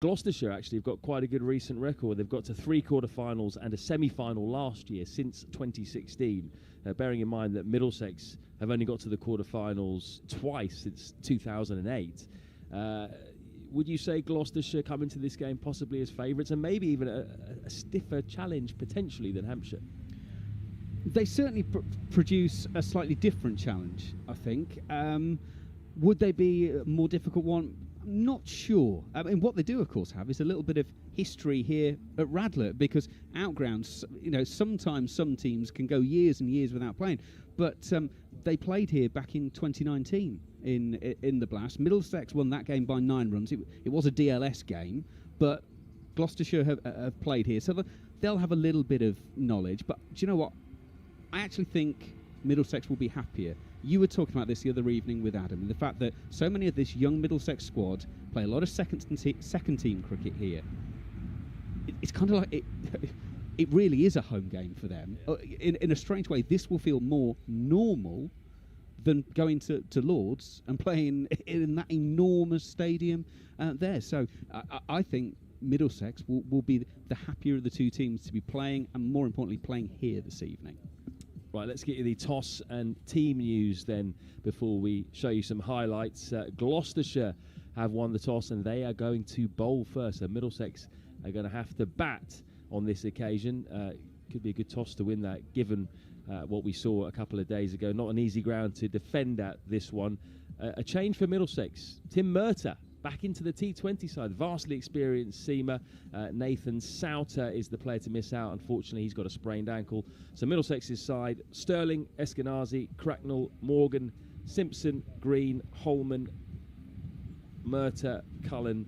Gloucestershire actually have got quite a good recent record. They've got to 3 quarter-finals and a semi-final last year since 2016. Bearing in mind that Middlesex have only got to the quarter-finals twice since 2008. Would you say Gloucestershire come into this game possibly as favourites and maybe even a stiffer challenge potentially than Hampshire? They certainly produce a slightly different challenge, I think. Would they be a more difficult one? Not sure. I mean, what they do, of course, have is a little bit of history here at Radlett, because outgrounds, sometimes some teams can go years and years without playing. But they played here back in 2019 in the Blast. Middlesex won that game by 9 runs. It was a DLS game, but Gloucestershire have played here, so they'll have a little bit of knowledge. But do you know what? I actually think Middlesex will be happier. You were talking about this the other evening with Adam, and the fact that so many of this young Middlesex squad play a lot of second team cricket here. It's kind of like it really is a home game for them. In a strange way, this will feel more normal than going to Lords and playing in that enormous stadium there. So I think Middlesex will be the happier of the two teams to be playing, and more importantly, playing here this evening. Right, let's get you the toss and team news then before we show you some highlights. Gloucestershire have won the toss and they are going to bowl first. So Middlesex are going to have to bat on this occasion. Could be a good toss to win that, given what we saw a couple of days ago. Not an easy ground to defend at, this one. A change for Middlesex. Tim Murtagh back into the T20 side, vastly experienced seamer. Nathan Souter is the player to miss out. Unfortunately, he's got a sprained ankle. So Middlesex's side: Sterling, Eskenazi, Cracknell, Morgan, Simpson, Green, Holman, Murtagh, Cullen,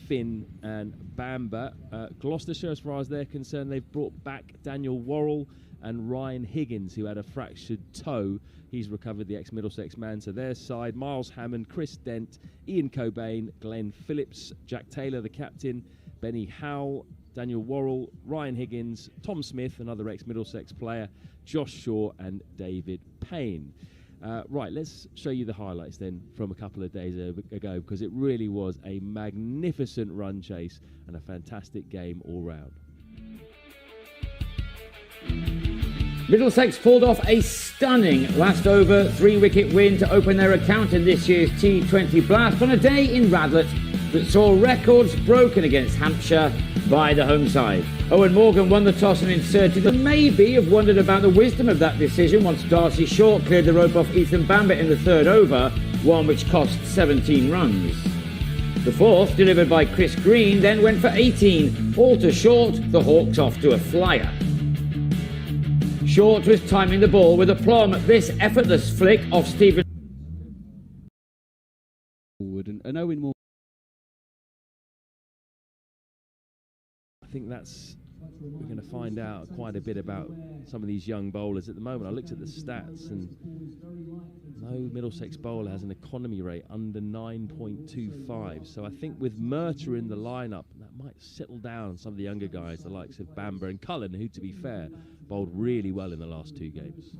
Finn and Bamber. Gloucestershire, as far as they're concerned, they've brought back Daniel Worrell and Ryan Higgins, who had a fractured toe. He's recovered, the ex-Middlesex man. So their side: Miles Hammond, Chris Dent, Ian Cobain, Glenn Phillips, Jack Taylor, the captain, Benny Howell, Daniel Worrell, Ryan Higgins, Tom Smith, another ex-Middlesex player, Josh Shaw and David Payne. Right, let's show you the highlights then from a couple of days ago, because it really was a magnificent run chase and a fantastic game all round. Middlesex pulled off a stunning last over 3-wicket win to open their account in this year's T20 Blast on a day in Radlett that saw records broken against Hampshire by the home side. Owen Morgan won the toss and inserted, and maybe have wondered about the wisdom of that decision once Darcy Short cleared the rope off Ethan Bambit in the 3rd over, one which cost 17 runs. The 4th, delivered by Chris Green, then went for 18, all to Short, the Hawks off to a flyer. Short was timing the ball with aplomb. This effortless flick off Stephen and Owen Morgan. I think we're going to find out quite a bit about some of these young bowlers at the moment. I looked at the stats, and no Middlesex bowler has an economy rate under 9.25. So I think with Murtagh in the lineup, that might settle down some of the younger guys, the likes of Bamber and Cullen, who, to be fair, bowled really well in the last 2 games.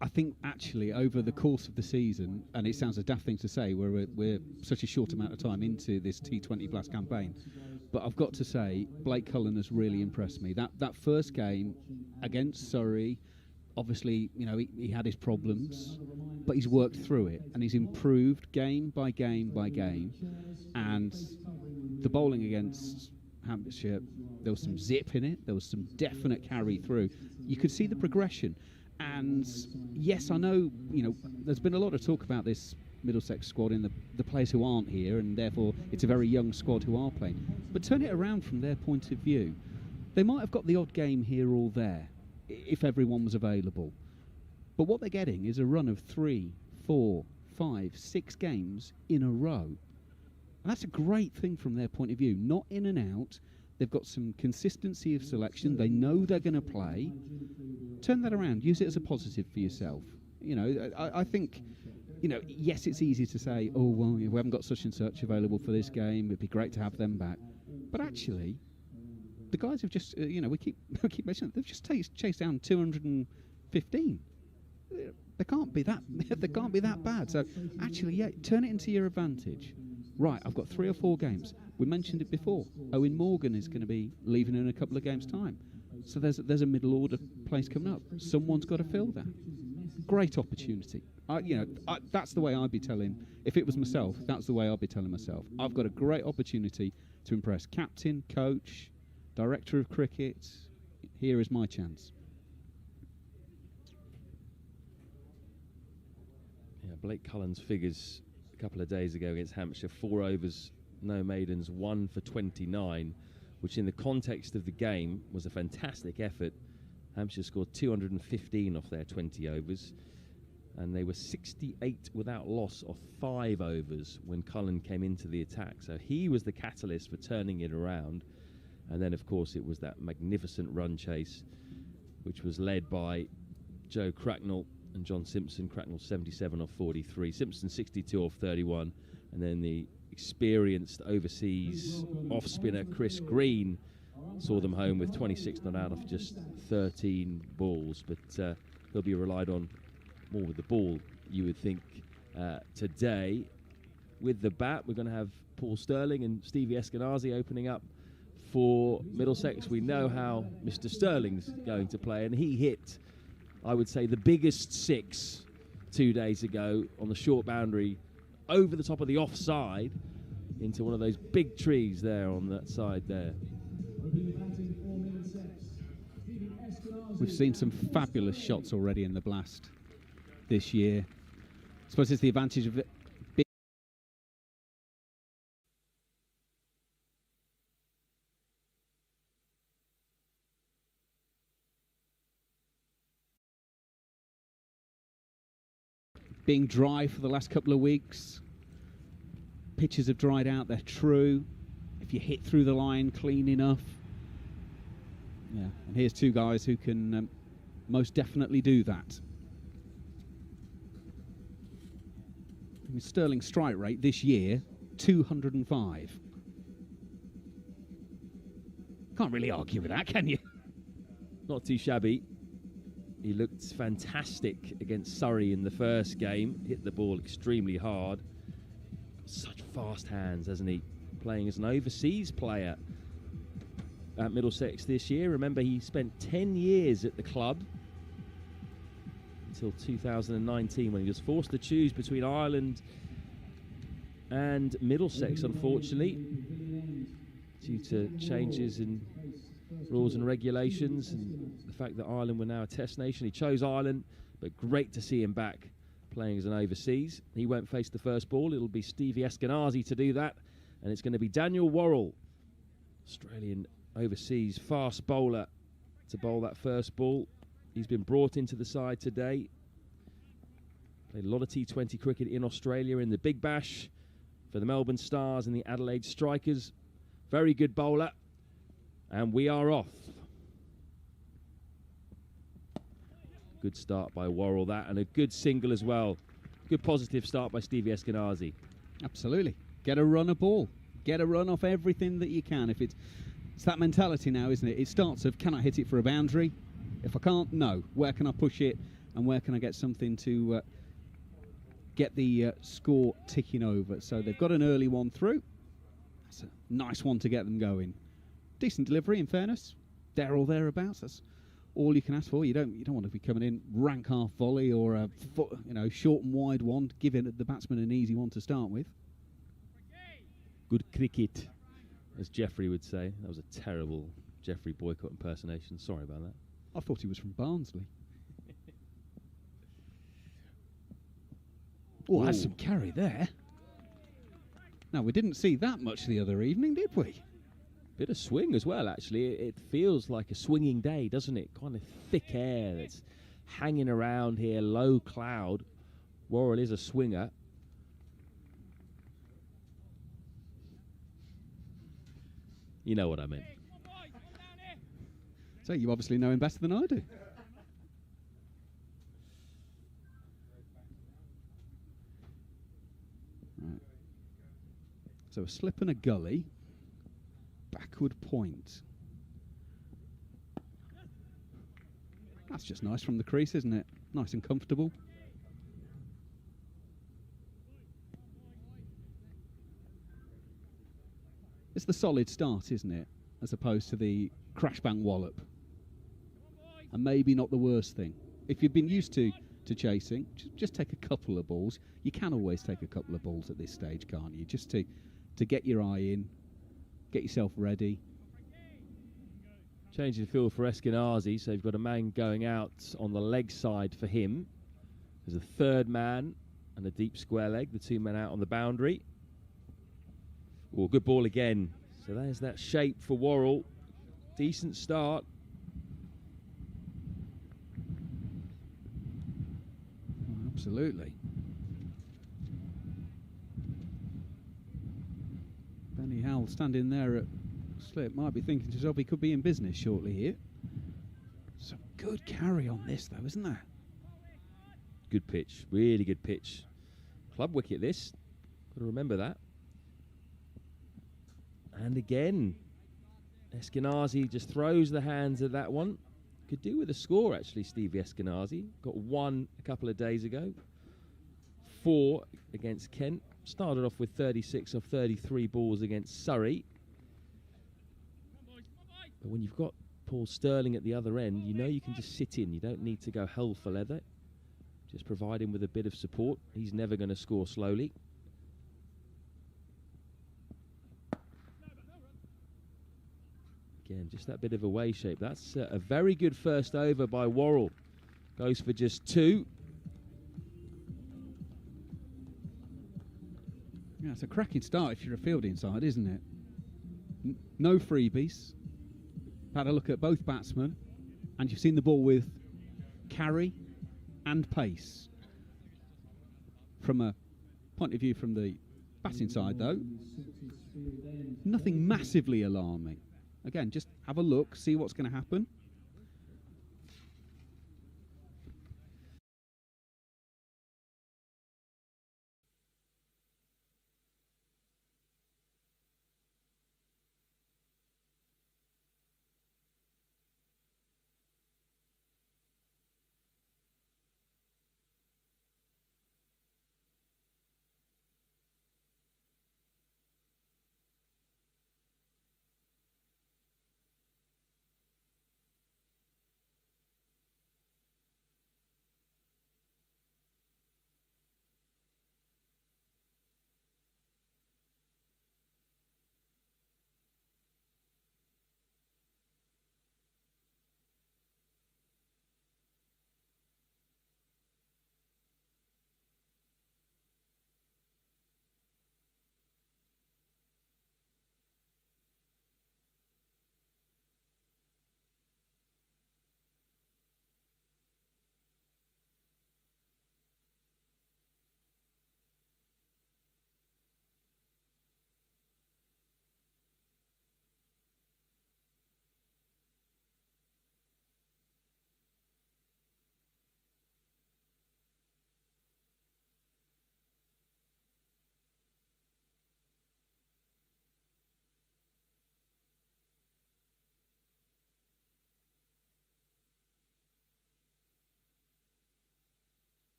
I think actually over the course of the season, and it sounds a daft thing to say, we're such a short amount of time into this T20 Blast campaign, but I've got to say Blake Cullen has really impressed me. That first game against Surrey, obviously, he had his problems, but he's worked through it and he's improved game by game by game. And the bowling against Hampshire, there was some zip in it, there was some definite carry through. You could see the progression. And yes, I know, there's been a lot of talk about this Middlesex squad in the players who aren't here, and therefore it's a very young squad who are playing. But turn it around from their point of view. They might have got the odd game here or there if everyone was available. But what they're getting is a run of 3, 4, 5, 6 games in a row. And that's a great thing from their point of view. Not in and out. They've got some consistency of selection. They know they're going to play. Turn that around. Use it as a positive for yourself. I think, yes, it's easy to say, oh, well, we haven't got such and such available for this game. It'd be great to have them back. But actually, the guys have just, we keep mentioning, they've just chased down 215. They can't be that bad. So actually, yeah, turn it into your advantage. Right, I've got 3 or 4 games. We mentioned it before. Owen Morgan is going to be leaving in a couple of games' time. So there's a middle order place coming up. Someone's got to fill that. Great opportunity. That's the way I'd be telling. If it was myself, that's the way I'd be telling myself. I've got a great opportunity to impress captain, coach, director of cricket. Here is my chance. Yeah, Blake Cullen's figures a couple of days ago against Hampshire: 4 overs, no maidens, 1 for 29, which in the context of the game was a fantastic effort. Hampshire scored 215 off their 20 overs, and they were 68 without loss off 5 overs when Cullen came into the attack. So he was the catalyst for turning it around. And then, of course, it was that magnificent run chase, which was led by Joe Cracknell and John Simpson. Cracknell 77 off 43, Simpson 62 off 31, and then the experienced overseas off-spinner Chris Green saw them home with 26 not out of just 13 balls. But he'll be relied on more with the ball, you would think, today. With the bat, we're going to have Paul Sterling and Stevie Eskenazi opening up for Middlesex. We know how Mr. Sterling's going to play, and he hit, I would say, the biggest 6 2 days ago on the short boundary over the top of the offside into one of those big trees there on that side there. We've seen some fabulous shots already in the Blast this year. I suppose it's the advantage of it being dry for the last couple of weeks. Pitches have dried out, they're true. If you hit through the line clean enough. Yeah, and here's 2 guys who can most definitely do that. Sterling's strike rate this year, 205. Can't really argue with that, can you? Not too shabby. He looked fantastic against Surrey in the first game. Hit the ball extremely hard. Such fast hands, hasn't he? Playing as an overseas player at Middlesex this year. Remember, he spent 10 years at the club until 2019, when he was forced to choose between Ireland and Middlesex, unfortunately, due to changes in rules and regulations and the fact that Ireland were now a test nation. He chose Ireland, but great to see him back playing as an overseas. He won't face the first ball. It'll be Stevie Eskenazi to do that, and it's going to be Daniel Worrell, Australian overseas fast bowler, to bowl that first ball. He's been brought into the side today. Played a lot of T20 cricket in Australia in the Big Bash for the Melbourne Stars and the Adelaide Strikers. Very good bowler. And we are off. Good start by Worrell, that, and a good single as well. Good positive start by Stevie Eskenazi. Absolutely. Get a run a ball. Get a run off everything that you can. If it's that mentality now, isn't it? It starts of, can I hit it for a boundary? If I can't, no. Where can I push it? And where can I get something to get the score ticking over? So they've got an early one through. That's a nice one to get them going. Decent delivery, in fairness. There or thereabouts. That's all you can ask for. You don't want to be coming in rank half volley or a short and wide one, giving the batsman an easy one to start with. Good cricket, as Jeffrey would say. That was a terrible Jeffrey Boycott impersonation. Sorry about that. I thought he was from Barnsley. Oh, that's some carry there. Now, we didn't see that much the other evening, did we? Bit of swing as well, actually. It feels like a swinging day, doesn't it? Kind of thick air that's hanging around here, low cloud. Worrell is a swinger. You know what I meant. So you obviously know him better than I do. Right. So a slip and a gully. Backward point. That's just nice from the crease, isn't it? Nice and comfortable. It's the solid start, isn't it? As opposed to the crash bang wallop. And maybe not the worst thing. If you've been used to chasing, just take a couple of balls. You can always take a couple of balls at this stage, can't you? Just to get your eye in, get yourself ready. Changing the field for Eskenazi, so you've got a man going out on the leg side for him. There's a third man and a deep square leg, the two men out on the boundary. Oh, good ball again. So there's that shape for Worrell. Decent start. Oh, absolutely. Benny Howell standing there at slip might be thinking to himself he could be in business shortly here. Some good carry on this though, isn't there? Good pitch, really good pitch. Club wicket this, got to remember that. And again, Eskenazi just throws the hands at that one. Could do with a score actually, Stevie Eskenazi. Got one a couple of days ago. 4 against Kent. Started off with 36 of 33 balls against Surrey. But when you've got Paul Sterling at the other end, you know you can just sit in. You don't need to go hell for leather. Just provide him with a bit of support. He's never going to score slowly. Again, just that bit of a way shape. That's a very good first over by Worrell. Goes for just 2. Yeah, it's a cracking start if you're a fielding side, isn't it? No freebies. Had a look at both batsmen, and you've seen the ball with carry and pace. From a point of view from the batting side, though, nothing massively alarming. Again, just have a look, see what's going to happen.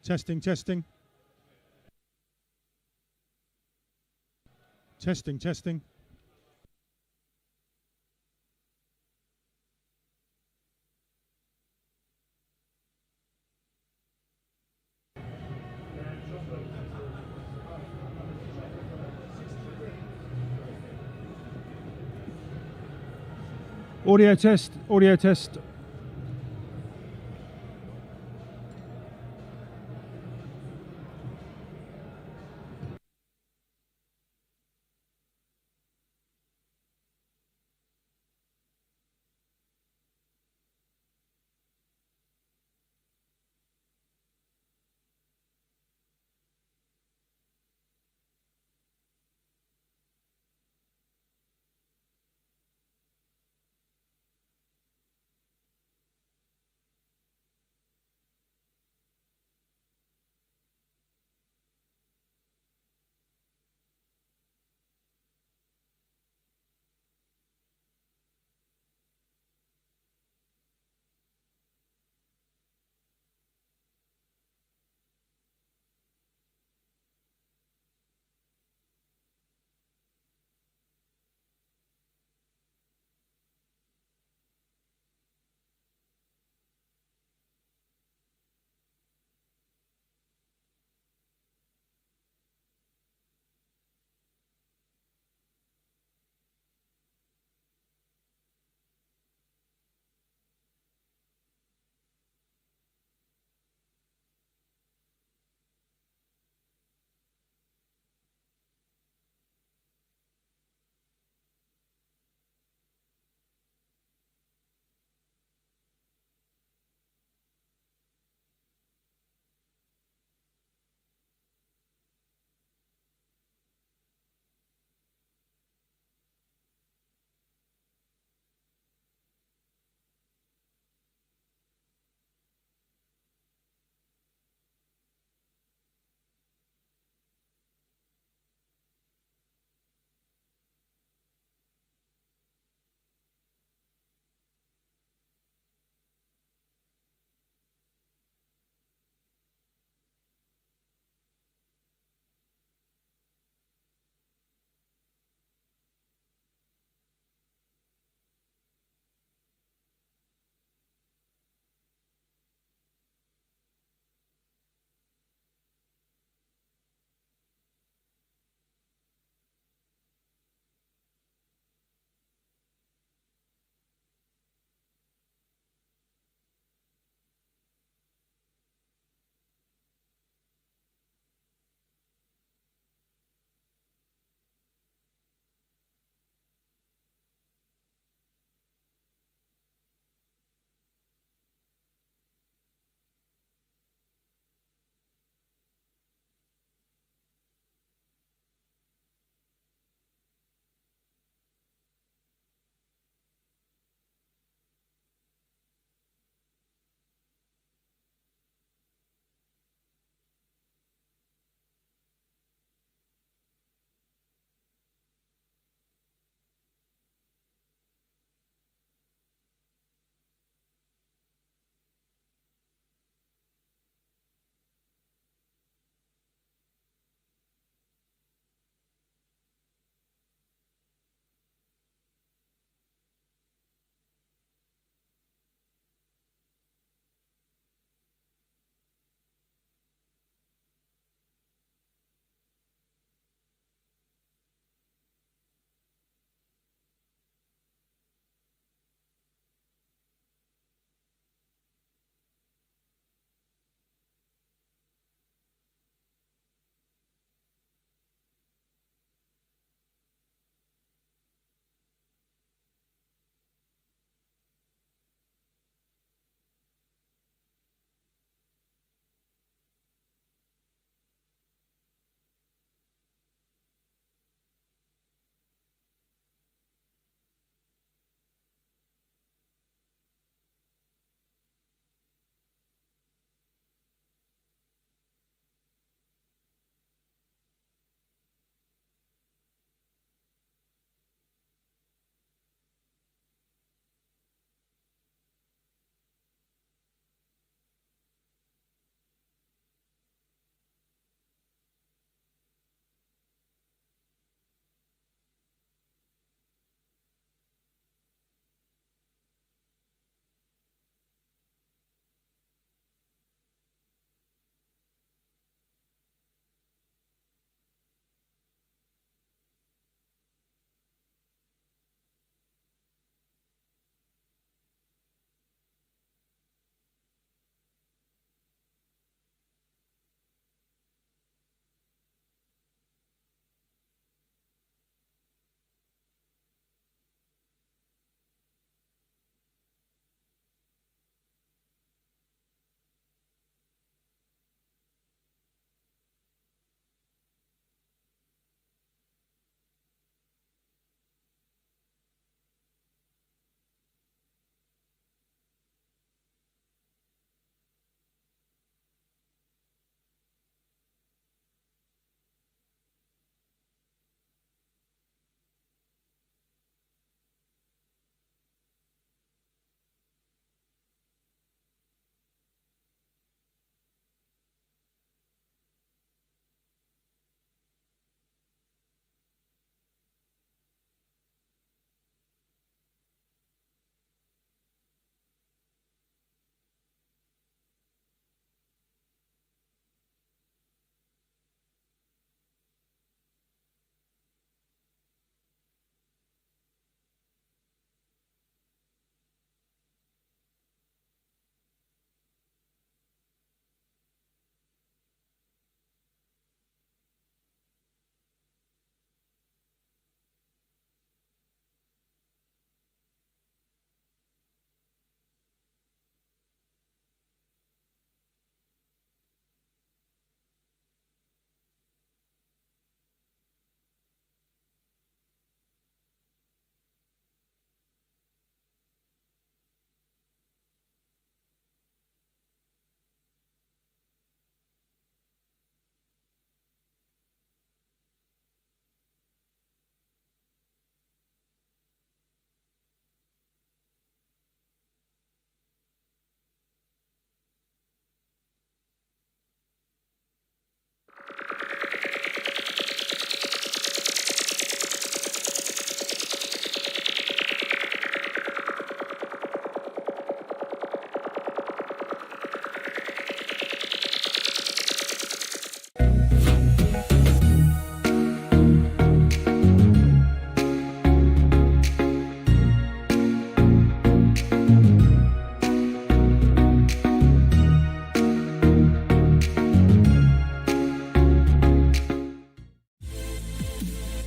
Testing, testing. Testing, testing. Audio test, audio test.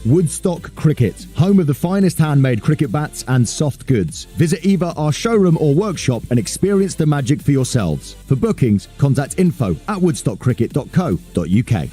Woodstock Cricket, home of the finest handmade cricket bats and soft goods. Visit either our showroom or workshop and experience the magic for yourselves. For bookings, contact info@woodstockcricket.co.uk.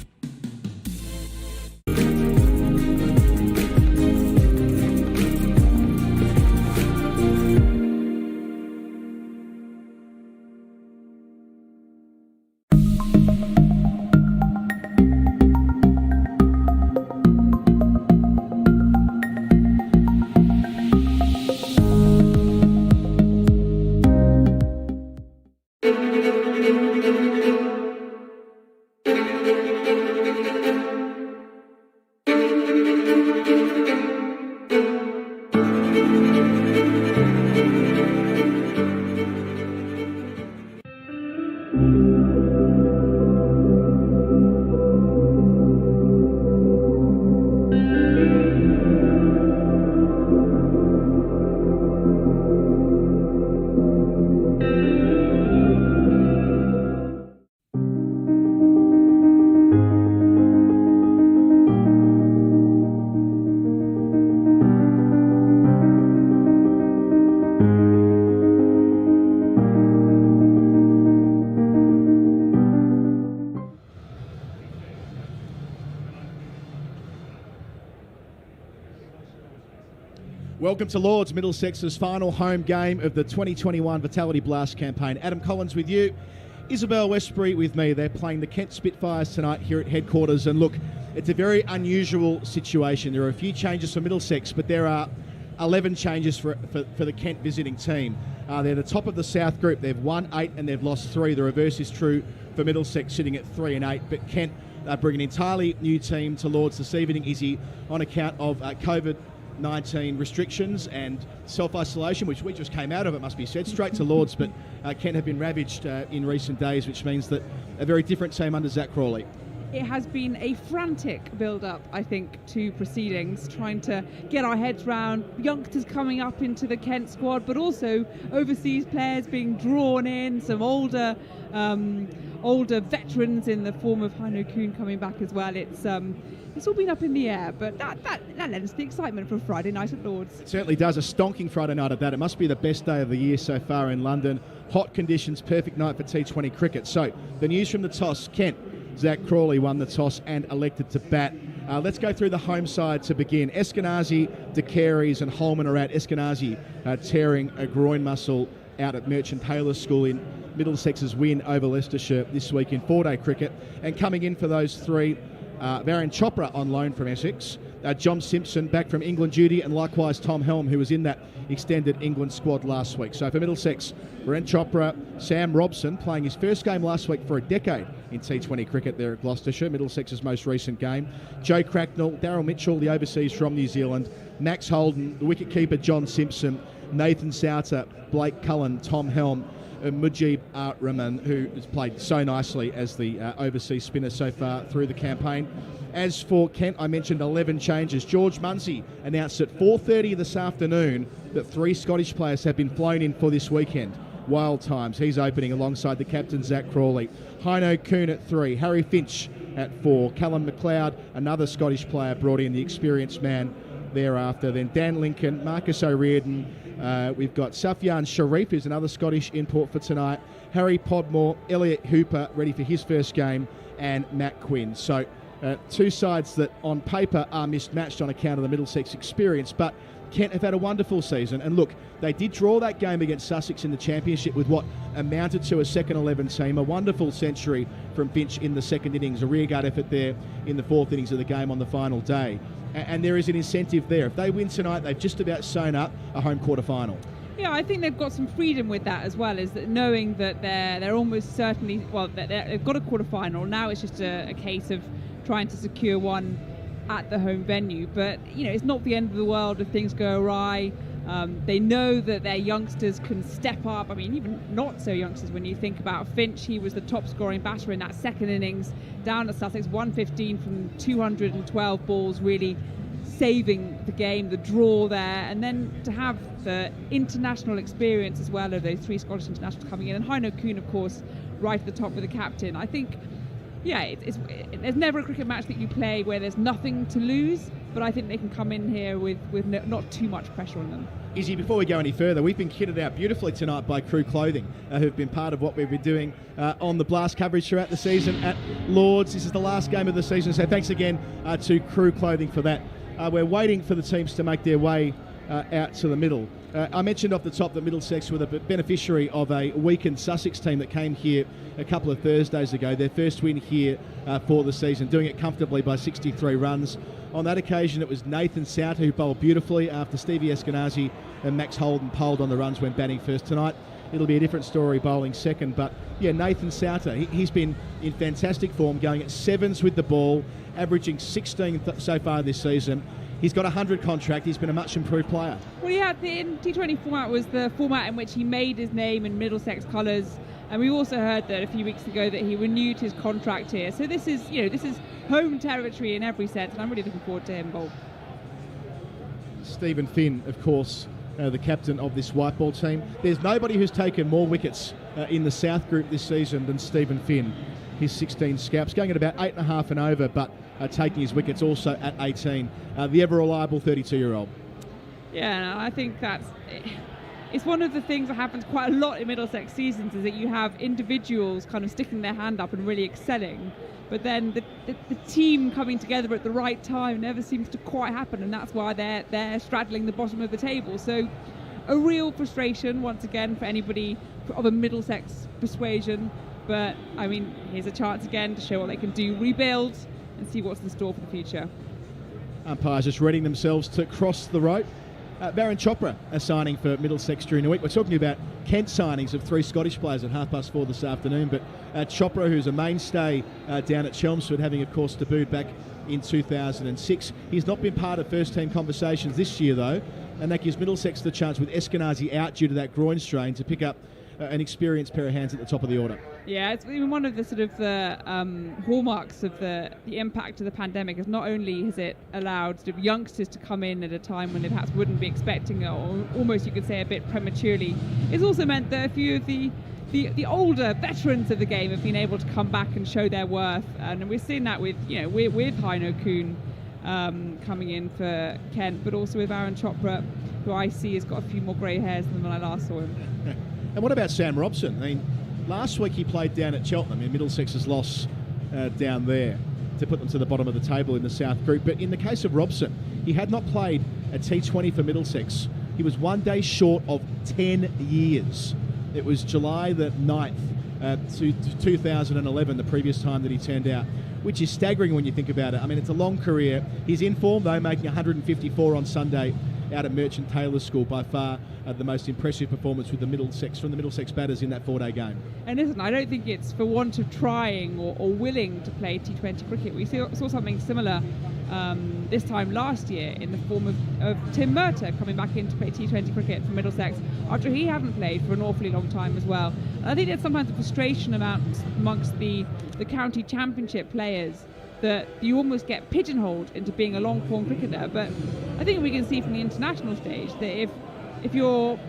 Welcome to Lords, Middlesex's final home game of the 2021 Vitality Blast campaign. Adam Collins with you, Isabel Westbury with me. They're playing the Kent Spitfires tonight here at headquarters. And look, it's a very unusual situation. There are a few changes for Middlesex, but there are 11 changes for the Kent visiting team. They're the top of the South Group. They've won 8 and they've lost 3. The reverse is true for Middlesex, sitting at 3 and 8. But Kent bring an entirely new team to Lords this evening, Izzy, on account of COVID-19 restrictions and self-isolation, which we just came out of, it must be said, straight to Lords, but Kent have been ravaged in recent days, which means that a very different team under Zach Crawley. It has been a frantic build-up, I think, to proceedings, trying to get our heads round youngsters coming up into the Kent squad, but also overseas players being drawn in, some older veterans in the form of Heino Kuhn coming back as well. It's all been up in the air, but that lends the excitement for Friday night at Lords. It certainly does. A stonking Friday night at that. It must be the best day of the year so far in London. Hot conditions, perfect night for T20 cricket. So, the news from the toss, Kent. Zach Crawley won the toss and elected to bat. Let's go through the home side to begin. Eskenazi, De Carey's and Holman are out. Eskenazi tearing a groin muscle out at Merchant Taylor School in Middlesex's win over Leicestershire this week in 4-day cricket. And coming in for those 3, Varian Chopra on loan from Essex, John Simpson back from England duty, and likewise Tom Helm, who was in that extended England squad last week. So for Middlesex, Varian Chopra, Sam Robson playing his first game last week for a decade in T20 cricket there at Gloucestershire, Middlesex's most recent game. Joe Cracknell, Daryl Mitchell, the overseas from New Zealand, Max Holden, the wicketkeeper John Simpson, Nathan Souter, Blake Cullen, Tom Helm, Mujib Rahman, who has played so nicely as the overseas spinner so far through the campaign. As for Kent, I mentioned 11 changes. George Munsey announced at 4:30 this afternoon that 3 Scottish players have been flown in for this weekend. Wild times. He's opening alongside the captain, Zach Crawley. Heino Kuhn at 3. Harry Finch at 4. Callum McLeod, another Scottish player, brought in, the experienced man thereafter. Then Dan Lincoln, Marcus O'Riordan. We've got Sufyan Sharif, who's another Scottish import for tonight. Harry Podmore, Elliot Hooper, ready for his first game, and Matt Quinn. So 2 sides that on paper are mismatched on account of the Middlesex experience, but Kent have had a wonderful season. And look, they did draw that game against Sussex in the Championship with what amounted to a second 11 team. A wonderful century from Finch in the second innings, a rearguard effort there in the 4th innings of the game on the final day. And there is an incentive there. If they win tonight, they've just about sewn up a home quarter final. Yeah, I think they've got some freedom with that as well, is that knowing that they're almost certainly, well, they've got a quarter final. Now it's just a case of trying to secure one at the home venue. But, you know, it's not the end of the world if things go awry. They know that their youngsters can step up. I mean, even not so youngsters, when you think about Finch, he was the top scoring batter in that second innings down at Sussex, 115 from 212 balls, really saving the game, the draw there. And then to have the international experience as well of those 3 Scottish internationals coming in. And Heino Kuhn, of course, right at the top with the captain. I think there's never a cricket match that you play where there's nothing to lose, but I think they can come in here with not too much pressure on them. Izzy, before we go any further, we've been kitted out beautifully tonight by Crew Clothing, who've been part of what we've been doing on the Blast coverage throughout the season at Lords. This is the last game of the season, so thanks again to Crew Clothing for that. We're waiting for the teams to make their way out to the middle. I mentioned off the top that Middlesex were the beneficiary of a weakened Sussex team that came here a couple of Thursdays ago. Their first win here for the season, doing it comfortably by 63 runs. On that occasion, it was Nathan Souter who bowled beautifully after Stevie Eskenazi and Max Holden polled on the runs when batting first. Tonight, it'll be a different story bowling second. But, yeah, Nathan Souter, he's been in fantastic form, going at sevens with the ball, averaging 16 so far this season. He's got a 100 contract. He's been a much improved player. Well, yeah, the T20 format was the format in which he made his name in Middlesex colours. And we also heard that a few weeks ago that he renewed his contract here. So this is home territory in every sense, and I'm really looking forward to him bowling. Stephen Finn, of course, the captain of this white ball team. There's nobody who's taken more wickets in the SouthGroup this season than Stephen Finn. His 16 scalps, going at about 8.5 and over, but taking his wickets also at 18. The ever-reliable 32-year-old. Yeah, and I think it's one of the things that happens quite a lot in Middlesex seasons, is that you have individuals kind of sticking their hand up and really excelling, but then the team coming together at the right time never seems to quite happen, and that's why they're straddling the bottom of the table. So a real frustration once again for anybody of a Middlesex persuasion, but I mean, here's a chance again to show what they can do, rebuild and see what's in store for the future. Umpires just readying themselves to cross the rope. Baron Chopra are signing for Middlesex during the week. We're talking about Kent signings of 3 Scottish players at 4:30 this afternoon, but Chopra, who's a mainstay down at Chelmsford, having of course debuted back in 2006. He's not been part of first team conversations this year though, and that gives Middlesex the chance, with Eskenazi out due to that groin strain, to pick up an experienced pair of hands at the top of the order. Yeah, it's been one of the sort of the hallmarks of the impact of the pandemic. Is not only has it allowed sort of youngsters to come in at a time when they perhaps wouldn't be expecting it, or almost you could say a bit prematurely, it's also meant that a few of the older veterans of the game have been able to come back and show their worth, and we're seeing that with Heino Kuhn coming in for Kent, but also with Baron Chopra, who I see has got a few more grey hairs than when I last saw him. And what about Sam Robson? I mean, last week he played down at Cheltenham in Middlesex's loss down there to put them to the bottom of the table in the SouthGroup. But in the case of Robson, he had not played a T20 for Middlesex. He was 1 day short of 10 years. It was July the 9th, 2011, the previous time that he turned out, which is staggering when you think about it. I mean, it's a long career. He's in form, though, making 154 on Sunday out at Merchant Taylor School, by far the most impressive performance with the Middlesex batters in that 4-day game. And listen, I don't think it's for want of trying or willing to play T20 cricket. We saw something similar this time last year in the form of Tim Murtagh coming back in to play T20 cricket for Middlesex after he hadn't played for an awfully long time as well. And I think there's sometimes a frustration amongst the county championship players that you almost get pigeonholed into being a long-form cricketer. But I think we can see from the international stage that if you're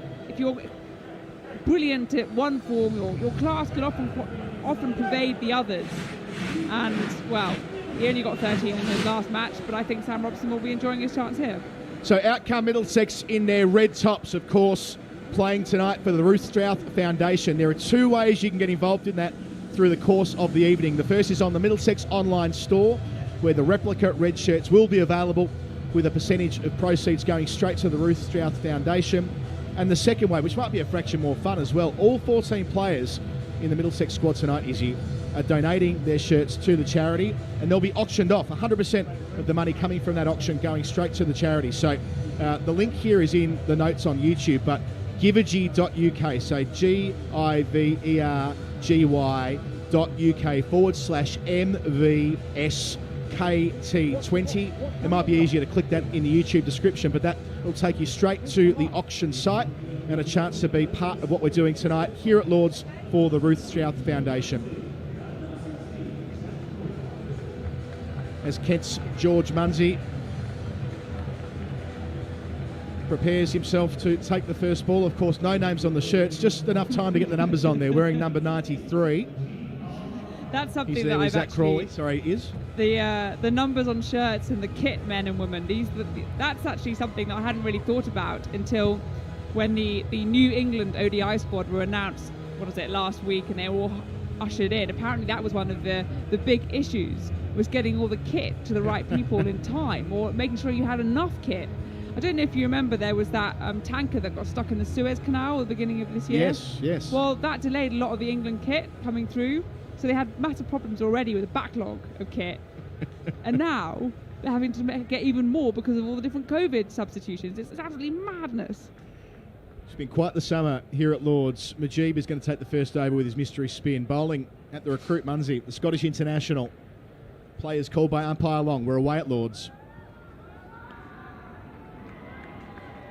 brilliant at one form, your class can often pervade the others. And well, he only got 13 in his last match, but I think Sam Robson will be enjoying his chance here. So out come Middlesex in their red tops, of course, playing tonight for the Ruth Strauss Foundation. There are 2 ways you can get involved in that through the course of the evening. The first is on the Middlesex online store, where the replica red shirts will be available, with a percentage of proceeds going straight to the Ruth Strauss Foundation. And the second way, which might be a fraction more fun as well, all 14 players in the Middlesex squad tonight, Izzy, are donating their shirts to the charity, and they'll be auctioned off. 100% of the money coming from that auction going straight to the charity. So the link here is in the notes on YouTube, but givergy.uk, so givergy.uk/MVSKT20. It might be easier to click that in the YouTube description, but that will take you straight to the auction site and a chance to be part of what we're doing tonight here at Lords for the Ruth Strauss Foundation. As Kent's George Munsey prepares himself to take the first ball. Of course, no names on the shirts, just enough time to get the numbers on there, wearing number 93. That's something He's that there with I've Zach actually... Crawley. Sorry, is. The numbers on shirts and the kit, men and women, that's actually something that I hadn't really thought about until when the New England ODI squad were announced, last week, and they were all ushered in. Apparently that was one of the big issues, was getting all the kit to the right people in time, or making sure you had enough kit. I don't know if you remember, there was that tanker that got stuck in the Suez Canal at the beginning of this year. Yes. Well, that delayed a lot of the England kit coming through, so they had massive problems already with a backlog of kit. And now they're having to get even more because of all the different COVID substitutions. It's absolutely madness. It's been quite the summer here at Lord's. Majib is going to take the first over with his mystery spin. Bowling at the recruit Munsey, the Scottish international. Players called by umpire Long. We're away at Lord's.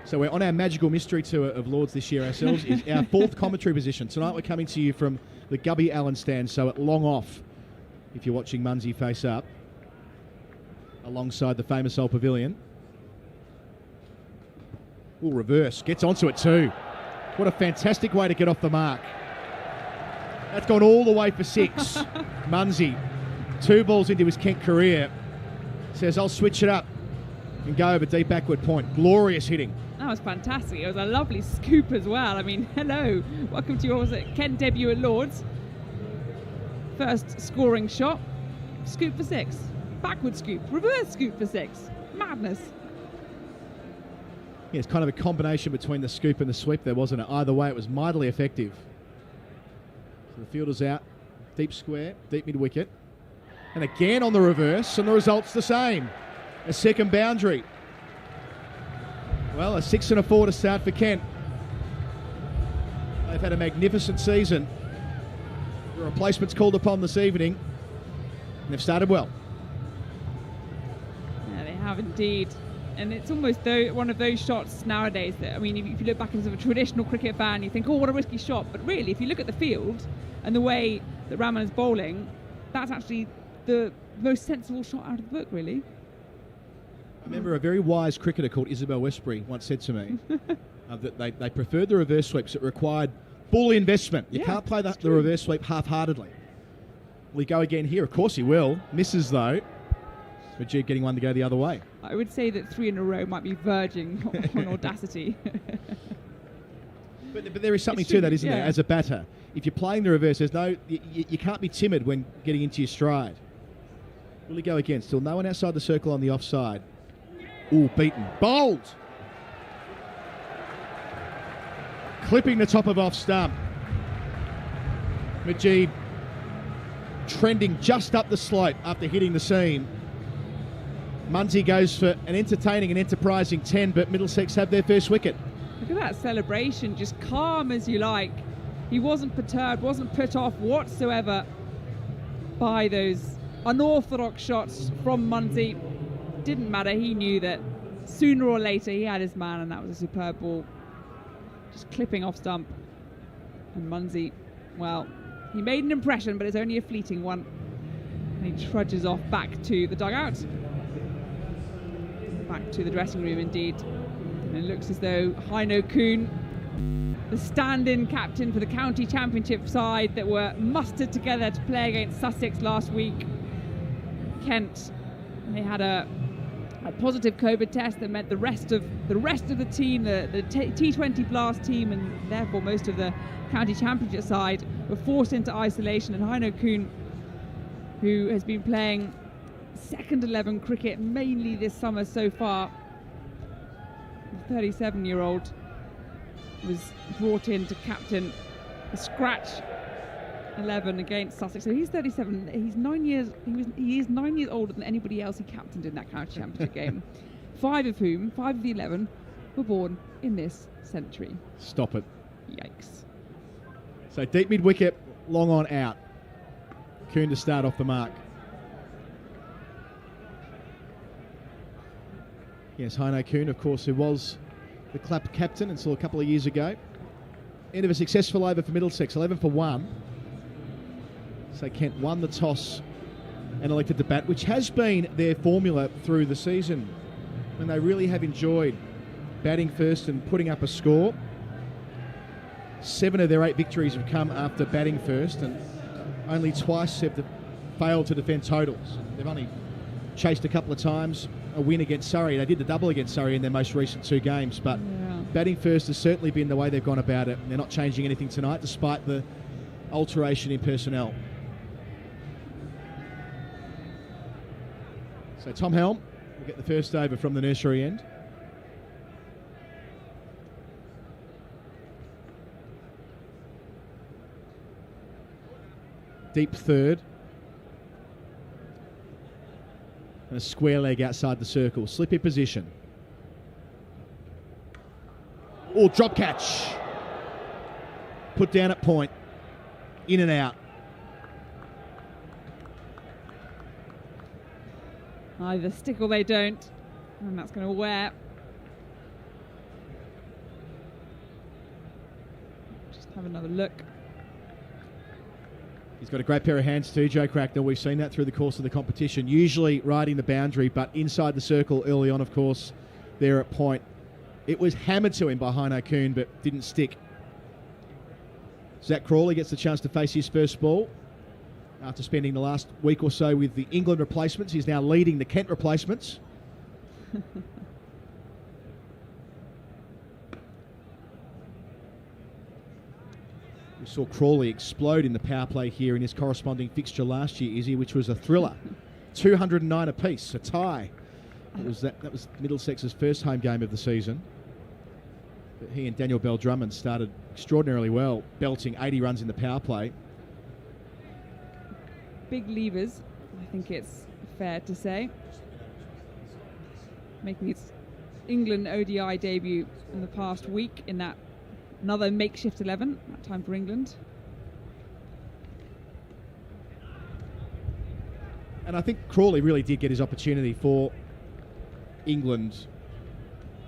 So we're on our magical mystery tour of Lord's this year ourselves. It's our fourth commentary position. Tonight we're coming to you from the Gubby Allen stand, so at long off, if you're watching Munsey face up, alongside the famous old pavilion. Ooh, reverse. Gets onto it too. What a fantastic way to get off the mark. That's gone all the way for 6. Munsey, 2 balls into his Kent career, says, I'll switch it up and go over deep backward point. Glorious hitting. That was fantastic. It was a lovely scoop as well. I mean, hello. Welcome to your Kent debut at Lord's. First scoring shot. Scoop for 6. Backward scoop. Reverse scoop for 6. Madness. Yeah, it's kind of a combination between the scoop and the sweep there, wasn't it? Either way, it was mightily effective. So the fielder's out. Deep square. Deep mid-wicket. And again on the reverse, and the result's the same. A second boundary. Well, a 6 and a 4 to start for Kent. They've had a magnificent season. The replacements called upon this evening, and they've started well. Yeah, they have indeed. And it's almost one of those shots nowadays that, I mean, if you look back as a traditional cricket fan, you think, oh, what a risky shot. But really, if you look at the field and the way that Rahman is bowling, that's actually the most sensible shot out of the book, really. I remember a very wise cricketer called Isabel Westbury once said to me that they preferred the reverse sweeps. It required full investment. You can't play the reverse sweep half-heartedly. Will he go again here? Of course he will. Misses, though. Majid getting one to go the other way. I would say that 3 in a row might be verging on audacity. But there is something to that, isn't there, as a batter? If you're playing the reverse, there's you can't be timid when getting into your stride. Will he go again? Still no one outside the circle on the offside. Ooh, beaten. Bowled! Clipping the top of off stump. Majid trending just up the slope after hitting the seam. Munsey goes for an entertaining and enterprising 10, but Middlesex have their first wicket. Look at that celebration, just calm as you like. He wasn't perturbed, wasn't put off whatsoever by those unorthodox shots from Munsey. Didn't matter, he knew that sooner or later he had his man, and that was a superb ball. Just clipping off stump. And Munsey, well, he made an impression, but it's only a fleeting one. And he trudges off back to the dugout. Back to the dressing room, indeed. And it looks as though Heino Kuhn, the stand-in captain for the county championship side that were mustered together to play against Sussex last week, Kent, they had a positive COVID test that meant the rest of the team, the T20 Blast team, and therefore most of the county championship side, were forced into isolation. And Heino Kuhn, who has been playing second 11 cricket mainly this summer so far, the 37-year-old, was brought in to captain the scratch 11 against Sussex. So he's 37. He's 9 years. He is 9 years older than anybody else he captained in that county championship game. 5 of the 11, were born in this century. Stop it. Yikes. So deep mid-wicket, long on out. Kuhn to start off the mark. Yes, Heino Kuhn, of course, who was the club captain until a couple of years ago. End of a successful over for Middlesex, 11 for 1. So Kent won the toss and elected to bat, which has been their formula through the season, when they really have enjoyed batting first and putting up a score. 7 of their 8 victories have come after batting first, and only twice have failed to defend totals. They've only chased a couple of times. A win against Surrey. They did the double against Surrey in their most recent 2 games, but batting first has certainly been the way they've gone about it. They're not changing anything tonight, despite the alteration in personnel. So Tom Helm will get the first over from the nursery end. Deep third. And a square leg outside the circle. Slippy position. Oh, drop catch. Put down at point. In and out. Either stick or they don't. And that's going to wear. Just have another look. He's got a great pair of hands too, Joe Cracknell. We've seen that through the course of the competition. Usually riding the boundary, but inside the circle early on, of course, there at point. It was hammered to him by Heino Kuhn, but didn't stick. Zach Crawley gets the chance to face his first ball. After spending the last week or so with the England replacements, he's now leading the Kent replacements. We saw Crawley explode in the power play here in his corresponding fixture last year, Izzy, which was a thriller. 209 apiece, a tie. That was Middlesex's first home game of the season. But he and Daniel Bell-Drummond started extraordinarily well, belting 80 runs in the power play. Big levers, I think it's fair to say. Making its England ODI debut in the past week in that another makeshift 11, that time for England. And I think Crawley really did get his opportunity for England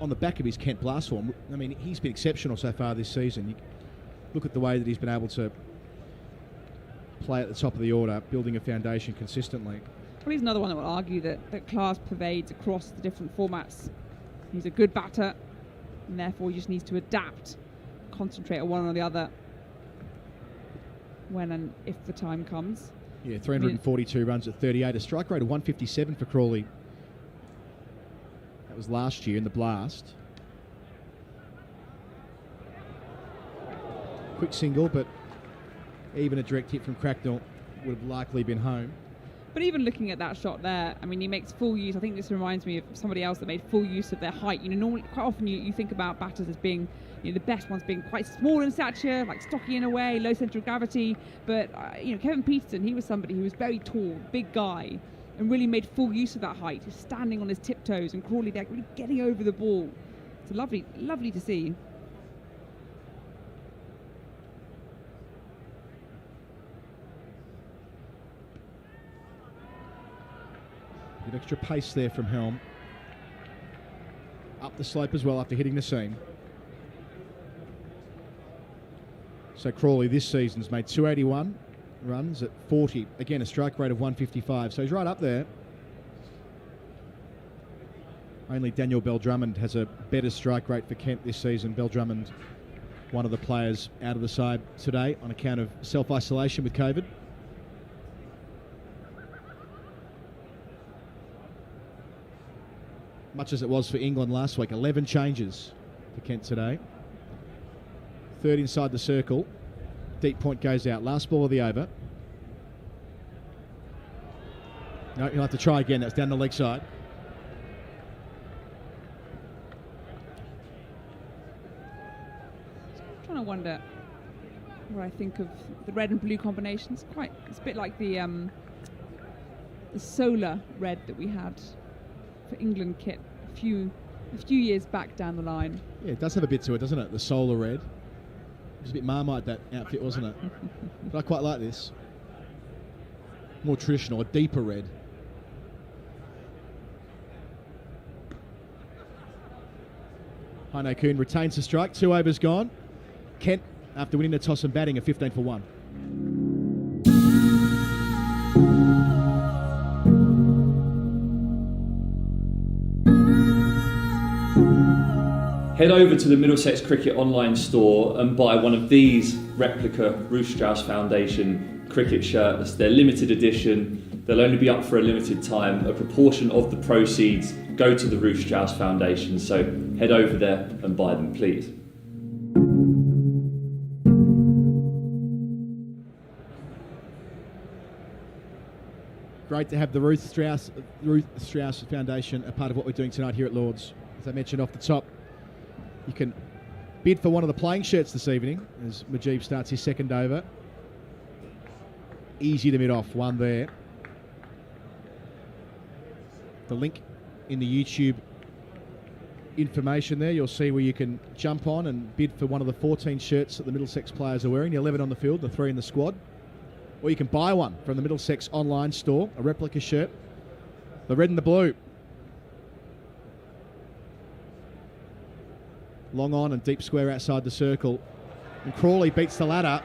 on the back of his Kent blast form. I mean, he's been exceptional so far this season. You look at the way that he's been able to play at the top of the order, building a foundation consistently. Well, he's another one that will argue that class pervades across the different formats. He's a good batter, and therefore he just needs to adapt, concentrate on one or the other when and if the time comes. Yeah, 342 runs at 38, a strike rate of 157 for Crawley. That was last year in the blast. Quick single, but even a direct hit from Cracknell would have likely been home. But even looking at that shot there, I mean, he makes full use. I think this reminds me of somebody else that made full use of their height. You know, normally, quite often you think about batters as being, you know, the best ones being quite small in stature, like stocky in a way, low centre of gravity. But, you know, Kevin Peterson, he was somebody who was very tall, big guy, and really made full use of that height. He's standing on his tiptoes, and Crawley there really getting over the ball. It's lovely, lovely to see. Bit extra pace there from Helm. Up the slope as well after hitting the seam. So Crawley this season's made 281 runs at 40. Again, a strike rate of 155. So he's right up there. Only Daniel Bell-Drummond has a better strike rate for Kent this season. Bell-Drummond, one of the players out of the side today on account of self-isolation with COVID. Much as it was for England last week. 11 changes for Kent today. Third inside the circle. Deep point goes out. Last ball of the over. No, he'll have to try again. That's down the leg side. I'm trying to wonder what I think of the red and blue combinations. It's a bit like the solar red that we had for England kit a few years back down the line. Yeah, it does have a bit to it, doesn't it? The solar red. It was a bit Marmite, that outfit, wasn't it? But I quite like this. More traditional, a deeper red. Heino Kuhn retains the strike. 2 overs gone. Kent, after winning the toss and batting, a 15 for 1. Head over to the Middlesex Cricket online store and buy one of these replica Ruth Strauss Foundation cricket shirts. They're limited edition. They'll only be up for a limited time. A proportion of the proceeds go to the Ruth Strauss Foundation, so head over there and buy them, please. Great to have the Ruth Strauss Foundation a part of what we're doing tonight here at Lord's. As I mentioned off the top, you can bid for one of the playing shirts this evening as Mujeeb starts his second over. Easy to mid off, one there. The link in the YouTube information there, you'll see where you can jump on and bid for one of the 14 shirts that the Middlesex players are wearing, the 11 on the field, the 3 in the squad. Or you can buy one from the Middlesex online store, a replica shirt, the red and the blue. Long on and deep square outside the circle. And Crawley beats the ladder.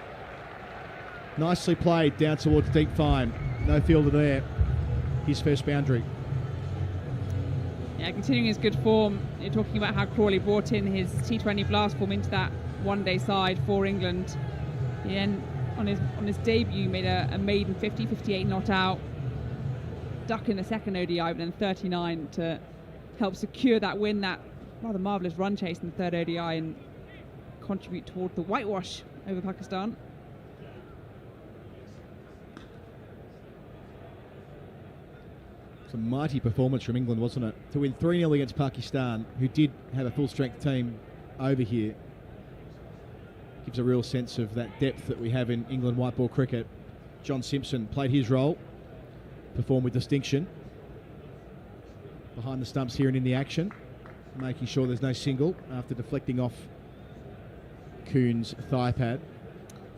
Nicely played down towards deep fine. No fielder there. His first boundary. Yeah, continuing his good form. You're talking about how Crawley brought in his T20 Blast form into that one-day side for England. And on his debut, made a maiden 50, 58 not out. Duck in the second ODI, but then 39 to help secure that win, that rather marvellous run chase in the third ODI, and contribute toward the whitewash over Pakistan. It's a mighty performance from England, wasn't it? To win 3-0 against Pakistan, who did have a full-strength team over here. Gives a real sense of that depth that we have in England white ball cricket. John Simpson played his role, performed with distinction. Behind the stumps here and in the action, making sure there's no single after deflecting off Kuhn's thigh pad.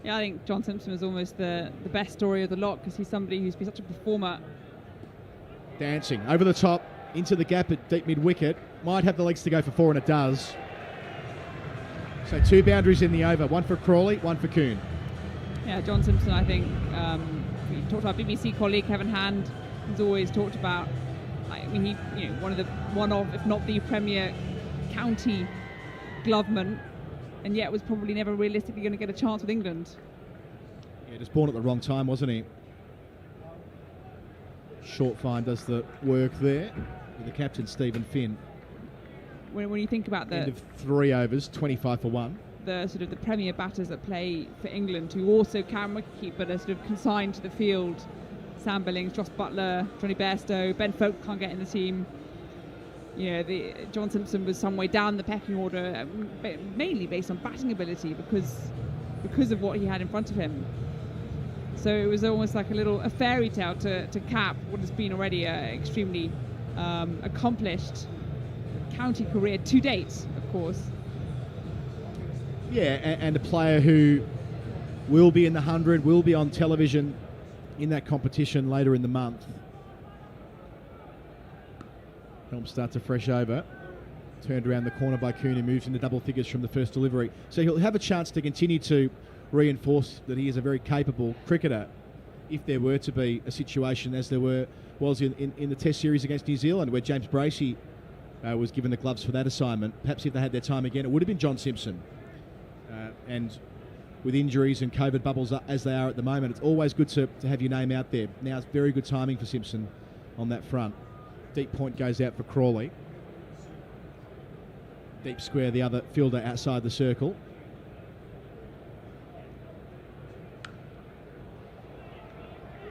Yeah, I think John Simpson was almost the best story of the lot, because he's somebody who's been such a performer. Dancing over the top, into the gap at deep mid-wicket. Might have the legs to go for 4, and it does. So 2 boundaries in the over, one for Crawley, one for Kuhn. Yeah, John Simpson, I think, we talked about BBC colleague Kevin Hand, has always talked about, I mean, he, one of, if not the premier county gloveman, and yet was probably never realistically going to get a chance with England. Yeah, just born at the wrong time, wasn't he? Short fine does the work there with the captain, Stephen Finn. When you think about the end of 3 overs, 25 for 1. The sort of the premier batters that play for England, who also can wicket keep but are sort of consigned to the field. Sam Billings, Joss Buttler, Johnny Bairstow, Ben Folk can't get in the team. John Simpson was some way down the pecking order, mainly based on batting ability because of what he had in front of him. So it was almost like a fairy tale to cap what has been already an extremely accomplished county career to date, of course. Yeah, and a player who will be in the 100, will be on television in that competition later in the month. Helm starts a fresh over. Turned around the corner by Kuhn, who moves into double figures from the first delivery. So he'll have a chance to continue to reinforce that he is a very capable cricketer if there were to be a situation as there was in the Test series against New Zealand, where James Bracey was given the gloves for that assignment. Perhaps if they had their time again, it would have been John Simpson. And with injuries and COVID bubbles as they are at the moment, it's always good to have your name out there. Now it's very good timing for Simpson on that front. Deep point goes out for Crawley. Deep square, the other fielder outside the circle.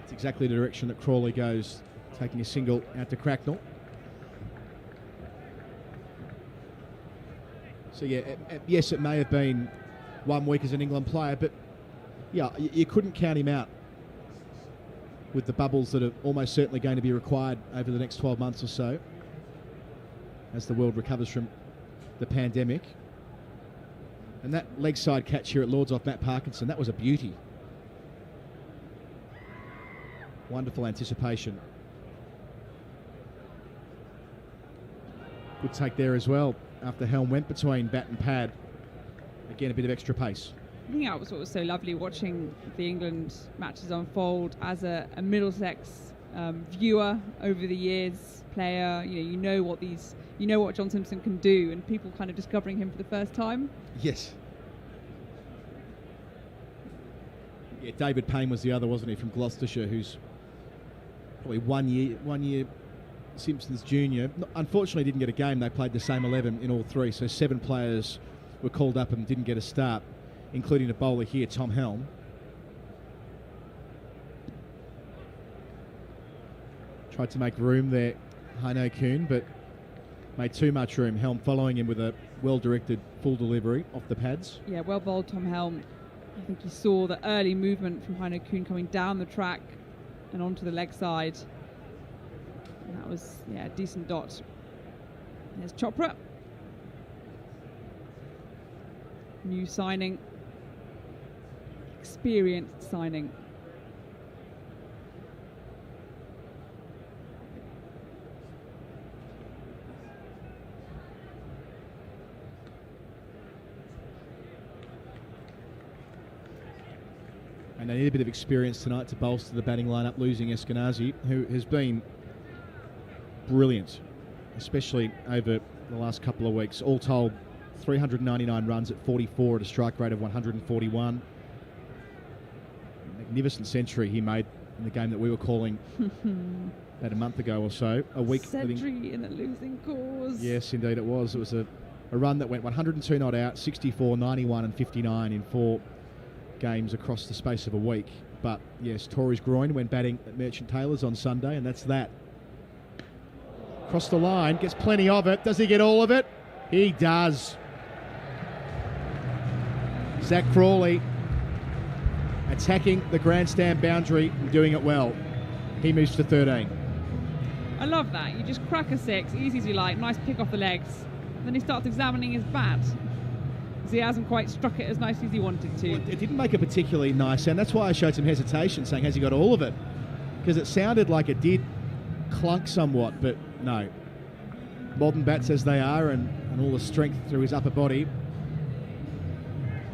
It's exactly the direction that Crawley goes, taking a single out to Cracknell. So yeah, yes, it may have been 1 week as an England player, but yeah, you couldn't count him out with the bubbles that are almost certainly going to be required over the next 12 months or so as the world recovers from the pandemic. And that leg side catch here at Lord's off Matt Parkinson, that was a beauty. Wonderful anticipation. Good take there as well after Helm went between bat and pad. Again, a bit of extra pace. I think that was what was so lovely, watching the England matches unfold as a Middlesex viewer over the years, player. You know what John Simpson can do, and people kind of discovering him for the first time. Yes. Yeah, David Payne was the other, wasn't he, from Gloucestershire, who's probably one year Simpsons junior. Unfortunately, didn't get a game. They played the same 11 in all three, so 7 players were called up and didn't get a start, including a bowler here, Tom Helm. Tried to make room there, Heino Kuhn, but made too much room. Helm following him with a well-directed full delivery off the pads. Yeah, well bowled, Tom Helm. I think you saw the early movement from Heino Kuhn coming down the track and onto the leg side. And that was, yeah, a decent dot. There's Chopra. New signing. Experienced signing. And they need a bit of experience tonight to bolster the batting lineup, losing Eskenazi, who has been brilliant, especially over the last couple of weeks. All told, 399 runs at 44 at a strike rate of 141. Magnificent century he made in the game that we were calling about a month ago or so. A week. Century in a losing cause. Yes, indeed it was. It was a run that went 102 not out, 64, 91 and 59 in 4 games across the space of a week. But yes, Torrey's groin when batting at Merchant Taylor's on Sunday, and that's that. Across the line, gets plenty of it. Does he get all of it? He does. Zach Crawley attacking the grandstand boundary and doing it well. He moves to 13. I love that. You just crack a 6, easy as you like, nice pick off the legs. Then he starts examining his bat, because he hasn't quite struck it as nicely as he wanted to. Well, it didn't make a particularly nice sound. That's why I showed some hesitation, saying, has he got all of it? Because it sounded like it did clunk somewhat, but no. Modern bats as they are, and all the strength through his upper body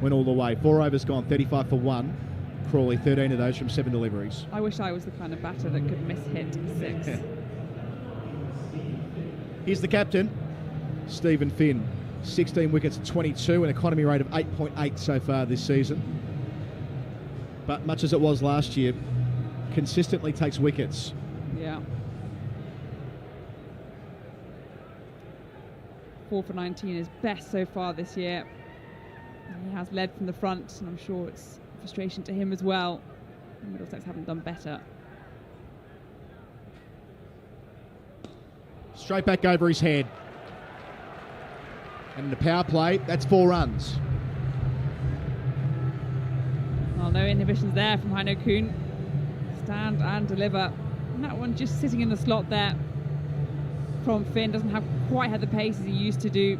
went all the way. 4 overs gone, 35 for 1. Crawley, 13 of those from 7 deliveries. I wish I was the kind of batter that could miss-hit 6. Here's the captain, Stephen Finn. 16 wickets at 22, an economy rate of 8.8 so far this season. But much as it was last year, consistently takes wickets. Yeah. 4 for 19 is best so far this year. He has led from the front, and I'm sure it's frustration to him as well. Middlesex haven't done better. Straight back over his head. And in the power play, that's 4 runs. Well, no inhibitions there from Heino Kuhn. Stand and deliver. And that one just sitting in the slot there from Finn. Doesn't have quite had the pace as he used to do.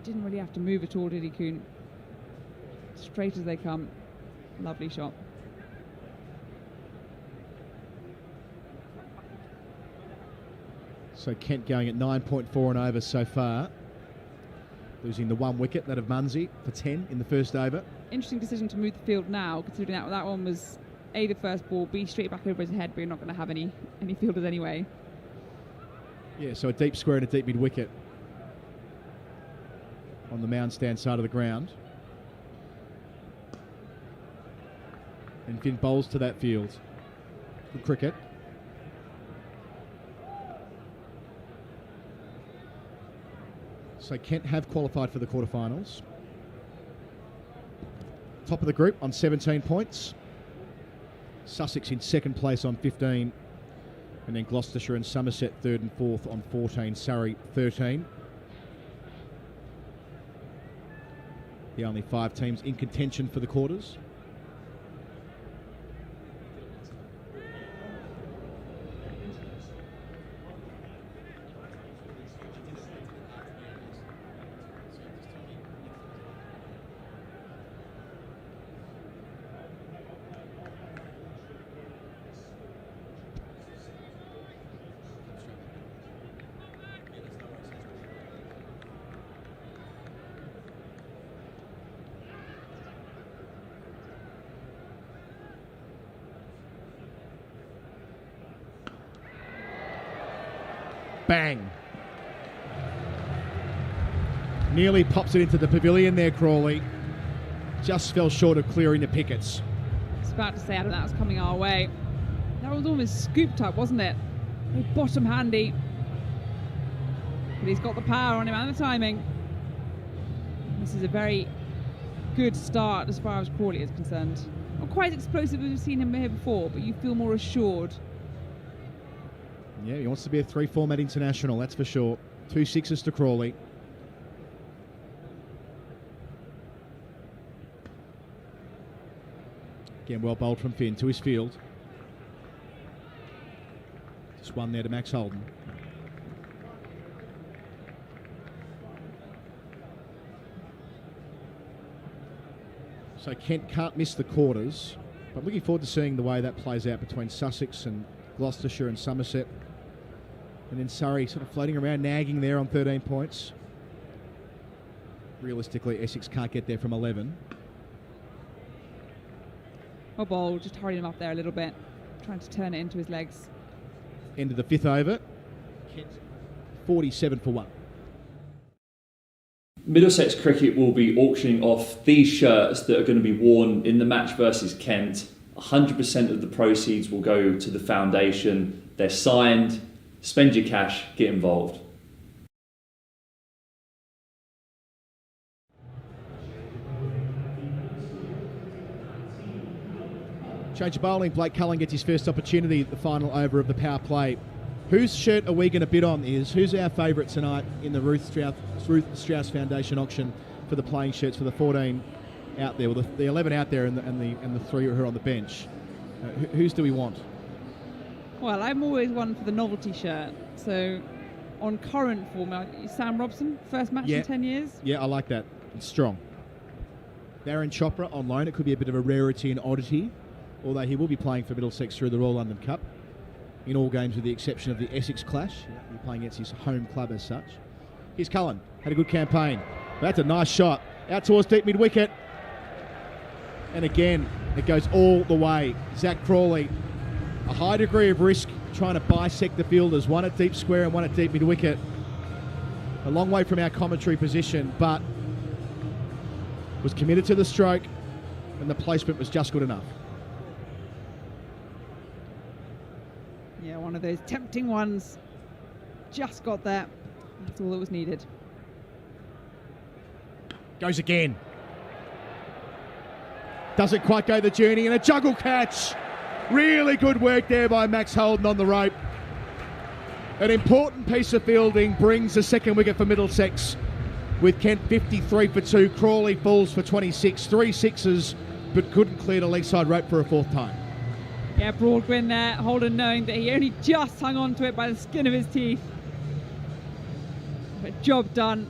Didn't really have to move at all, did he, Kuhn? Straight as they come. Lovely shot. So Kent going at 9.4 and over so far. Losing the 1 wicket, that of Munsey, for 10 in the first over. Interesting decision to move the field now, considering that one was A, the first ball, B, straight back over his head, but you're not going to have any fielders anyway. Yeah, so a deep square and a deep mid wicket on the mound stand side of the ground. And Finn bowls to that field. Good cricket. So Kent have qualified for the quarterfinals. Top of the group on 17 points. Sussex in second place on 15. And then Gloucestershire and Somerset third and fourth on 14. Surrey 13. The only 5 teams in contention for the quarters. Bang. Nearly pops it into the pavilion there, Crawley. just fell short of clearing the pickets. I was about to say, Adam, that was coming our way. That was almost scooped up, wasn't it? Bottom handy. But he's got the power on him and the timing. This is a very good start as far as Crawley is concerned. Not quite as explosive as we've seen him here before, but you feel more assured. Yeah, he wants to be a 3-format international, that's for sure. 2 sixes to Crawley. Again, well bowled from Finn to his field. Just one there to Max Holden. So Kent can't miss the quarters. But looking forward to seeing the way that plays out between Sussex and Gloucestershire and Somerset. And then Surrey sort of floating around, nagging there on 13 points. Realistically, Essex can't get there from 11. Oh, ball, just hurrying him up there a little bit, trying to turn it into his legs. End of the 5th over. Kent 47 for 1. Middlesex Cricket will be auctioning off these shirts that are going to be worn in the match versus Kent. 100% of the proceeds will go to the foundation. They're signed. Spend your cash, get involved. Change of bowling. Blake Cullen gets his first opportunity at the final over of the power play. Whose shirt are we going to bid on? Who's our favourite tonight in the Ruth Strauss Foundation auction for the playing shirts for the 14 out there, well, the 11 out there and the 3 who are on the bench? Whose do we want? Well, I'm always one for the novelty shirt. So, on current form, Sam Robson, first match in 10 years. Yeah, I like that. It's strong. Darren Chopra on loan. It could be a bit of a rarity and oddity, although he will be playing for Middlesex through the Royal London Cup in all games with the exception of the Essex clash. He'll be playing against his home club as such. Here's Cullen. Had a good campaign. That's a nice shot. Out towards deep mid-wicket. And again, it goes all the way. Zach Crawley, a high degree of risk trying to bisect the fielders. One at deep square and one at deep mid-wicket. A long way from our commentary position, but was committed to the stroke and the placement was just good enough. Yeah, one of those tempting ones. Just got there. That's all that was needed. Goes again. Doesn't quite go the journey, and a juggle catch. Really good work there by Max Holden on the rope. An important piece of fielding brings the second wicket for Middlesex with Kent 53 for 2. Crawley falls for 26. 3 sixes, but couldn't clear the leg side rope for a 4th time. Yeah, broad grin there. Holden knowing that he only just hung on to it by the skin of his teeth. But job done.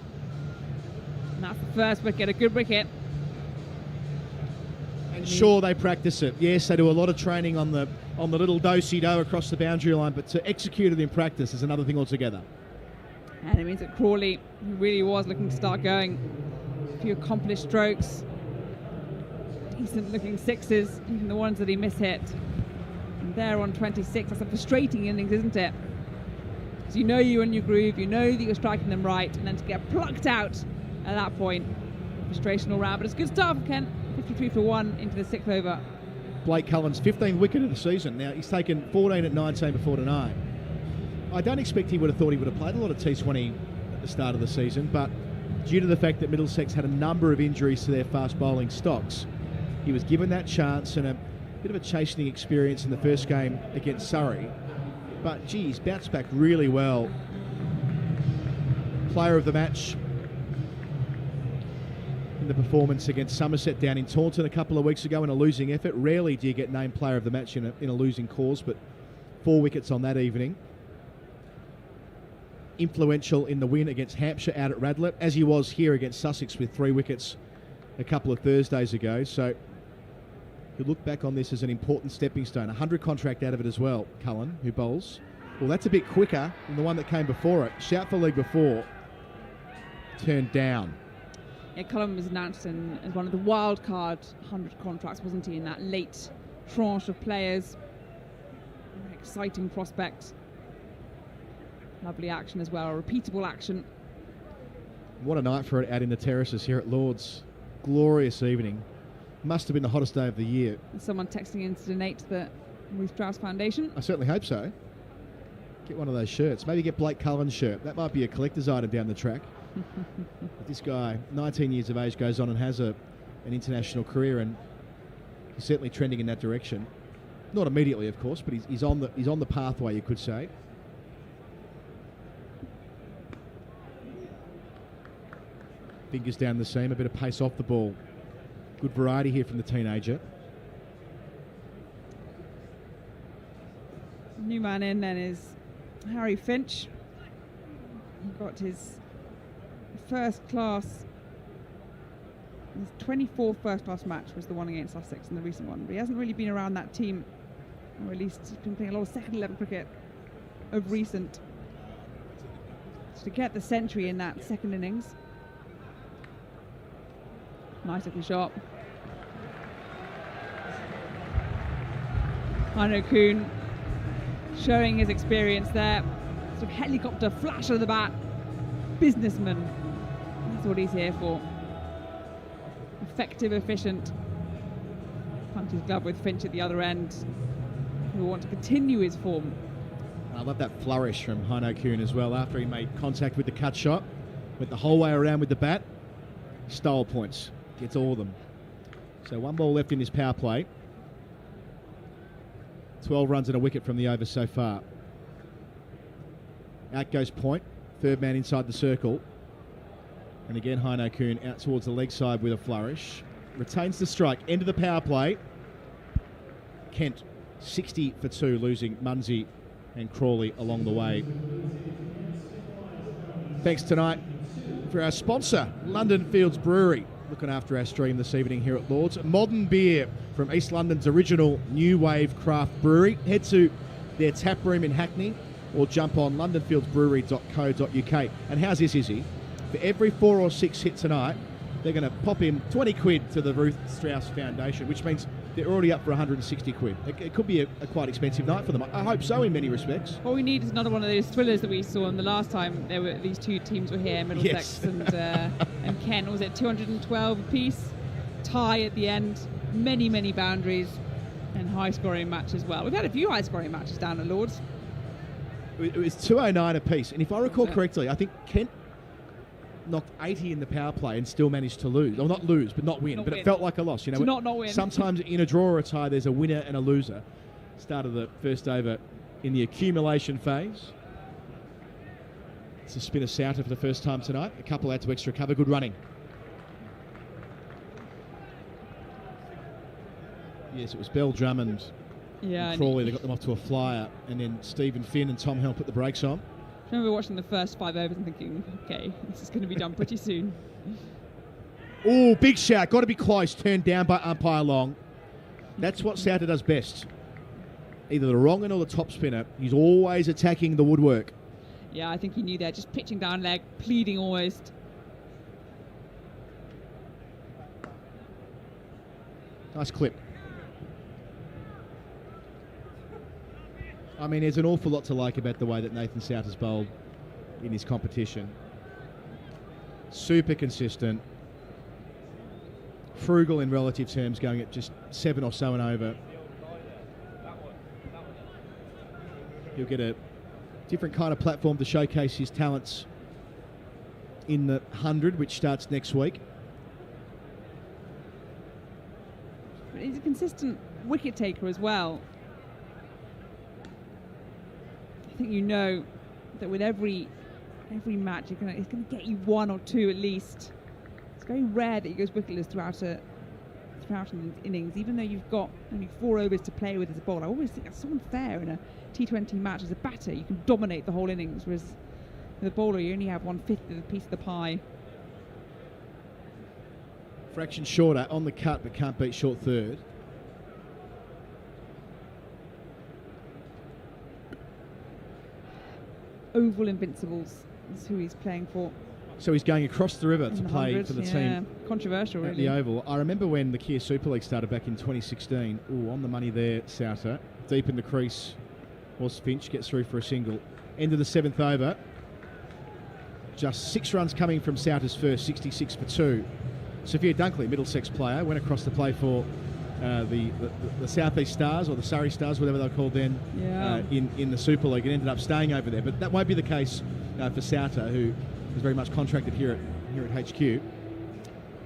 And that's the first wicket, a good wicket. And sure, they practice it. Yes, they do a lot of training on the little do-si-do across the boundary line, but to execute it in practice is another thing altogether. And it means that Crawley, who really was looking to start going, a few accomplished strokes, decent looking sixes, even the ones that he mishit. And there on 26, that's a frustrating innings, isn't it? Because you know you're in your groove, you know that you're striking them right, and then to get plucked out at that point, frustration all round. But it's a good start for Kent, 53 for 1 into the 6th over. Blake Cullen's 15th wicket of the season. Now, he's taken 14 at 19 before tonight. I don't expect he would have thought he would have played a lot of T20 at the start of the season, but due to the fact that Middlesex had a number of injuries to their fast bowling stocks, he was given that chance and a bit of a chastening experience in the first game against Surrey. But, gee, he's bounced back really well. Player of the match in the performance against Somerset down in Taunton a couple of weeks ago in a losing effort. Rarely do you get named player of the match in a losing cause, but 4 wickets on that evening. Influential in the win against Hampshire out at Radlett, as he was here against Sussex with 3 wickets a couple of Thursdays ago. So you look back on this as an important stepping stone. 100 contract out of it as well, Cullen, who bowls. Well, that's a bit quicker than the one that came before it. Shout for league before. Turned down. Yeah, Cullen was announced as one of the wild card 100 contracts, wasn't he, in that late tranche of players. Exciting prospect. Lovely action as well, a repeatable action. What a night for it out in the terraces here at Lord's. Glorious evening. Must have been the hottest day of the year. Someone texting in to donate to the Ruth Strauss Foundation. I certainly hope so. Get one of those shirts. Maybe get Blake Cullen's shirt. That might be a collector's item down the track. This guy, 19 years of age, goes on and has an international career, and he's certainly trending in that direction. Not immediately, of course, but he's on the pathway, you could say. Fingers down the seam, a bit of pace off the ball. Good variety here from the teenager. New man in then is Harry Finch. He got his first class, his 24th first class match was the one against Essex in the recent one, but he hasn't really been around that team, or at least he's been playing a lot of second 11 cricket of recent. So to get the century in that second innings. Nice looking shot. Heino Kuhn showing his experience there. Sort of helicopter flash of the bat. Businessman. That's what he's here for. Effective, efficient. Punch his glove with Finch at the other end, who want to continue his form. I love that flourish from Heino Kuhn as well. After he made contact with the cut shot, went the whole way around with the bat. Stole points. Gets all of them. So 1 ball left in his power play. 12 runs and a wicket from the over so far. Out goes Point. Third man inside the circle. And again, Heino Kuhn out towards the leg side with a flourish. Retains the strike. End of the power play. Kent 60 for 2, losing Munsey and Crawley along the way. Thanks tonight for our sponsor, London Fields Brewery, looking after our stream this evening here at Lord's. Modern beer from East London's original New Wave craft brewery. Head to their tap room in Hackney or jump on londonfieldsbrewery.co.uk. And how's this, Izzy? For every 4 or 6 hit tonight, they're going to pop in 20 quid to the Ruth Strauss Foundation, which means they're already up for 160 quid. It could be a quite expensive night for them. I hope so in many respects. What we need is another one of those thrillers that we saw in the last time these two teams were here, Middlesex and Kent. Was it 212 apiece? Tie at the end. Many, many boundaries and high-scoring match as well. We've had a few high-scoring matches down at Lord's. It was 209 apiece. And if I recall correctly, I think Kent knocked 80 in the power play and still managed to lose. Or not lose, but not win. It felt like a loss. You know, not win. Sometimes in a draw or a tie, there's a winner and a loser. Start of the first over in the accumulation phase. It's a spinner Souter for the first time tonight. A couple out to extra cover. Good running. Yes, it was Bell Drummond and Crawley. They got them off to a flyer. And then Stephen Finn and Tom Hill put the brakes on. I remember watching the first 5 overs and thinking, okay, this is going to be done pretty soon. Oh, big shout. Got to be close. Turned down by umpire Long. That's what Souter does best. Either the wrong end or the top spinner. He's always attacking the woodwork. Yeah, I think he knew that. Just pitching down leg, pleading almost. Nice clip. I mean, there's an awful lot to like about the way that Nathan Souter's bowled in his competition. Super consistent. Frugal in relative terms, going at just 7 or so and over. He'll get a different kind of platform to showcase his talents in the 100, which starts next week. He's a consistent wicket taker as well. I think you know that with every match, it's going to get you 1 or 2 at least. It's very rare that he goes wicketless throughout an innings, even though you've got only 4 overs to play with as a bowler. I always think that's so unfair in a T20 match. As a batter, you can dominate the whole innings, whereas with a bowler, you only have 1/5 of the piece of the pie. Fraction shorter on the cut, but can't beat short third. Oval Invincibles is who he's playing for. So he's going across the river to play 100, for the team. Controversial, at really. the Oval. I remember when the Kia Super League started back in 2016. Ooh, on the money there, Souter. Deep in the crease was Finch, gets through for a single. End of the 7th over. Just 6 runs coming from Souter's first, 66 for 2. Sophia Dunkley, Middlesex player, went across to play for the South East Stars, or the Surrey Stars, whatever they're called then, in the Super League, and ended up staying over there. But that won't be the case for Sauter, who is very much contracted here at HQ.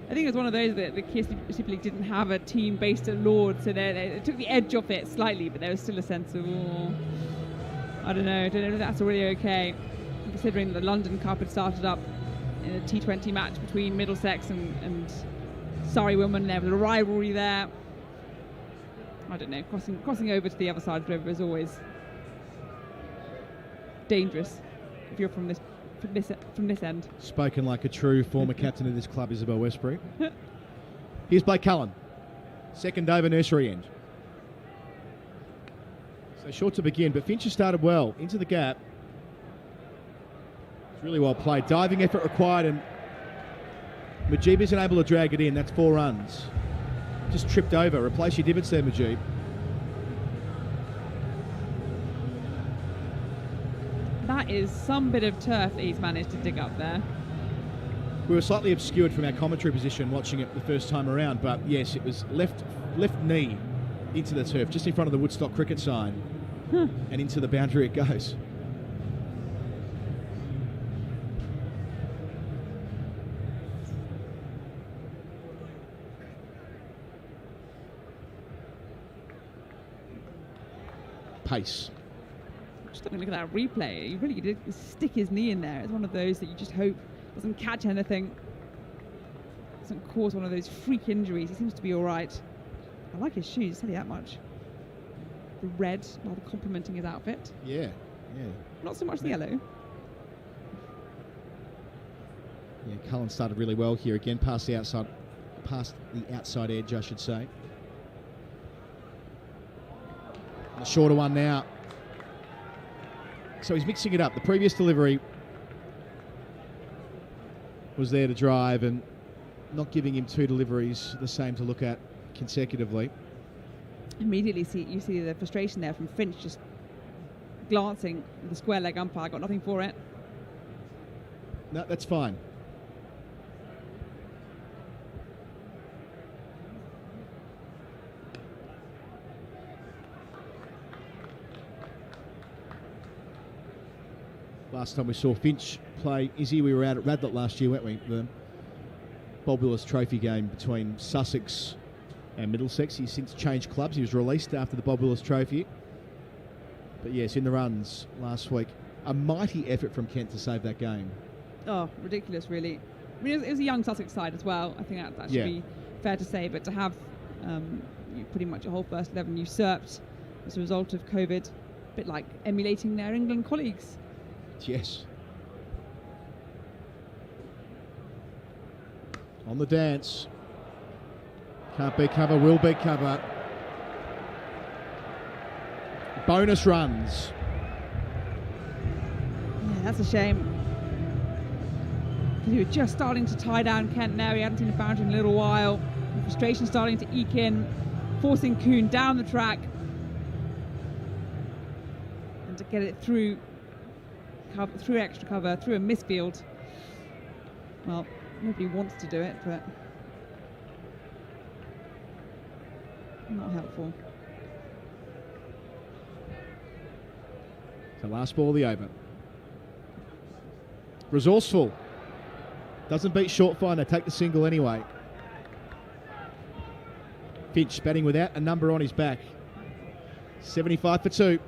I think it's one of those that the Kiss Super League didn't have a team based at Lords, so they took the edge off it slightly, but there was still a sense of, I don't know if that's really okay, considering the London Cup had started up in a T20 match between Middlesex and Surrey women. There was a rivalry there. I don't know, crossing over to the other side of the river is always dangerous if you're from this end. Spoken like a true former captain of this club, Isabel Westbury. Here's Blake Cullen. Second over, nursery end. So short to begin, but Finch has started well. Into the gap. It's really well played. Diving effort required, and Majib isn't able to drag it in. That's 4 runs. Just tripped over. Replace your divots there, Majib. That is some bit of turf that he's managed to dig up there. We were slightly obscured from our commentary position watching it the first time around, but yes, it was left knee into the turf, just in front of the Woodstock cricket sign, and into the boundary it goes. Pace. Just looking at that replay, he really did stick his knee in there. It's one of those that you just hope doesn't catch anything, doesn't cause one of those freak injuries. He seems to be all right. I like his shoes, tell you that much. The red, rather complementing his outfit. Yeah. Not so much the yellow. Yeah, Cullen started really well here again, past the outside edge, I should say. And the shorter one now. So he's mixing it up. The previous delivery was there to drive, and not giving him 2 deliveries the same to look at consecutively. Immediately you see the frustration there from Finch, just glancing at the square leg umpire, got nothing for it. No, that's fine. Last time we saw Finch play Izzy, we were out at Radlett last year, weren't we? The Bob Willis Trophy game between Sussex and Middlesex. He's since changed clubs. He was released after the Bob Willis Trophy. But yes, in the runs last week. A mighty effort from Kent to save that game. Oh, ridiculous, really. I mean, it was a young Sussex side as well. I think that should be fair to say. But to have pretty much a whole first 11 usurped as a result of COVID, a bit like emulating their England colleagues. Yes. On the dance. Can't be cover, will be cover. Bonus runs. Yeah, that's a shame. He was just starting to tie down Kent now. He hadn't seen the boundary in a little while. The frustration starting to eke in, forcing Kuhn down the track. And to get it through extra cover, through a misfield. Well, nobody wants to do it, but not helpful. So last ball of the over. Resourceful. Doesn't beat short fine, they take the single anyway. Finch batting without a number on his back. 75 for 2.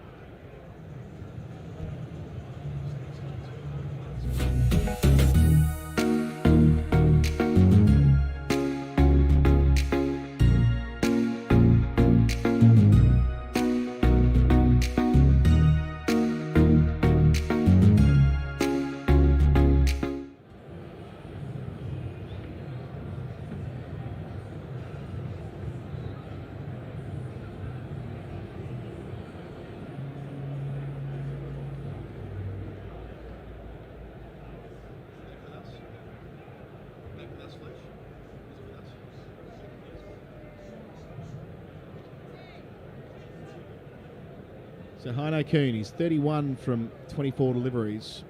So Heino Kuhn, he's 31 from 24 deliveries.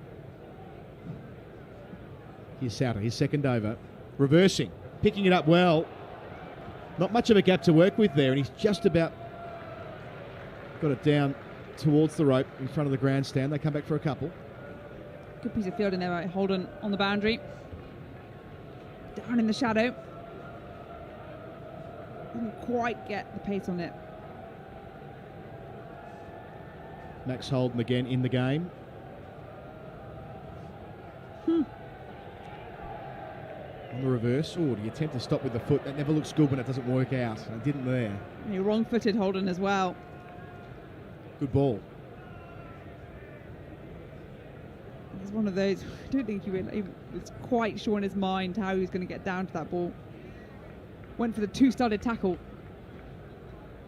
Here's Sauter, his second over. Reversing. picking it up well. Not much of a gap to work with there, and he's just about got it down towards the rope in front of the grandstand. They come back for a couple. Good piece of fielding there by Holden on the boundary. Down in the shadow. Didn't quite get the pace on it. Max Holden again in the game. On the reverse. Oh, do you attempt to stop with the foot? That never looks good when it doesn't work out. And it didn't there. And he wrong-footed Holden as well. Good ball. It's one of those, I don't think he was quite sure in his mind how he was going to get down to that ball. Went for the two-studded tackle.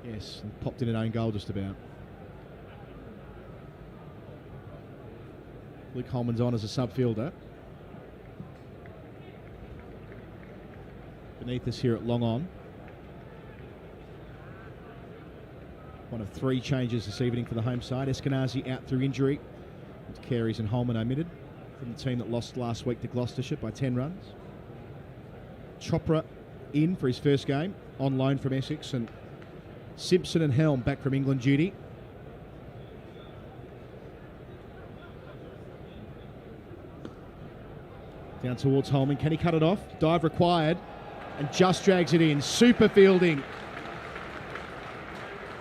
Yes, and popped in an own goal just about. Luke Holman's on as a sub-fielder. Beneath us here at Long On. One of 3 changes this evening for the home side. Eskenazi out through injury. With Careys and Holman omitted from the team that lost last week to Gloucestershire by 10 runs. Chopra in for his first game on loan from Essex, and Simpson and Helm back from England duty. Down towards Holman. Can he cut it off? Dive required. And just drags it in. Super fielding.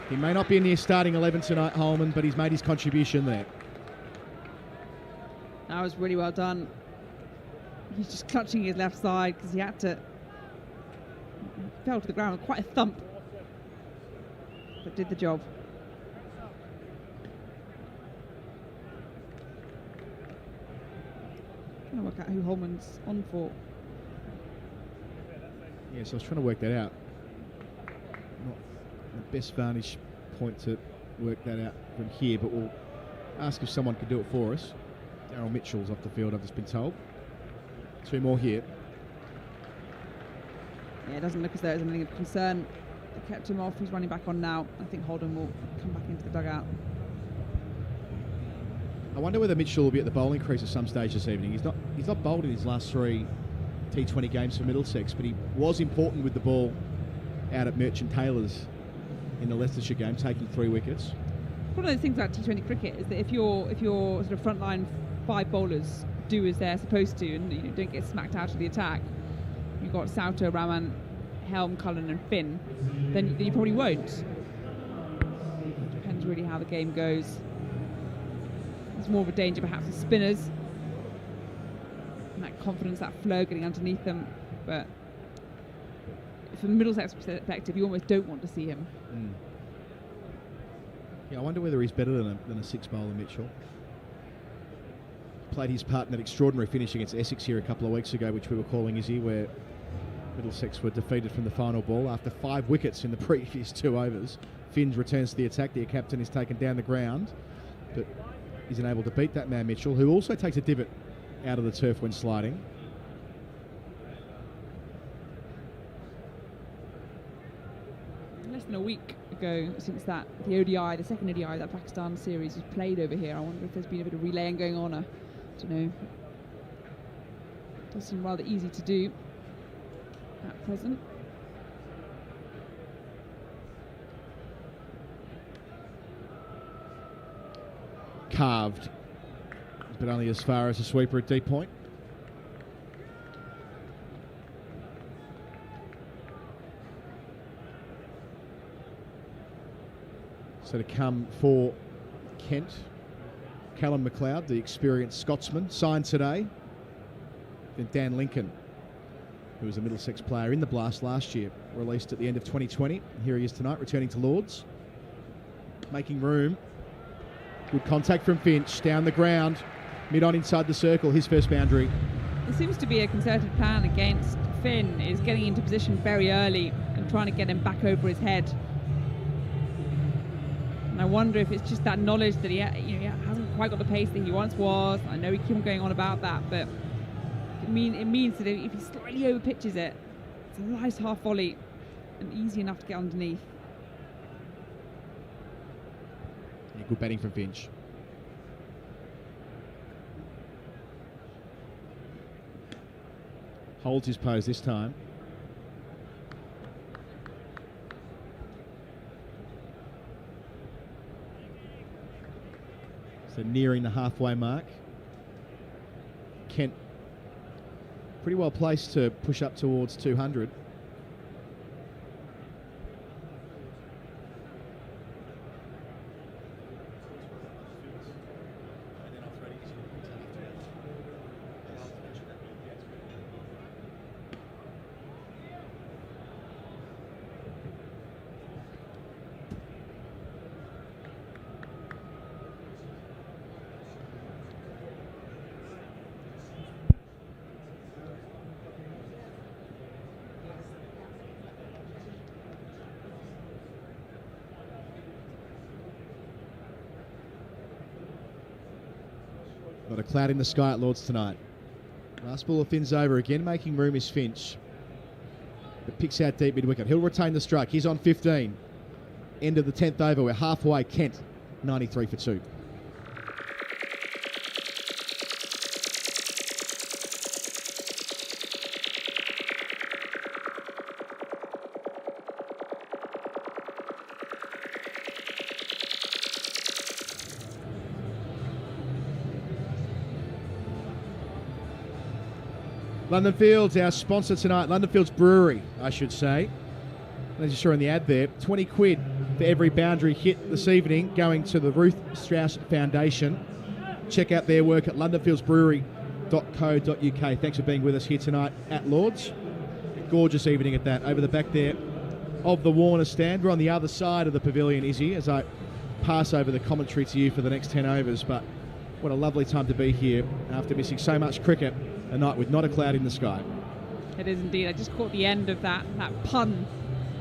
He may not be in the starting 11 tonight, Holman, but he's made his contribution there. That was really well done. He's just clutching his left side because he had to. He fell to the ground with quite a thump. But did the job. Trying to work out who Holman's on for. Yes, I was trying to work that out. Not the best vantage point to work that out from here, but we'll ask if someone could do it for us. Daryl Mitchell's off the field, I've just been told. 2 more here. Yeah, it doesn't look as though there's anything of concern that kept him off. He's running back on now. I think Holden will come back into the dugout. I wonder whether Mitchell will be at the bowling crease at some stage this evening. He's not bowled in his last 3 T20 games for Middlesex, but he was important with the ball out at Merchant Taylor's in the Leicestershire game, taking 3 wickets. One of those things about T20 cricket is that if your sort of frontline 5 bowlers do as they're supposed to and you don't get smacked out of the attack, you've got Sauter, Raman, Helm, Cullen and Finn, then you probably won't. Depends really how the game goes. There's more of a danger perhaps with spinners. And that confidence, that flow getting underneath them. But from Middlesex perspective, you almost don't want to see him. Yeah, I wonder whether he's better than a 6-bowler Mitchell. Played his part in that extraordinary finish against Essex here a couple of weeks ago, which we were calling Izzy, where Middlesex were defeated from the final ball after 5 wickets in the previous 2 overs. Finn returns to the attack. Their captain is taken down the ground, but isn't able to beat that man Mitchell, who also takes a divot out of the turf when sliding. Less than a week ago since the ODI, the second ODI, that Pakistan series was played over here. I wonder if there's been a bit of relaying going on. I don't know. It does seem rather easy to do at present. Carved, but only as far as a sweeper at deep point. So to come for Kent, Callum McLeod, the experienced Scotsman, signed today. Then Dan Lincoln, who was a Middlesex player in the Blast last year, released at the end of 2020. Here he is tonight, returning to Lords. Making room. Good contact from Finch, down the ground, mid-on inside the circle, his first boundary. There seems to be a concerted plan against Finn, is getting into position very early and trying to get him back over his head. And I wonder if it's just that knowledge that he hasn't quite got the pace that he once was. I know we keep on going on about that, but it means that if he slightly over pitches it, it's a nice half volley and easy enough to get underneath. Yeah, good batting from Finch. Holds his pose this time. So nearing the halfway mark. Kent pretty well placed to push up towards 200. Not a cloud in the sky at Lords tonight. Last ball of Finn's over again, making room is Finch. But picks out deep mid-wicket. He'll retain the strike. He's on 15. End of the 10th over. We're halfway. Kent, 93 for 2. London Fields, our sponsor tonight. London Fields Brewery, I should say. As you saw in the ad there, 20 quid for every boundary hit this evening going to the Ruth Strauss Foundation. Check out their work at londonfieldsbrewery.co.uk. Thanks for being with us here tonight at Lords. Gorgeous evening at that. Over the back there of the Warner stand. We're on the other side of the pavilion, Izzy, as I pass over the commentary to you for the next 10 overs. But what a lovely time to be here after missing so much cricket. A night with not a cloud in the sky. It is indeed. I just caught the end of that pun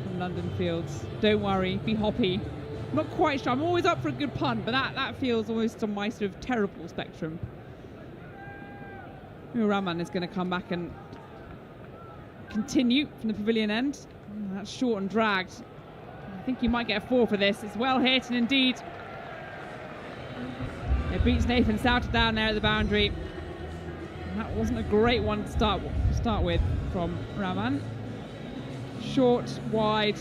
from London Fields. Don't worry, be hoppy. I'm not quite sure. I'm always up for a good pun, but that feels almost on my sort of terrible spectrum. Rahman is going to come back and continue from the pavilion end. That's short and dragged. I think you might get a 4 for this. It's well hit, and indeed it beats Nathan Souter down there at the boundary. That wasn't a great one to start with from Rahman. Short, wide.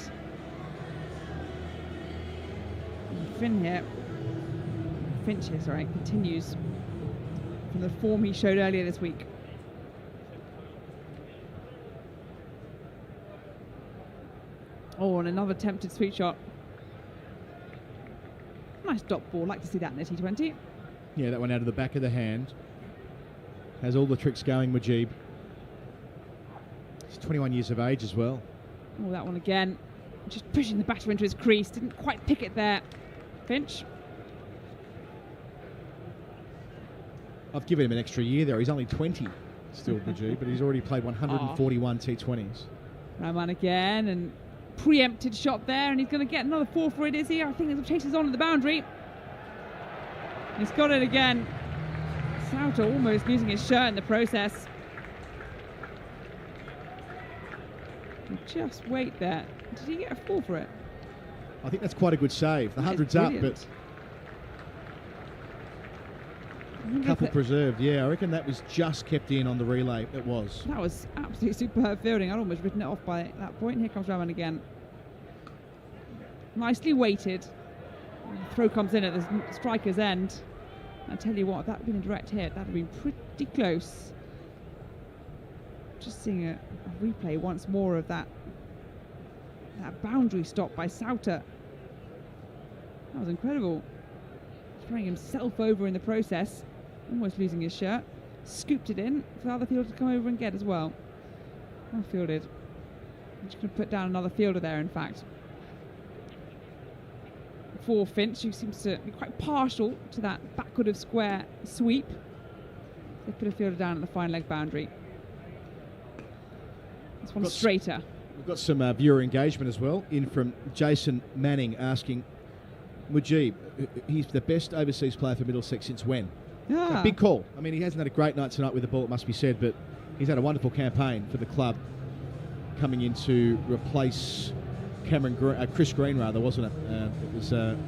Finch continues from the form he showed earlier this week. Oh, and another attempted sweep shot. Nice dot ball. Like to see that in the T20. Yeah, that one out of the back of the hand. Has all the tricks going, Mujib. He's 21 years of age as well. Oh, that one again. Just pushing the batter into his crease. Didn't quite pick it there. Finch. I've given him an extra year there. He's only 20 still, Mujib, but he's already played 141 T20s. Rahman again, and preempted shot there, and he's going to get another 4 for it, is he? I think the chase is on at the boundary. He's got it again. Souter almost losing his shirt in the process. Just wait there. Did he get a 4 for it? I think that's quite a good save. The 100's up, but a couple preserved. Yeah, I reckon that was just kept in on the relay. It was. That was absolutely superb fielding. I'd almost written it off by that point. Here comes Rahman again. Nicely weighted. Throw comes in at the striker's end. I tell you what, if that had been a direct hit, that would have been pretty close. Just seeing a replay once more of that boundary stop by Souter. That was incredible. Throwing himself over in the process, almost losing his shirt. Scooped it in for the other fielder to come over and get as well. Well fielded. I'm just going to put down another fielder there, in fact. For Finch, who seems to be quite partial to that backward of square sweep. They put a fielder down at the fine leg boundary. This one's straighter. We've got some viewer engagement as well, in from Jason Manning asking, Mujib, he's the best overseas player for Middlesex since when? Yeah. A big call. I mean, he hasn't had a great night tonight with the ball, it must be said, but he's had a wonderful campaign for the club, coming in to replace Chris Green, rather, wasn't it? It was. Who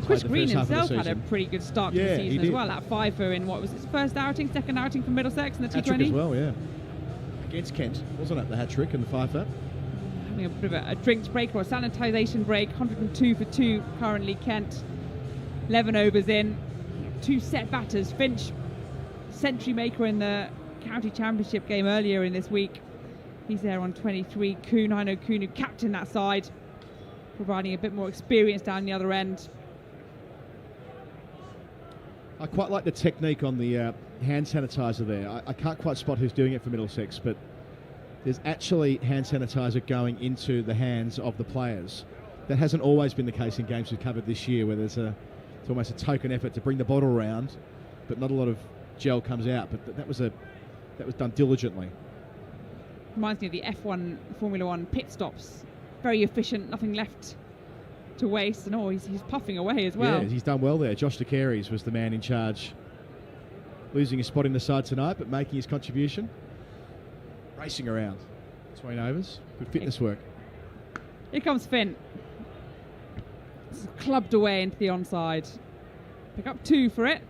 Chris played the Green first half of the himself had season. a pretty good start to the season as well. That 5-0 in what was his first outing, second outing for Middlesex in the T20. Hat-trick as well, yeah. Against Kent, wasn't it? The hat-trick and the 5-0. Having a bit of a drinks break or a sanitisation break. 102 for 2 currently, Kent. 11 overs in, 2 set batters. Finch, century maker in the county championship game earlier in this week. He's there on 23. Kuhn, I know Kuhn, who captained that side, providing a bit more experience down the other end. I quite like the technique on the hand sanitizer there. I can't quite spot who's doing it for Middlesex, but there's actually hand sanitizer going into the hands of the players. That hasn't always been the case in games we've covered this year, where it's almost a token effort to bring the bottle around, but not a lot of gel comes out. But that was done diligently. Reminds me of the F1 Formula 1 pit stops. Very efficient, nothing left to waste, and he's puffing away as well. Yeah, he's done well there. Josh DeCaries was the man in charge, losing his spot in the side tonight, but making his contribution. Racing around between overs. Good fitness work. Here comes Finn. It's clubbed away into the onside. Pick up 2 for it.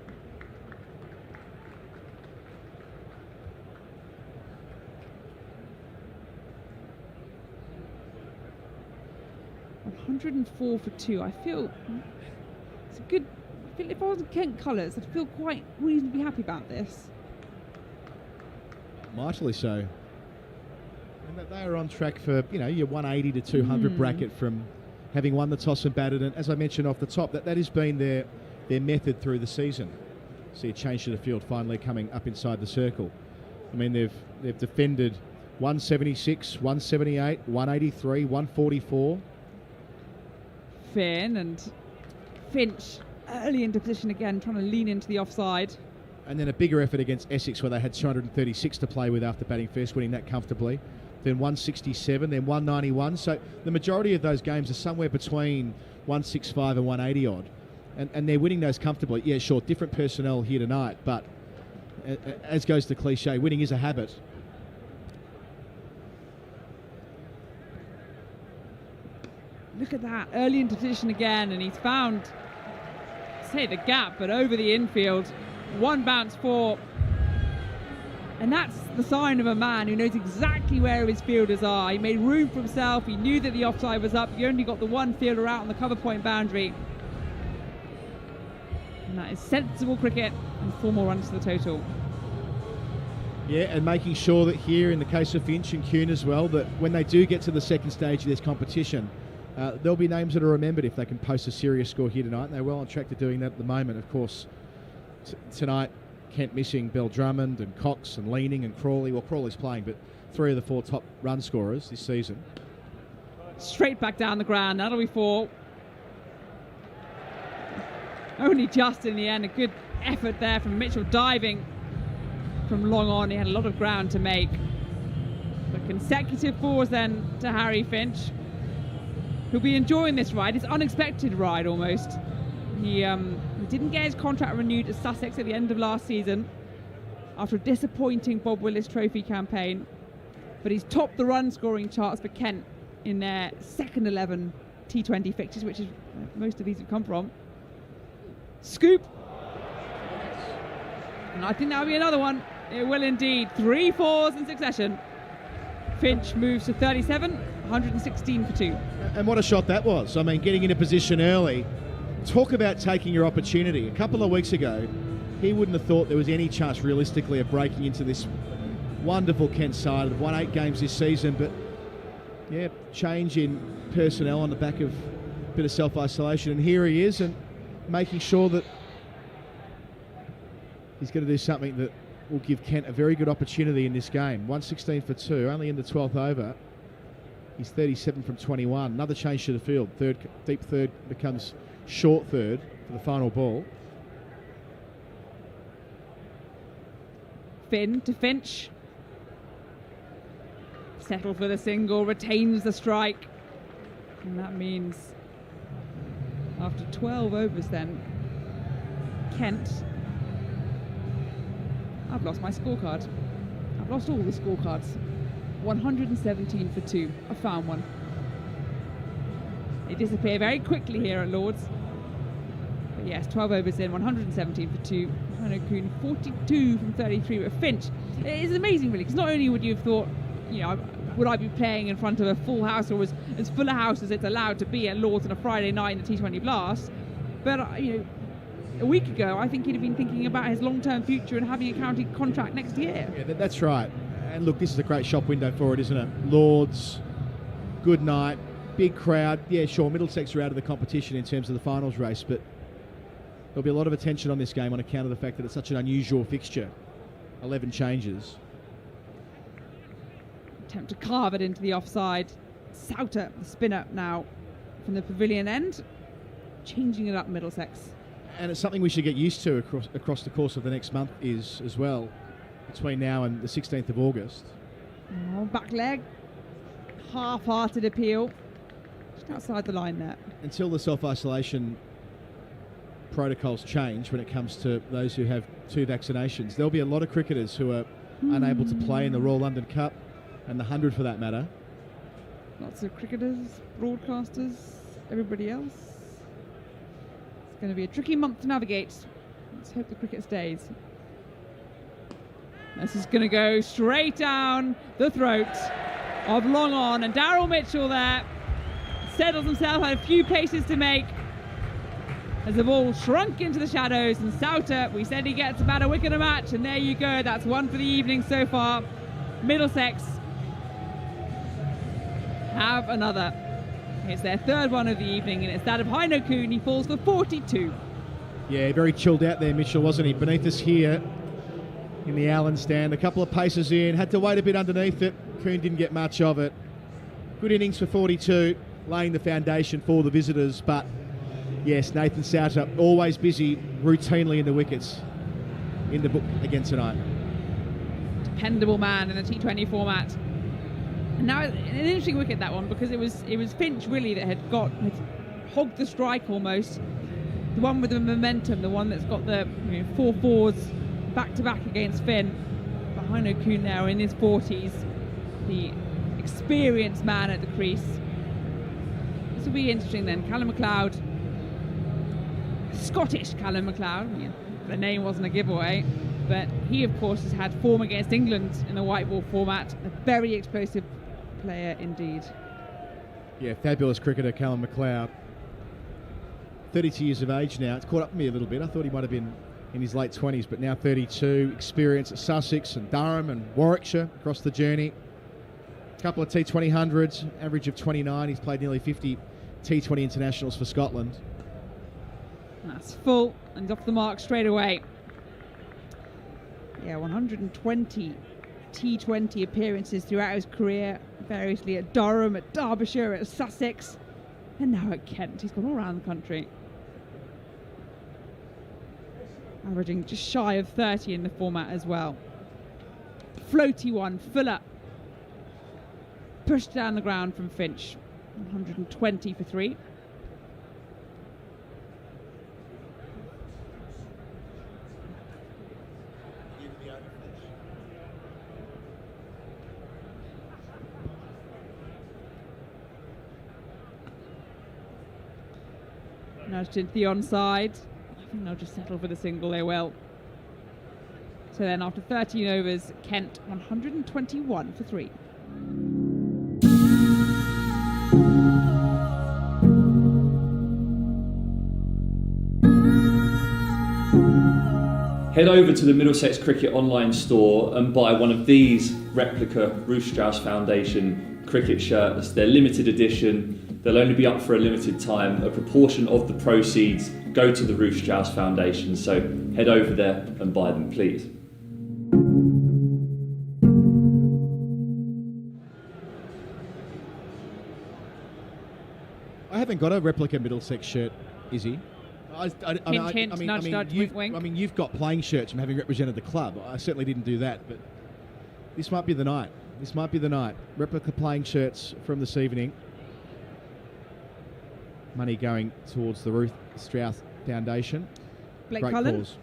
$104 for 2. I feel it's a good. I feel if I was in Kent colours, I'd feel quite reasonably happy about this. Mightily so. And they are on track for your 180 to 200 bracket from having won the toss and batted. And as I mentioned off the top, that has been their method through the season. See a change to the field finally coming up inside the circle. I mean, they've defended 176, 178, 183, 144. Finn and Finch early into position again, trying to lean into the offside. And then a bigger effort against Essex, where they had 236 to play with after batting first, winning that comfortably. Then 167, then 191. So the majority of those games are somewhere between 165 and 180 odd. And they're winning those comfortably. Yeah, sure, different personnel here tonight, but as goes the cliche, winning is a habit. Look at that, early into position again, and he's found, say, the gap, but over the infield. 1 bounce 4. And that's the sign of a man who knows exactly where his fielders are. He made room for himself. He knew that the offside was up. He only got the 1 fielder out on the cover point boundary. And that is sensible cricket, and 4 more runs to the total. Yeah, and making sure that here, in the case of Finch and Kuhn as well, that when they do get to the second stage of this competition, there'll be names that are remembered if they can post a serious score here tonight. And they're well on track to doing that at the moment. Of course, tonight, Kent missing Bell Drummond and Cox and Leaning and Crawley. Well, Crawley's playing, but 3 of the 4 top run scorers this season. Straight back down the ground. That'll be 4. Only just in the end. A good effort there from Mitchell, diving from long on. He had a lot of ground to make. But consecutive 4s then to Harry Finch, who'll be enjoying this ride. It's unexpected ride almost. He didn't get his contract renewed at Sussex at the end of last season after a disappointing Bob Willis Trophy campaign, but he's topped the run scoring charts for Kent in their second 11 T20 fixtures, which is where most of these have come from. Scoop, and I think that'll be another one. It will indeed. 3 4s in succession. Finch moves to 37, 116 for 2. And what a shot that was. I mean, getting into position early. Talk about taking your opportunity. A couple of weeks ago, he wouldn't have thought there was any chance realistically of breaking into this wonderful Kent side. They've won 8 games this season, but yeah, change in personnel on the back of a bit of self-isolation. And here he is, and making sure that he's going to do something that will give Kent a very good opportunity in this game. 116 for 2, only in the 12th over. He's 37 from 21. Another change to the field. Deep third becomes short third for the final ball. Finn to Finch. Settle for the single, retains the strike. And that means after 12 overs then, Kent. I've lost my scorecard. I've lost all the scorecards. 117 for 2. I found one. They disappear very quickly here at Lord's. But yes, 12 overs in, 117 for 2. Hano Kuhn, 42 from 33 with Finch. It's amazing, really, because not only would you have thought, would I be playing in front of a full house, or as full a house as it's allowed to be at Lord's on a Friday night in the T20 Blast, but a week ago, I think he'd have been thinking about his long-term future and having a county contract next year. Yeah, that's right. And look, this is a great shop window for it, isn't it? Lords, good night, big crowd. Yeah, sure, Middlesex are out of the competition in terms of the finals race, but there'll be a lot of attention on this game on account of the fact that it's such an unusual fixture. 11 changes. Attempt to carve it into the offside. Souter, the spinner now from the pavilion end, changing it up Middlesex. And it's something we should get used to across the course of the next month is as well, between now and the 16th of August. Oh, back leg. Half-hearted appeal. Just outside the line there. Until the self-isolation protocols change when it comes to those who have 2 vaccinations, there'll be a lot of cricketers who are unable to play in the Royal London Cup and the 100 for that matter. Lots of cricketers, broadcasters, everybody else. It's going to be a tricky month to navigate. Let's hope the cricket stays. This is going to go straight down the throat of Long On, and Daryl Mitchell there settles himself, had a few paces to make as the ball shrunk into the shadows, and Souter, we said he gets about a wicket a match, and there you go, that's one for the evening so far. Middlesex have another. It's their third one of the evening, and it's that of Haino Kuhn. He falls for 42. Yeah, very chilled out there, Mitchell, wasn't he? Beneath us here in the Allen stand, a couple of paces in, had to wait a bit underneath it. Kuhn didn't get much of it. Good innings for 42, laying the foundation for the visitors, but yes, Nathan Souter always busy routinely in the wickets in the book again tonight. Dependable man in the T20 format. And now an interesting wicket, that one, because it was Finch really that had hogged the strike almost. The one with the momentum, the one that's got the 4 fours back to back against Finn. But Haino Kuhn now in his 40s, the experienced man at the crease. This will be interesting then. Callum McLeod, Scottish Callum McLeod. The name wasn't a giveaway, but he of course has had form against England in the white ball format. A very explosive player indeed. Yeah, fabulous cricketer, Callum McLeod. 32 years of age now. It's caught up with me a little bit. I thought he might have been in his late 20s, but now 32. Experience at Sussex and Durham and Warwickshire across the journey. A couple of T20 hundreds, average of 29. He's played nearly 50 T20 internationals for Scotland. That's full and off the mark straight away. Yeah, 120 T20 appearances throughout his career, variously at Durham, at Derbyshire, at Sussex, and now at Kent. He's gone all around the country. Averaging just shy of 30 in the format as well. Floaty one, Fuller. Pushed down the ground from Finch. 120 for 3. Nudged into the onside. I think they'll just settle for the single, they will. So then after 13 overs, Kent 121 for 3. Head over to the Middlesex Cricket online store and buy one of these replica Ruth Strauss Foundation cricket shirts. They're limited edition. They'll only be up for a limited time. A proportion of the proceeds go to the Ruth Strauss Foundation, so head over there and buy them, please. I haven't got a replica Middlesex shirt, Izzy. You've got playing shirts from having represented the club. I certainly didn't do that, but this might be the night. This might be the night. Replica playing shirts from this evening. Money going towards the Ruth Strauss Foundation. Blake Great Cullen cause.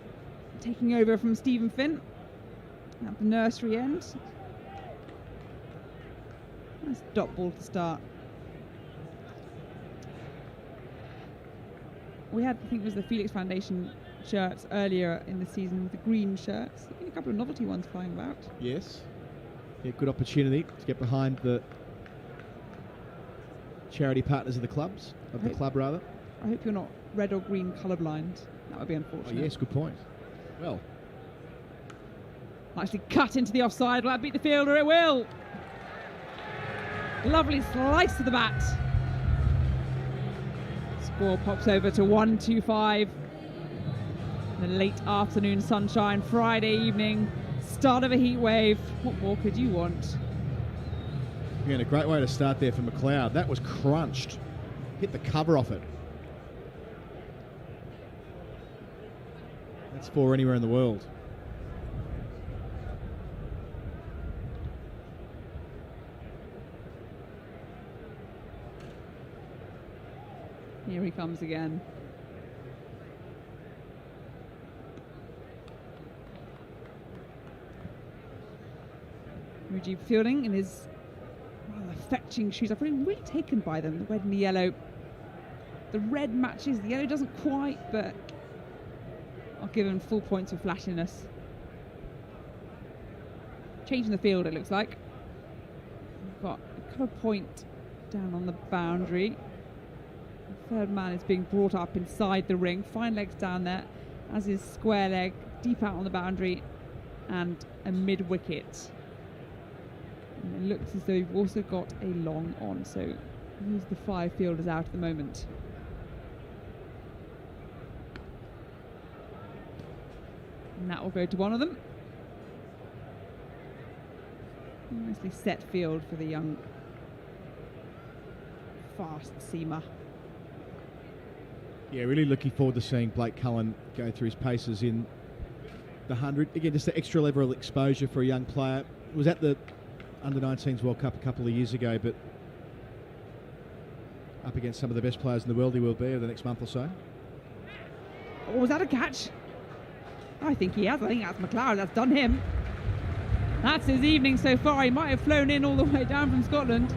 taking over from Stephen Finn at the nursery end. Nice dot ball to start. We had, I think it was the Felix Foundation shirts earlier in the season with the green shirts. I think a couple of novelty ones flying about. Yes. Yeah, good opportunity to get behind the charity partners of the clubs, of the club rather. I hope you're not red or green colourblind. That would be Oh, unfortunate. yes, good point. Well, Actually cut into the offside. Will that beat the fielder? It will. Lovely slice to the bat. Score pops over to 1-2-5. The late afternoon sunshine, Friday evening, start of a heat wave. What more could you want? yeah, and a great way to start there for McLeod. That was crunched. Hit the cover off it. That's 4 anywhere in the world. Here he comes again. Mujib Fielding in his rather fetching shoes. I've been really taken by them, the red and the yellow. The red matches, the yellow doesn't quite, but I'll give him full points for flashiness. Changing the field, it looks like. We've got a colour point down on the boundary. The third man is being brought up inside the ring. Fine legs down there, as is square leg, deep out on the boundary, and a mid-wicket. And it looks as though you've also got a long on, so who's the 5 fielders out at the moment? And that will go to one of them. Nicely set field for the young fast seamer. Yeah, really looking forward to seeing Blake Cullen go through his paces in the 100. Again, just the extra level of exposure for a young player. It was at the Under-19s World Cup a couple of years ago, but up against some of the best players in the world he will be over the next month or so. Oh, was that a catch? I think he has. I think that's McLeod. That's done him. That's his evening so far. He might have flown in all the way down from Scotland.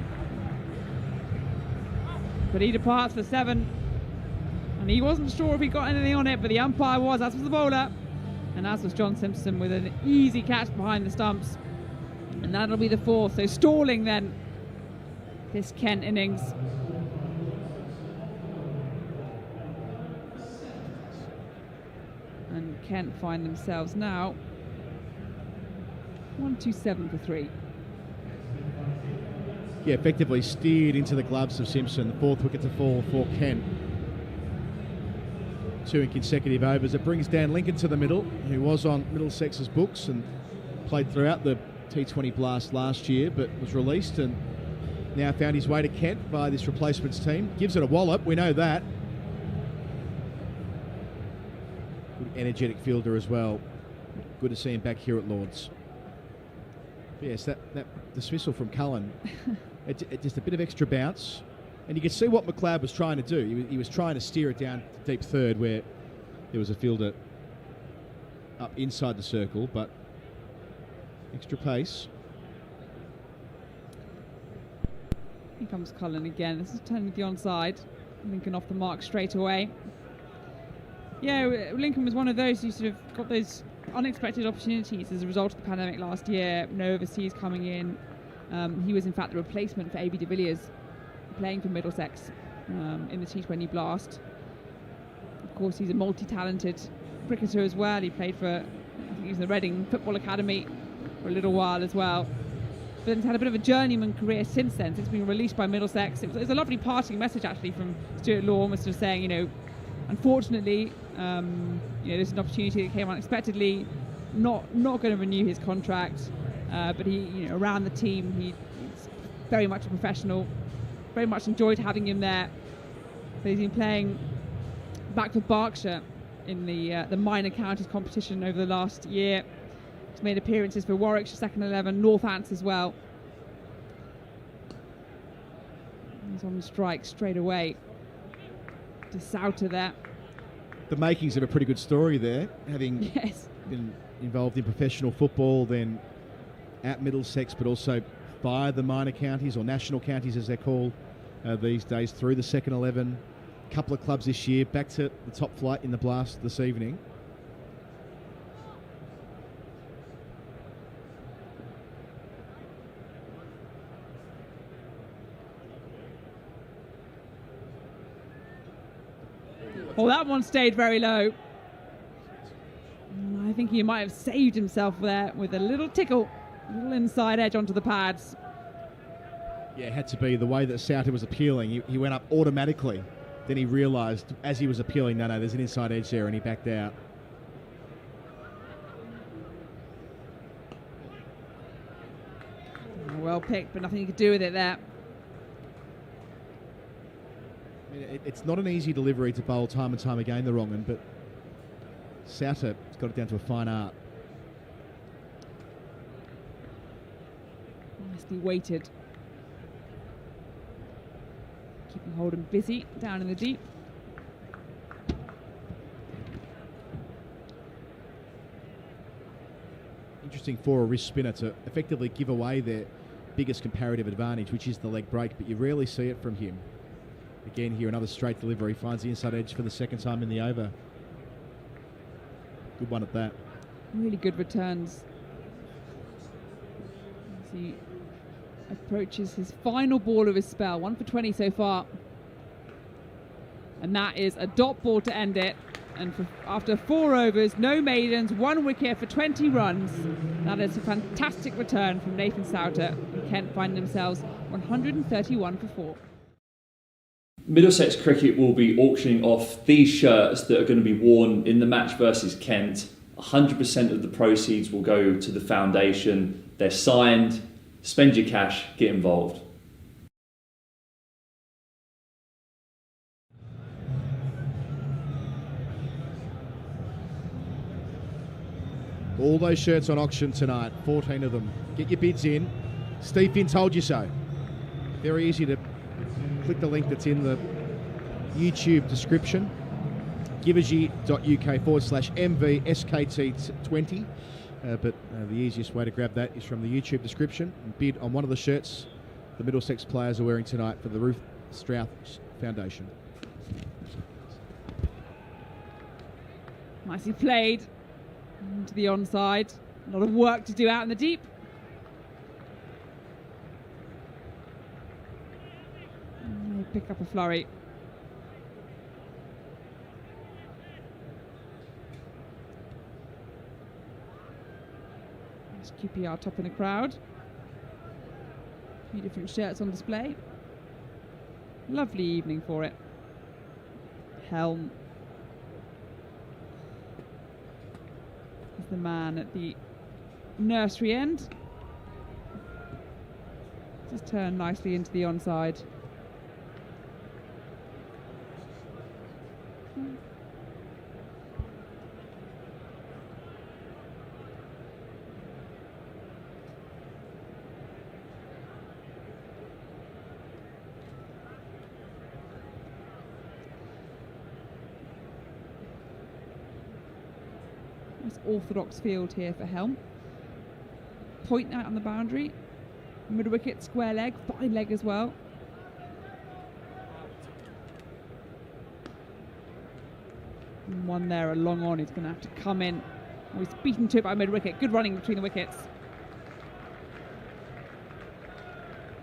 But he departs for 7. And he wasn't sure if he got anything on it, but the umpire was, as was the bowler. And as was John Simpson with an easy catch behind the stumps. And that'll be the 4th. So stalling then this Kent innings. And Kent find themselves now 1-2-7 for 3. Yeah, effectively steered into the gloves of Simpson. The 4th wicket to fall for Kent. 2 in consecutive overs. It brings Dan Lincoln to the middle, who was on Middlesex's books and played throughout the T20 Blast last year, but was released and now found his way to Kent by this replacements team. Gives it a wallop, we know that. Good energetic fielder as well. Good to see him back here at Lord's. But yes, that dismissal from Cullen, it just a bit of extra bounce. And you can see what McLeod was trying to do. He was trying to steer it down to deep third where there was a fielder up inside the circle, but extra pace. Here comes Cullen again. This is turning the onside. Lincoln off the mark straight away. Yeah, Lincoln was one of those who sort of got those unexpected opportunities as a result of the pandemic last year. No overseas coming in. He was in fact the replacement for A.B. de Villiers, playing for Middlesex in the T20 Blast. Of course, he's a multi-talented cricketer as well. He played for, I think he was in the Reading Football Academy for a little while as well. But he's had a bit of a journeyman career since then, since being released by Middlesex. It was a lovely parting message actually from Stuart Law, sort of saying, you know, unfortunately, this is an opportunity that came unexpectedly. Not going to renew his contract, but he, around the team, he's very much a professional. Very much enjoyed having him there. But he's been playing back for Berkshire in the minor counties competition over the last year. He's made appearances for Warwickshire second 11, Northants as well. He's on the strike straight away. To Souter there. The makings of a pretty good story there, having Yes. been involved in professional football, then at Middlesex, but also by the minor counties, or national counties as they're called these days, through the second 11. A couple of clubs this year, back to the top flight in the Blast this evening. Well, that one stayed very low. I think he might have saved himself there with a little tickle, a little inside edge onto the pads. Yeah, it had to be the way that Souter was appealing. He went up automatically. Then he realised as he was appealing, no, there's an inside edge there, and he backed out. Well picked, but nothing you could do with it there. I mean, it's not an easy delivery to bowl time and time again, the wrong one, but Souter's got it down to a fine art. Nicely weighted. Keeping Holden busy down in the deep. Interesting for a wrist spinner to effectively give away their biggest comparative advantage, which is the leg break, but you rarely see it from him. Again here, another straight delivery, finds the inside edge for the second time in the over. Good one at that. Really good returns. As he approaches his final ball of his spell, 1 for 20 so far. And that is a dot ball to end it. And after 4 overs, no maidens, 1 wicket for 20 runs. That is a fantastic return from Nathan Souter. And Kent find themselves 131 for 4. Middlesex Cricket will be auctioning off these shirts that are going to be worn in the match versus Kent. 100% of the proceeds will go to the foundation. They're signed. Spend your cash, get involved. All those shirts on auction tonight, 14 of them. Get your bids in. Steve Finn told you so. Very easy to click the link that's in the YouTube description. givergy.uk/MVSKT20. But the easiest way to grab that is from the YouTube description and bid on one of the shirts the Middlesex players are wearing tonight for the Ruth Strauss Foundation. Nicely played into the onside. A lot of work to do out in the deep. And they pick up a flurry. There's QPR top in the crowd. A few different shirts on display. Lovely evening for it. Helm is the man at the nursery end. Just turned nicely into the onside. Nice orthodox field here for Helm. Point out on the boundary. Middle wicket, square leg, fine leg as well. And one there, a long on, he's going to have to come in. Oh, he's beaten to it by mid wicket. Good running between the wickets.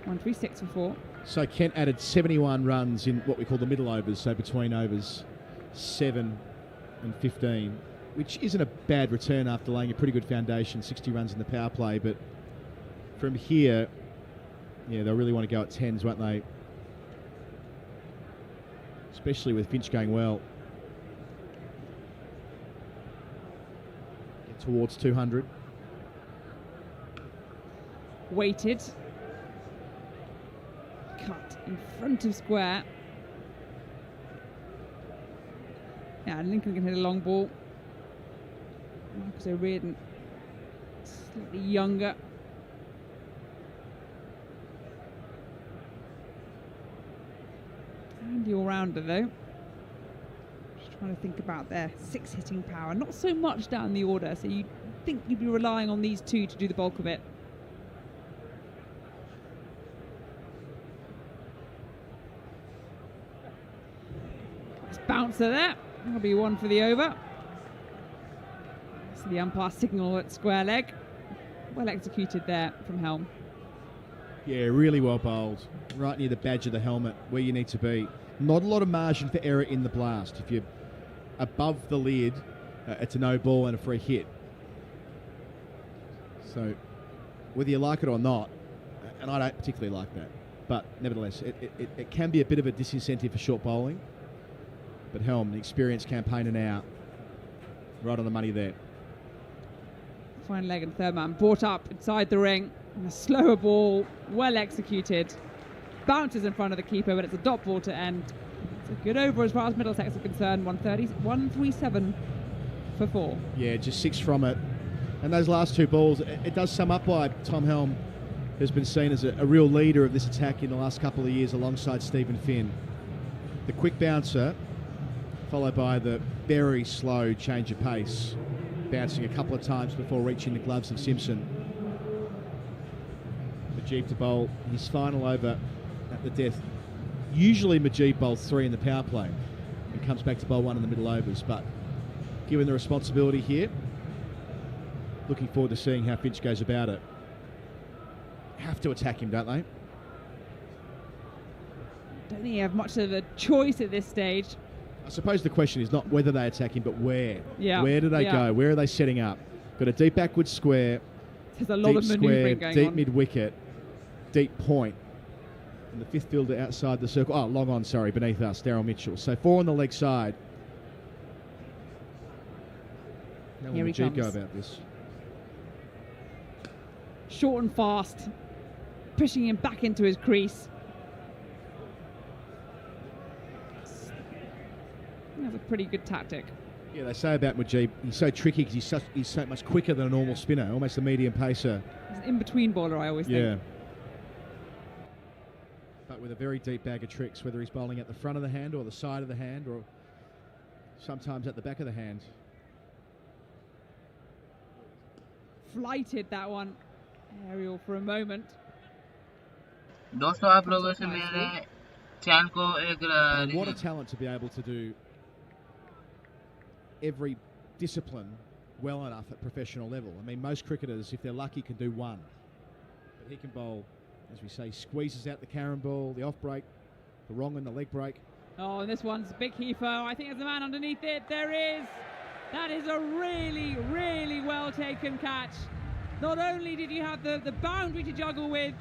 136 for 4. So Kent added 71 runs in what we call the middle overs, so between overs 7 and 15, which isn't a bad return after laying a pretty good foundation, 60 runs in the power play. But from here, yeah, they'll really want to go at 10s, won't they? Especially with Finch going well. Get towards 200. Weighted. Cut in front of square. Yeah, Lincoln can hit a long ball. Marcus O'Riordan, slightly younger. Handy all-rounder though. Just trying to think about their 6 hitting power. Not so much down the order, so you'd think you'd be relying on these two to do the bulk of it. Nice bouncer there. That'll be 1 for the over. So the umpire signal at square leg. Well executed there from Helm. Yeah, really well bowled. Right near the badge of the helmet, where you need to be. Not a lot of margin for error in the blast. If you're above the lid, it's a no ball and a free hit. So, whether you like it or not, and I don't particularly like that, but nevertheless, it can be a bit of a disincentive for short bowling. But Helm, the experienced campaigner now, right on the money there. Fine leg and third man brought up inside the ring. And a slower ball, well executed. Bounces in front of the keeper, but it's a dot ball to end. It's a good over as far as Middlesex are concerned. 137 for 4. Yeah, just 6 from it. And those last 2 balls, it does sum up why Tom Helm has been seen as a real leader of this attack in the last couple of years alongside Stephen Finn. The quick bouncer, followed by the very slow change of pace, bouncing a couple of times before reaching the gloves of Simpson. Majib to bowl his final over at the death. Usually Majib bowls 3 in the power play and comes back to bowl 1 in the middle overs, but given the responsibility here, looking forward to seeing how Finch goes about it. Have to attack him, don't they? Don't think you have much of a choice at this stage. I suppose the question is not whether they attack him, but where. Yeah. Where do they go? Where are they setting up? Got a deep backward square. There's a lot of manoeuvring going deep on. mid-wicket, deep point. And the 5th fielder outside the circle. Oh, long on, sorry, beneath us, Daryl Mitchell. So 4 on the leg side. How will Here he Majid go comes. about this? Short and fast, pushing him back into his crease. That's a pretty good tactic. Yeah, they say about Majid, he's so tricky because he's so much quicker than a normal spinner, almost a medium pacer. He's an in-between bowler, I always Yeah. think. But with a very deep bag of tricks, whether he's bowling at the front of the hand or the side of the hand or sometimes at the back of the hand. Flighted that one. Aerial for a moment. दोस्तों आप लोगों से मेरे channel को And what a एक talent to be able to do every discipline well enough at professional level. I mean, most cricketers, if they're lucky, can do one. But he can bowl, as we say, squeezes out the Karen ball, the off break, the wrong and the leg break. Oh, and this one's big heafer. I think there's a man underneath it. There is. That is a really, really well taken catch. Not only did you have the boundary to juggle with,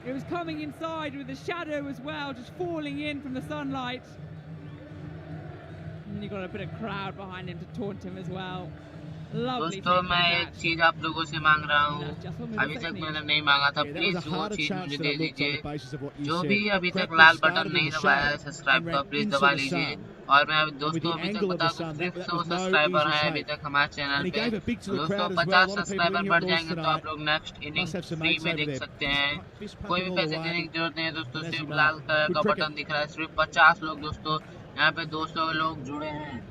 it was coming inside with the shadow as well, just falling in from the sunlight. And you got a bit of crowd behind him to taunt him as well. Lovely दोस्तों taken मैं एक catch. चीज आप लोगों से मांग रहा हूँ That's just what अभी Middlesex तक needs. मैंने नहीं मांगा था Yeah, that please was a वो harder चीज chance मुझे than they it looked on दीजिए the basis of what you जो said. भी अभी तक Crap Lal started button in नहीं the दबाया है shade सब्सक्राइब and का ran प्लीज into दबा the लीजिए sun. और मैं with दोस्तों the अभी तक angle of बता the sun, दूं सिर्फ that 100 was no subscriber easy हैं take. अभी तक हमारे And चैनल he पे gave it big to the दोस्तों crowd as well. A 50 lot of people subscriber in here बढ़ at Lords जाएंगे तो आप tonight. लोग next Must innings have some free mates में over देख there. सकते हैं Fist pump कोई it भी all पैसे the देने way. की जरूरत नहीं है दोस्तों And as सिर्फ he Lal marked. Colour Good का cricket. बटन दिख रहा है सिर्फ 50 लोग दोस्तों यहाँ पे 200 लोग जुड़े हैं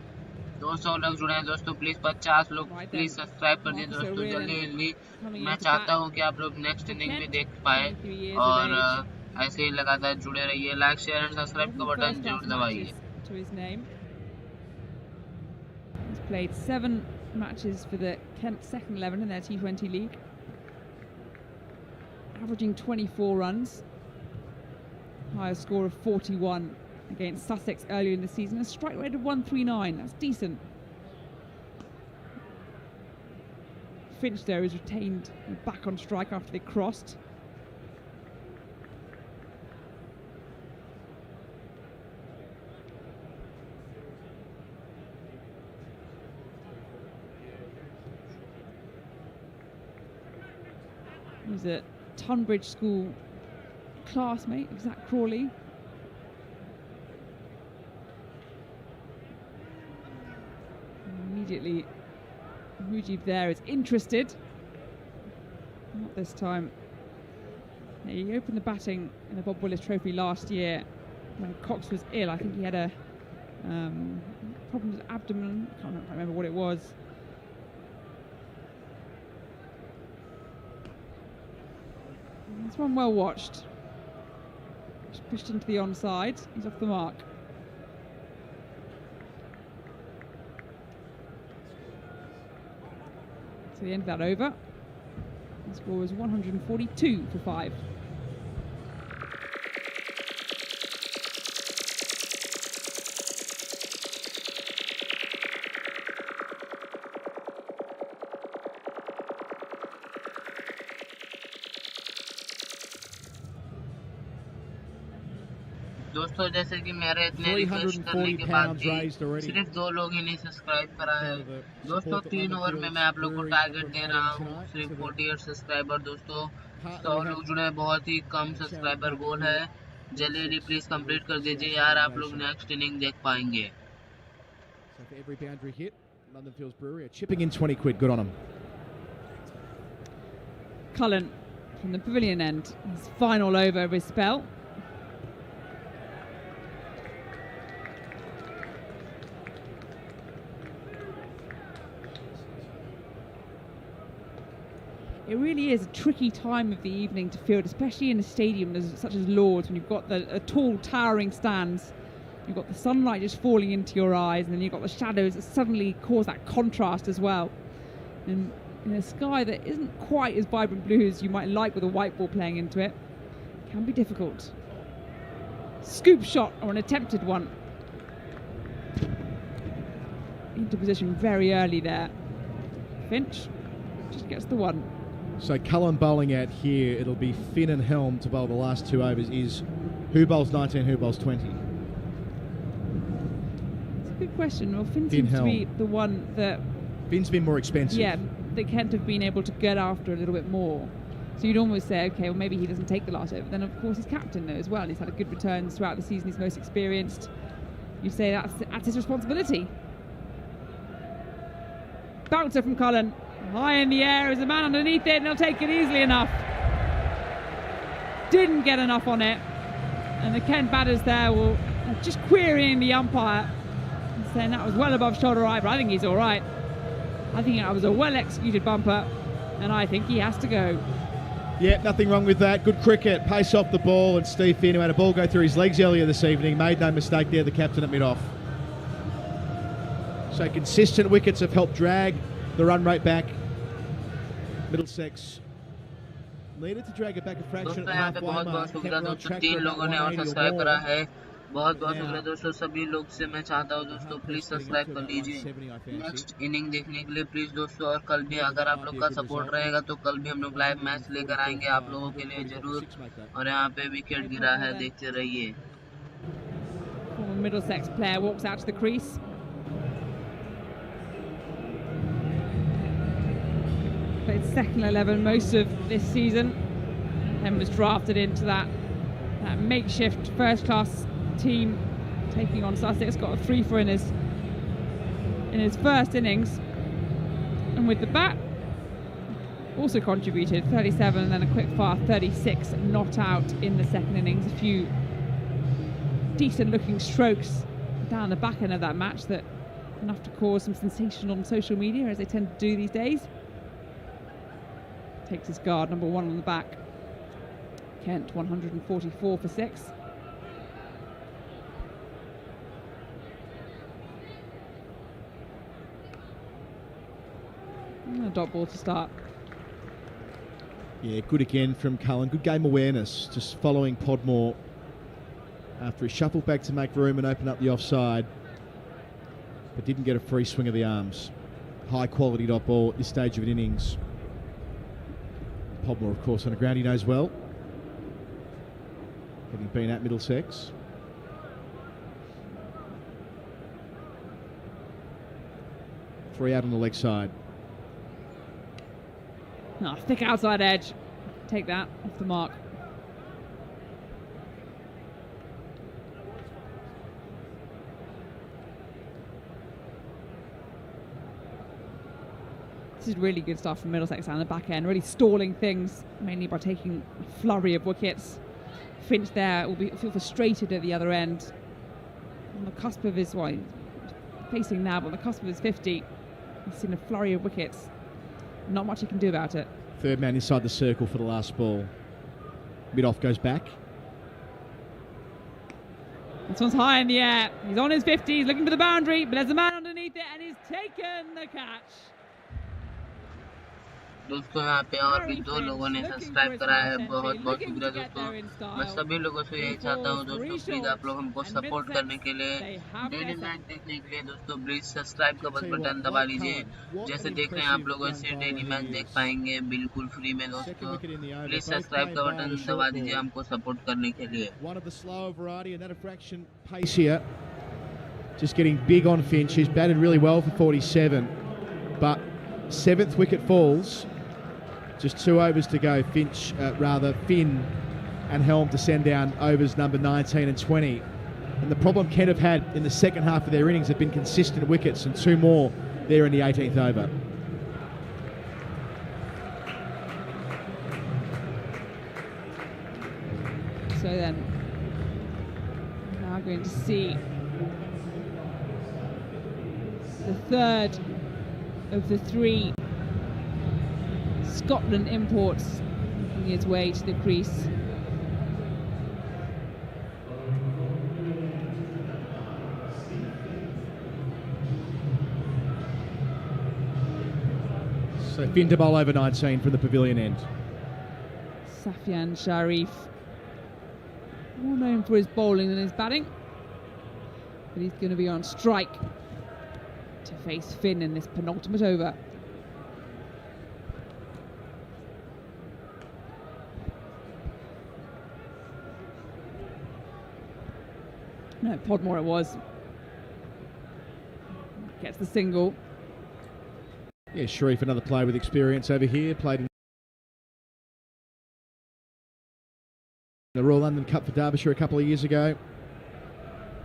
200 लोग जुड़े हैं दोस्तों प्लीज 50 लोग Right प्लीज then. सब्सक्राइब कर दिए Marcus दोस्तों O'Reilly जल्दी जल्दी coming मैं into चाहता bat हूँ कि आप लोग नेक्स्ट for इनिंग भी Kent, देख पाए 23 years और of age. ऐसे ही लगातार जुड़े रहिए लाइक शेयर एंड सब्सक्राइब का 11 बटन first-class जरूर दबाइए matches to his name. He's played 7 matches for the Kent second 11 in their T20 league, averaging 24 runs, highest score of 41 against Sussex earlier in the season, a strike rate of 139. That's decent. Finch there is retained back on strike after they crossed. He's a Tunbridge School classmate of Zach Crawley. Immediately, Mujib there is interested. Not this time. He opened the batting in the Bob Willis Trophy last year when Cox was ill. I think he had a problem with his abdomen. Can't remember what it was. This one well watched. Just pushed into the onside. He's off the mark. So the end of that over. The score was 142 for 5. दोस्तों जैसे कि मेरे इतने request करने के बाद भी सिर्फ 2 लोग ही नहीं सब्सक्राइब करा है। दोस्तों 3 ओवर में मैं आप लोग को टारगेट दे रहा हूँ, सिर्फ 48 सब्सक्राइबर। दोस्तों 100 लोग जुड़े हैं, बहुत ही कम सब्सक्राइबर गोल है। जल्दी प्लीज कंप्लीट कर दीजिए यार, आप लोग नेक्स्ट इनिंग देख पाएंगे। So for every boundary hit, London Fields Brewery are chipping in 20 quid. Good on them. Cullen from the pavilion end, his final over of his spell. It really is a tricky time of the evening to field, especially in a stadium such as Lord's, when you've got the tall, towering stands, you've got the sunlight just falling into your eyes, and then you've got the shadows that suddenly cause that contrast as well. And in a sky that isn't quite as vibrant blue as you might like with a white ball playing into it, can be difficult. Scoop shot, or an attempted one. Into position very early there. Finch just gets the one. So Cullen bowling out here. It'll be Finn and Helm to bowl the last 2 overs. Is who bowls 19, who bowls 20? It's a good question. Well, Finn seems to be the one that... Finn's been more expensive. Yeah, that Kent have been able to get after a little bit more. So you'd almost say, okay, well maybe he doesn't take the last over. Then of course he's captain though as well. He's had a good returns throughout the season. He's most experienced. You'd say that's his responsibility. Bouncer from Cullen. High in the air, there's a man underneath it, and he'll take it easily enough. Didn't get enough on it. And the Kent batters there will just querying the umpire and saying that was well above shoulder high, but I think he's all right. I think that was a well-executed bumper, and I think he has to go. Yeah, nothing wrong with that. Good cricket. Pace off the ball, and Steve Finn, who had a ball go through his legs earlier this evening, made no mistake there, the captain at mid-off. So consistent wickets have helped drag the run rate back. Middlesex needed to drag it back a fraction at halfway mark. दोस्तों 3 लोगों ने और subscribe करा है, बहुत शुक्रिया दोस्तों। सभी लोग से मैं चाहता हूँ दोस्तों प्लीज सब्सक्राइब कर लीजिए नेक्स्ट इनिंग देखने के लिए प्लीज दोस्तों। और कल भी अगर आप लोग का सपोर्ट रहेगा तो कल भी हम लोग लाइव मैच लेकर आएंगे आप लोगों के लिए जरूर। और यहाँ पे विकेट गिरा है, देखते रहिए। Middlesex player walks out to the crease. Played second 11 most of this season, and was drafted into that makeshift first-class team, taking on Sussex. Got a 3 for in his first innings, and with the bat also contributed 37, and then a quick fire 36 not out in the second innings. A few decent-looking strokes down the back end of that match that enough to cause some sensation on social media, as they tend to do these days. Takes his guard, number 1 on the back. Kent 144 for 6. And a dot ball to start. Yeah, good again from Cullen. Good game awareness, just following Podmore after he shuffled back to make room and open up the offside, but didn't get a free swing of the arms. High quality dot ball at this stage of an innings. Podmore, of course, on a ground he knows well, having been at Middlesex. Three out on the leg side. Oh, thick outside edge. Take that off the mark. This is really good stuff from Middlesex down the back end, really stalling things, mainly by taking a flurry of wickets. Finch there will feel frustrated at the other end. On the cusp of his, facing now, but on the cusp of his 50, he's seen a flurry of wickets. Not much he can do about it. Third man inside the circle for the last ball. Mid-off goes back. This one's high in the air. He's on his 50, he's looking for the boundary, but there's a man underneath it, and he's taken the catch. दोस्तों यहाँ पे और भी 2 लोगों ने subscribe करा है, बहुत बहुत शुक्रिया दोस्तों। मैं सभी लोगों से यही चाहता हूँ दोस्तों, प्लीज़ आप लोग हमको सपोर्ट करने के लिए, डेली मैच देखने के लिए दोस्तों प्लीज़ सब्सक्राइब का बटन दबा लीजिए। जैसे देख रहे हैं आप लोग वैसे डेली मैच देख पाएंगे बिल्कुल फ्री में दोस्तों। प्लीज़ सब्सक्राइब का बटन दबा दीजिए हमको सपोर्ट करने के लिए। Just getting big on Finch. He's batted really well for 47, but 7th wicket falls. Just 2 overs to go. Finn and Helm to send down overs number 19 and 20. And the problem Kent have had in the second half of their innings have been consistent wickets, and 2 more there in the 18th over. So then, now going to see the third of the 3 Scotland imports making his way to the crease. So Finn to bowl over 19 from the pavilion end. Safian Sharif, more known for his bowling than his batting, but he's going to be on strike to face Finn in this penultimate over. No, Podmore it was. Gets the single. Yeah, Sharif, another player with experience over here, played in the Royal London Cup for Derbyshire a couple of years ago.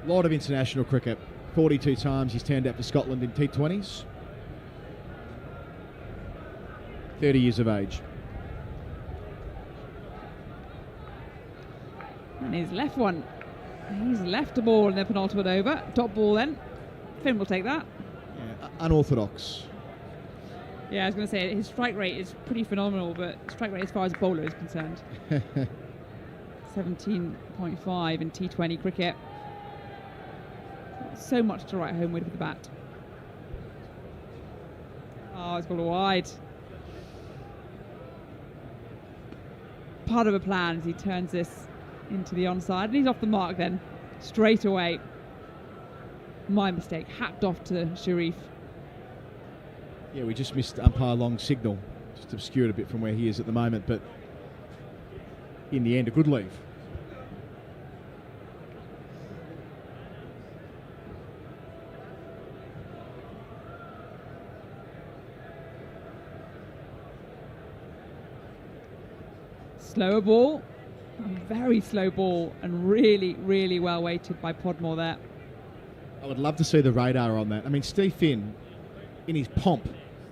A lot of international cricket. 42 times he's turned out for Scotland in T20s. 30 years of age. And his left one. He's left a ball in the penultimate over. Top ball then. Finn will take that. Yeah, unorthodox. Yeah, I was going to say his strike rate is pretty phenomenal, but strike rate as far as bowler is concerned. 17.5 in T20 cricket. So much to write home with the bat. Oh, it's gone wide. Part of a plan as he turns this into the onside, and he's off the mark then, straight away. My mistake, hacked off to Sharif. Yeah, we just missed umpire long signal, just obscured a bit from where he is at the moment, but in the end, a good leave. Slower ball, very slow ball, and really, really well weighted by Podmore there. I would love to see the radar on that. I mean, Steve Finn, in his pomp,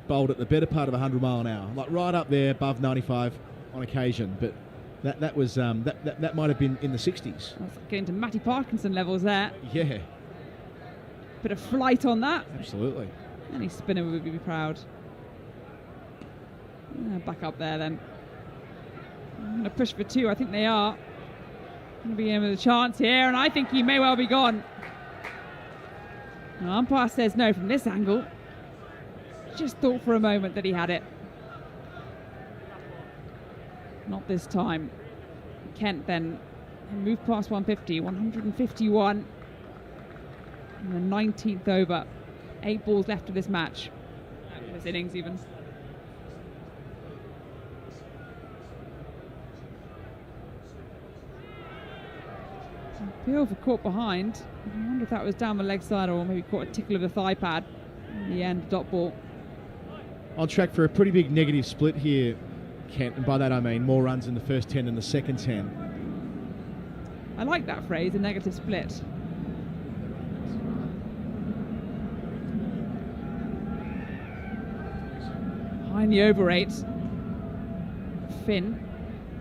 bowled at the better part of 100 mile an hour, like right up there above 95 on occasion, but that was that might have been in the 60s. That's getting to Matty Parkinson levels there. Yeah, Bit of flight on that. absolutely. Any spinner would be proud. Back up there then. I'm going to push for 2. I think they are. Going to be in with a chance here, and I think he may well be gone. The umpire says no from this angle. Just thought for a moment that he had it. Not this time. Kent then moved past 150, 151. And the 19th over. 8 balls left of this match. This innings even. Appeal for caught behind. I wonder if that was down the leg side or maybe caught a tickle of the thigh pad. In the end, dot ball. On track for a pretty big negative split here, Kent, and by that I mean more runs in the first 10 than the second 10. I like that phrase, a negative split. Behind the over 8. Finn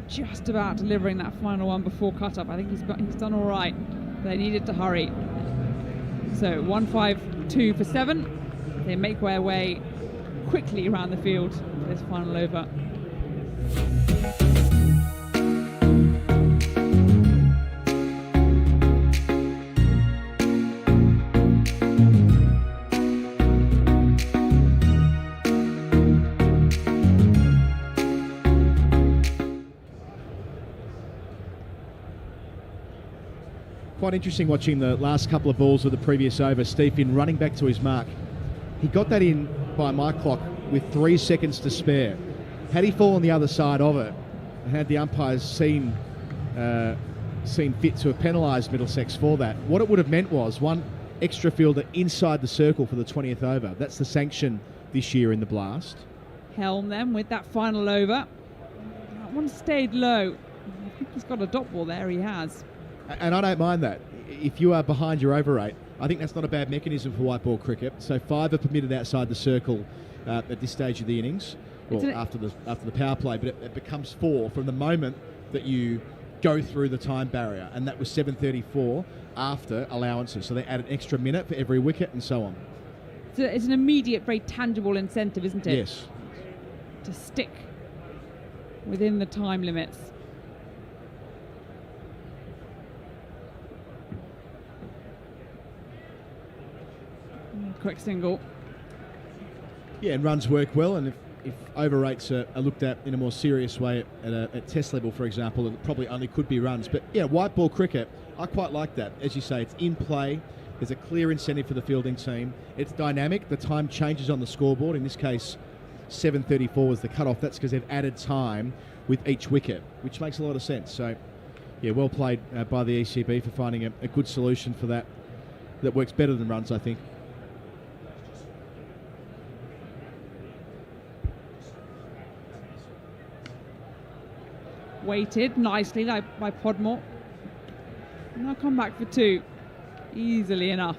just about delivering that final one before cut-up. I think he's done all right. They needed to hurry. So 152 for 7. They make their way quickly around the field for this final over. quite interesting watching the last couple of balls of the previous over. Steve Finn running back to his mark. He got that in by my clock with 3 seconds to spare. Had he fallen the other side of it, and had the umpires seen fit to have penalised Middlesex for that, what it would have meant was one extra fielder inside the circle for the 20th over. That's the sanction this year in the Blast. Helm then with that final over. That one stayed low. I think he's got a dot ball there, he has. And I don't mind that. If you are behind your over rate, I think that's not a bad mechanism for white ball cricket. So 5 are permitted outside the circle at this stage of the innings, or after the power play, but it becomes 4 from the moment that you go through the time barrier, and that was 7:34 after allowances. So they add an extra minute for every wicket and so on. It's an immediate, very tangible incentive, isn't it? Yes. To stick within the time limits. Quick single. Yeah, and runs work well, and if over rates are looked at in a more serious way at test level, for example, it probably only could be runs. But yeah, white ball cricket, I quite like that. As you say, it's in play. There's a clear incentive for the fielding team. It's dynamic. The time changes on the scoreboard. In this case, 7:34 was the cutoff. That's because they've added time with each wicket, which makes a lot of sense. So, yeah, well played by the ECB for finding a good solution for that works better than runs, I think. Weighted nicely by Podmore. Now come back for 2. Easily enough.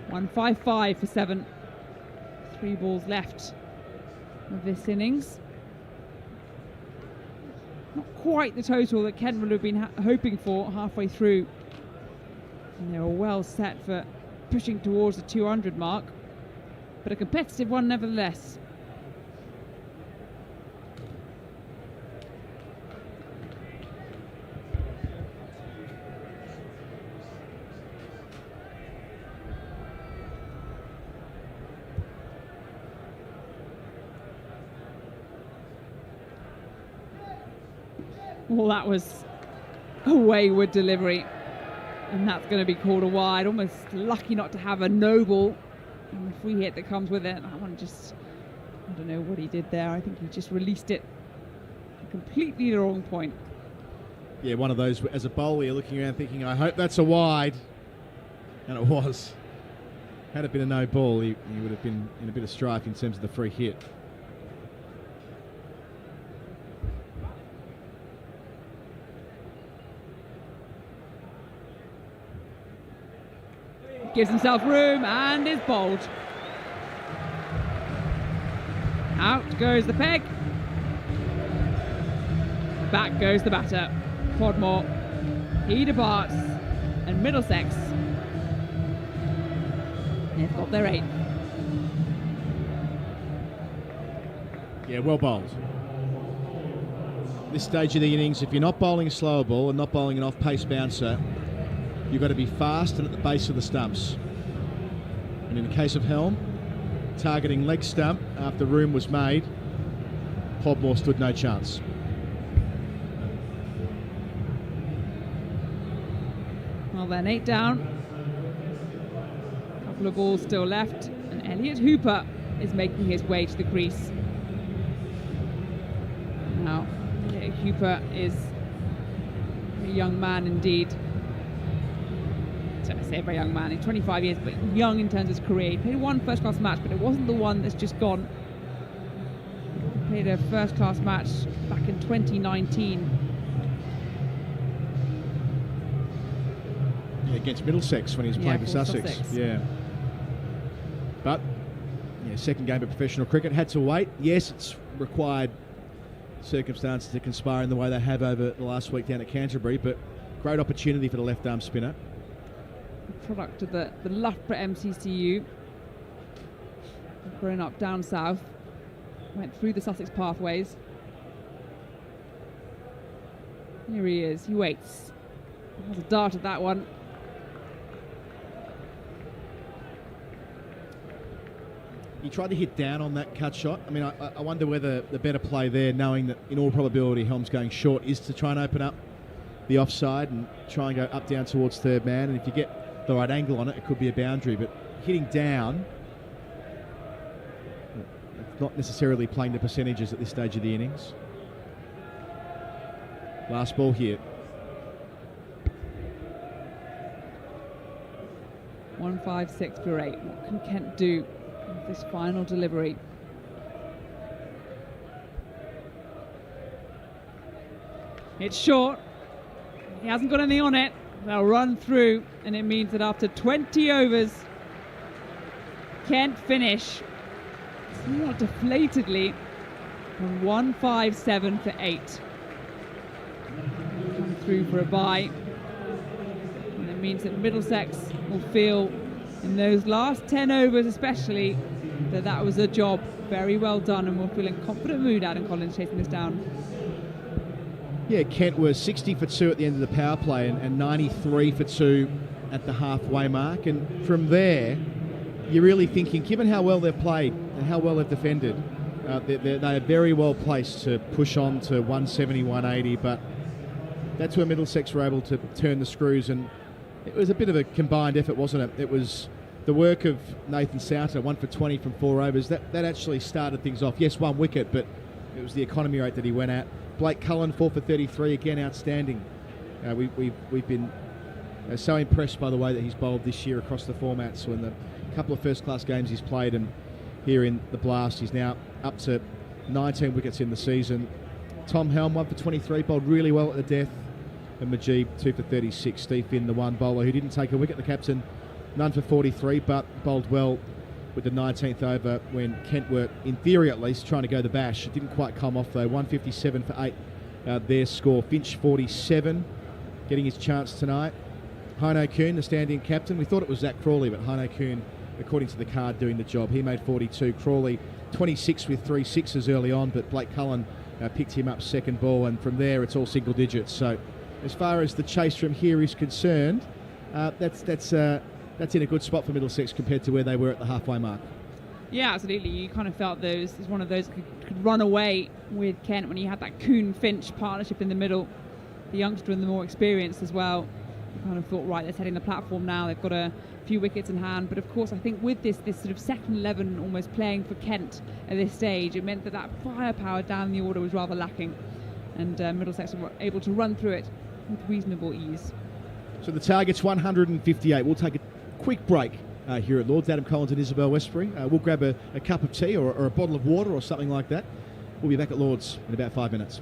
155 for 7. 3 balls left of this innings. Not quite the total that Kent would have been hoping for halfway through. And they were well set for pushing towards the 200 mark, but a competitive one nevertheless. Well, that was a wayward delivery, and that's going to be called a wide. Almost lucky not to have a no ball and the free hit that comes with it. That one just, I don't know what he did there. I think he just released it completely the wrong point. Yeah, one of those, as a bowler, you're looking around thinking, I hope that's a wide. And it was. Had it been a no ball, he would have been in a bit of strife in terms of the free hit. Gives himself room and is bowled. Out goes the peg. Back goes the batter. Podmore. He departs. And Middlesex, they've got their 8th. Yeah, well bowled. This stage of the innings, if you're not bowling a slower ball and not bowling an off-pace bouncer, you've got to be fast and at the base of the stumps. And in the case of Helm, targeting leg stump after room was made, Podmore stood no chance. Well then, 8 down. A couple of balls still left. And Elliot Hooper is making his way to the crease. Now, Elliot Hooper is a young man indeed. I say a very young man, he's 25 years, but young in terms of his career. He played one first-class match, but it wasn't the one that's just gone. He played a first-class match back in 2019. Yeah, against Middlesex when he was playing for Sussex. Yeah. But, yeah, second game of professional cricket. Had to wait. Yes, it's required circumstances to conspire in the way they have over the last week down at Canterbury, but great opportunity for the left-arm spinner. Product of the Loughborough MCCU, grown up down south, went through the Sussex pathways. Here he is, he waits. Has a dart at that one. He tried to hit down on that cut shot. I mean, I wonder whether the better play there, knowing that in all probability Helm's going short, is to try and open up the offside and try and go up down towards third man. And if you get the right angle on it, it could be a boundary. But hitting down, not necessarily playing the percentages at this stage of the innings. Last ball here. 156 for 8. What can Kent do with this final delivery? It's short. He hasn't got anything on it. They'll run through, and it means that after 20 overs, Kent finish somewhat deflatedly from 157 for 8. Come through for a bye. And it means that Middlesex will feel, in those last 10 overs especially, that that was a job very well done, and will feel in confident mood, Adam Collins, chasing this down. Yeah, Kent were 60 for 2 at the end of the power play and 93 for 2 at the halfway mark. And from there, you're really thinking, given how well they've played and how well they've defended, they are very well placed to push on to 170, 180. But that's where Middlesex were able to turn the screws. And it was a bit of a combined effort, wasn't it? It was the work of Nathan Souter, 1 for 20 from 4 overs. That actually started things off. Yes, 1 wicket, but it was the economy rate that he went at. Blake Cullen, 4 for 33, again outstanding. We've been so impressed by the way that he's bowled this year across the formats. So in the couple of first-class games he's played, and here in the Blast, he's now up to 19 wickets in the season. Tom Helm, 1 for 23, bowled really well at the death. And Majid, 2 for 36. Steve Finn, the one bowler who didn't take a wicket, the captain, none for 43, but bowled well with the 19th over when Kent were, in theory at least, trying to go the bash. It didn't quite come off though. 157 for 8, their score. Finch, 47, getting his chance tonight. Heino Kuhn, the stand-in captain. We thought it was Zach Crawley, but Heino Kuhn, according to the card, doing the job. He made 42. Crawley, 26 with 3 sixes early on, but Blake Cullen picked him up second ball, and from there it's all single digits. So as far as the chase from here is concerned, that's in a good spot for Middlesex compared to where they were at the halfway mark. Yeah, absolutely. You kind of felt those as one of those could run away with Kent when you had that Kuhn-Finch partnership in the middle. The youngster and the more experienced as well. You kind of thought, right, they're setting the platform now. They've got a few wickets in hand. But of course, I think with this sort of second 11 almost playing for Kent at this stage, it meant that firepower down the order was rather lacking. And Middlesex were able to run through it with reasonable ease. So the target's 158. We'll take a quick break here at Lord's. Adam Collins and Isabel Westbury. We'll grab a cup of tea or a bottle of water or something like that. We'll be back at Lord's in about 5 minutes.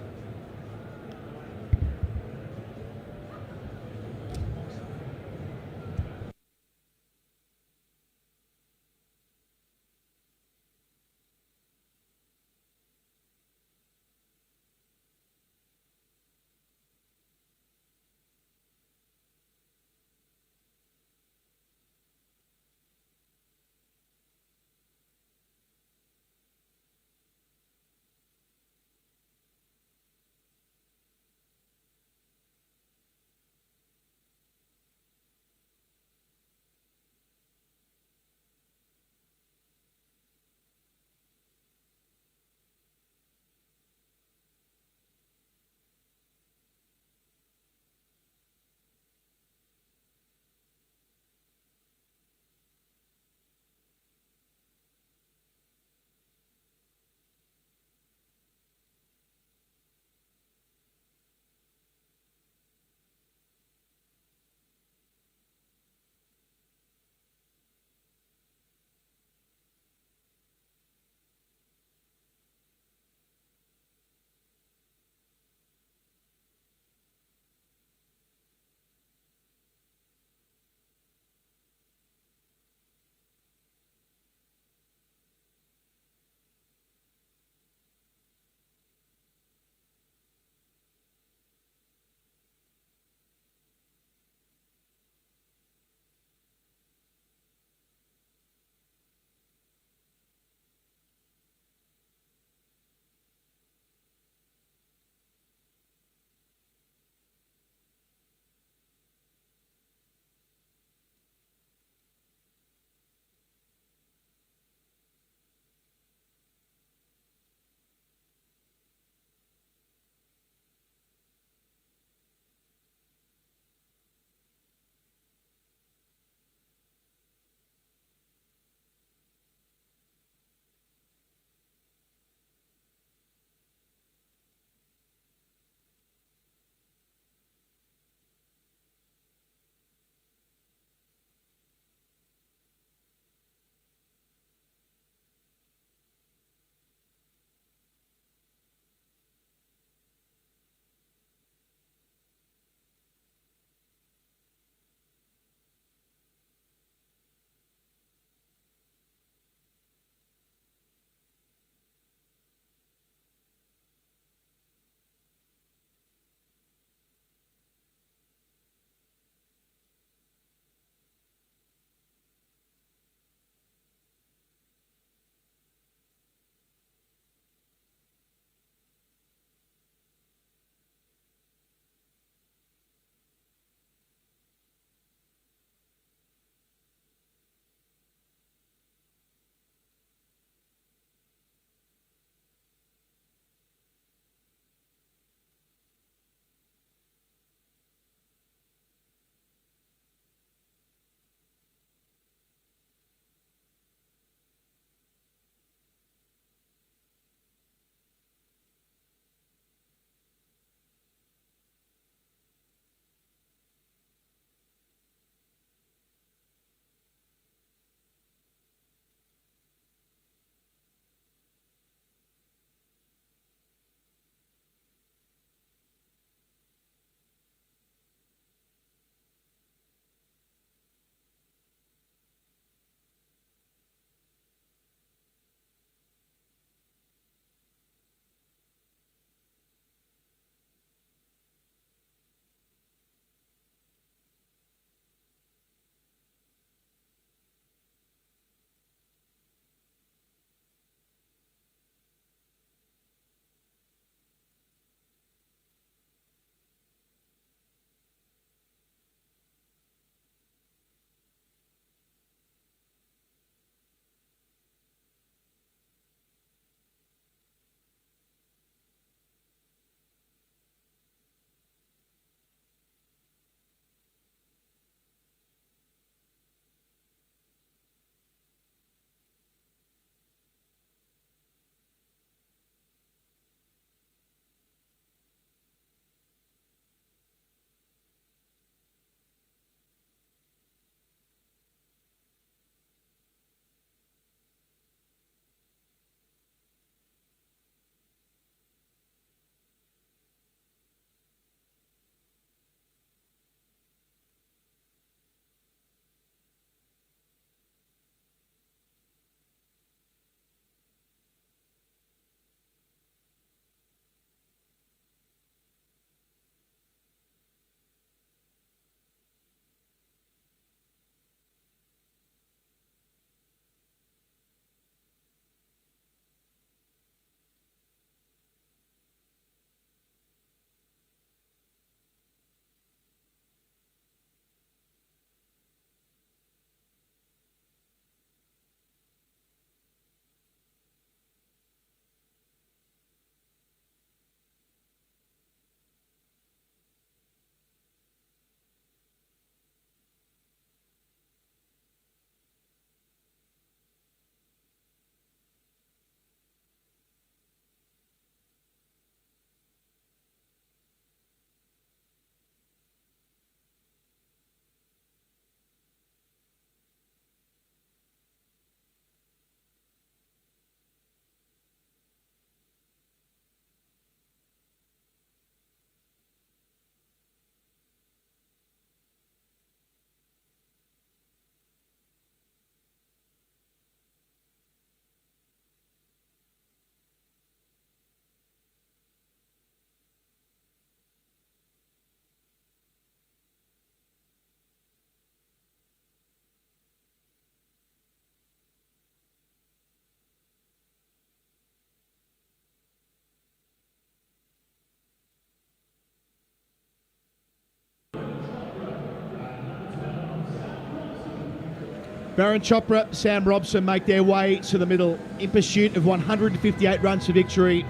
Baron Chopra, Sam Robson make their way to the middle in pursuit of 158 runs for victory.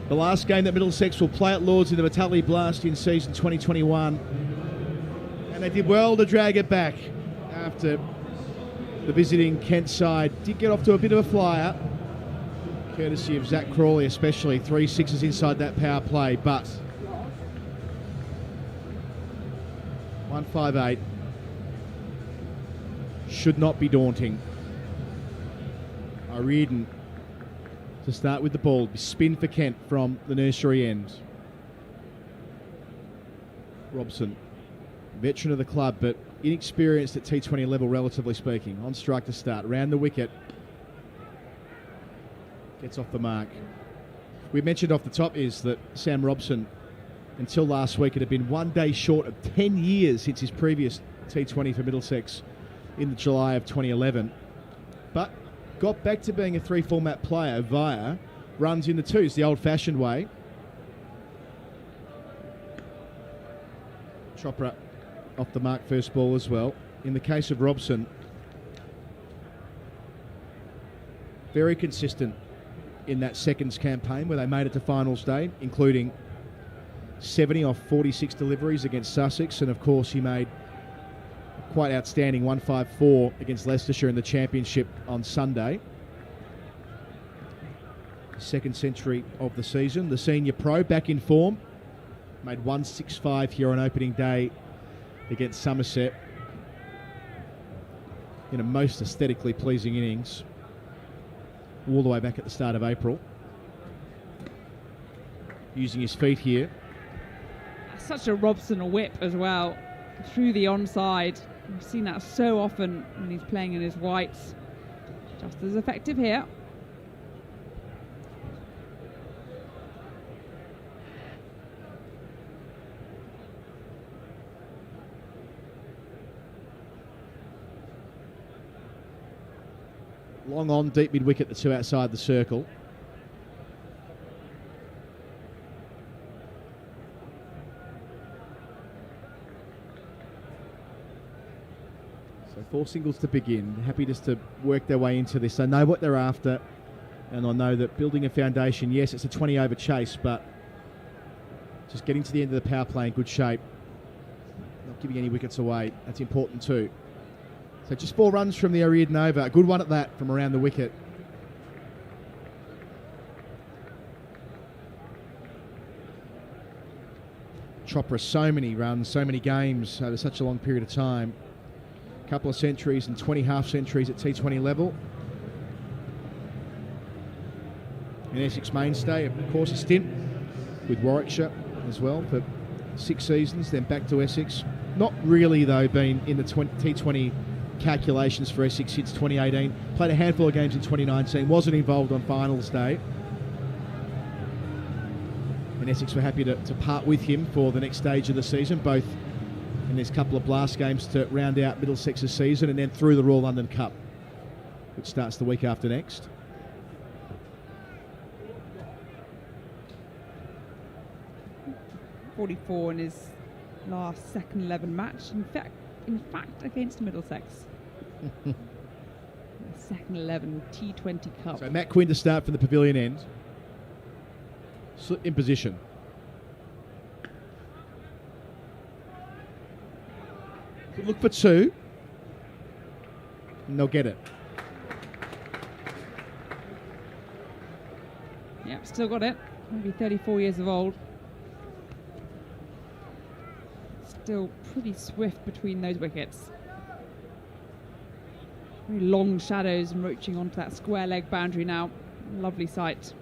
The last game that Middlesex will play at Lords in the Vitality Blast in season 2021. And they did well to drag it back after the visiting Kent side did get off to a bit of a flyer, courtesy of Zach Crawley especially, 3 sixes inside that power play, but 158 should not be daunting. O'Riordan to start with the ball. Spin for Kent from the nursery end. Robson, veteran of the club, but inexperienced at T20 level, relatively speaking. On strike to start. Round the wicket. Gets off the mark. We mentioned off the top is that Sam Robson, until last week, it had been 1 day short of 10 years since his previous T20 for Middlesex in the July of 2011. But got back to being a 3 format player via runs in the twos, the old-fashioned way. Chopra off the mark first ball as well. In the case of Robson, very consistent in that seconds campaign where they made it to finals day, including 70 off 46 deliveries against Sussex, and of course he made quite outstanding 154 against Leicestershire in the championship on Sunday. Second century of the season. The senior pro back in form. Made 165 here on opening day against Somerset in a most aesthetically pleasing innings all the way back at the start of April. Using his feet here. Such a Robson whip as well through the onside. We've seen that so often when he's playing in his whites. Just as effective here. Long on, deep mid-wicket, the two outside the circle. So 4 singles to begin. Happy just to work their way into this. They know what they're after, and I know that building a foundation, yes, it's a 20-over chase, but just getting to the end of the power play in good shape, not giving any wickets away, that's important too. So just 4 runs from the O'Riordan over. A good one at that from around the wicket. Chopra, so many runs, so many games over such a long period of time. A couple of centuries and 20 half centuries at T20 level. An Essex mainstay, of course, a stint with Warwickshire as well for 6 seasons, then back to Essex. Not really, though, been in the T20 calculations for Essex since 2018. Played a handful of games in 2019. Wasn't involved on finals day. And Essex were happy to part with him for the next stage of the season, both in this couple of blast games to round out Middlesex's season and then through the Royal London Cup, which starts the week after next. .44 in his last second 11 match. In fact, against Middlesex. Second 11 T20 Cup. So Matt Quinn to start from the pavilion end. In position. Could look for 2. And they'll get it. Yep, still got it. Maybe 34 years of old. Still pretty swift between those wickets. Very long shadows encroaching onto that square leg boundary now. Lovely sight.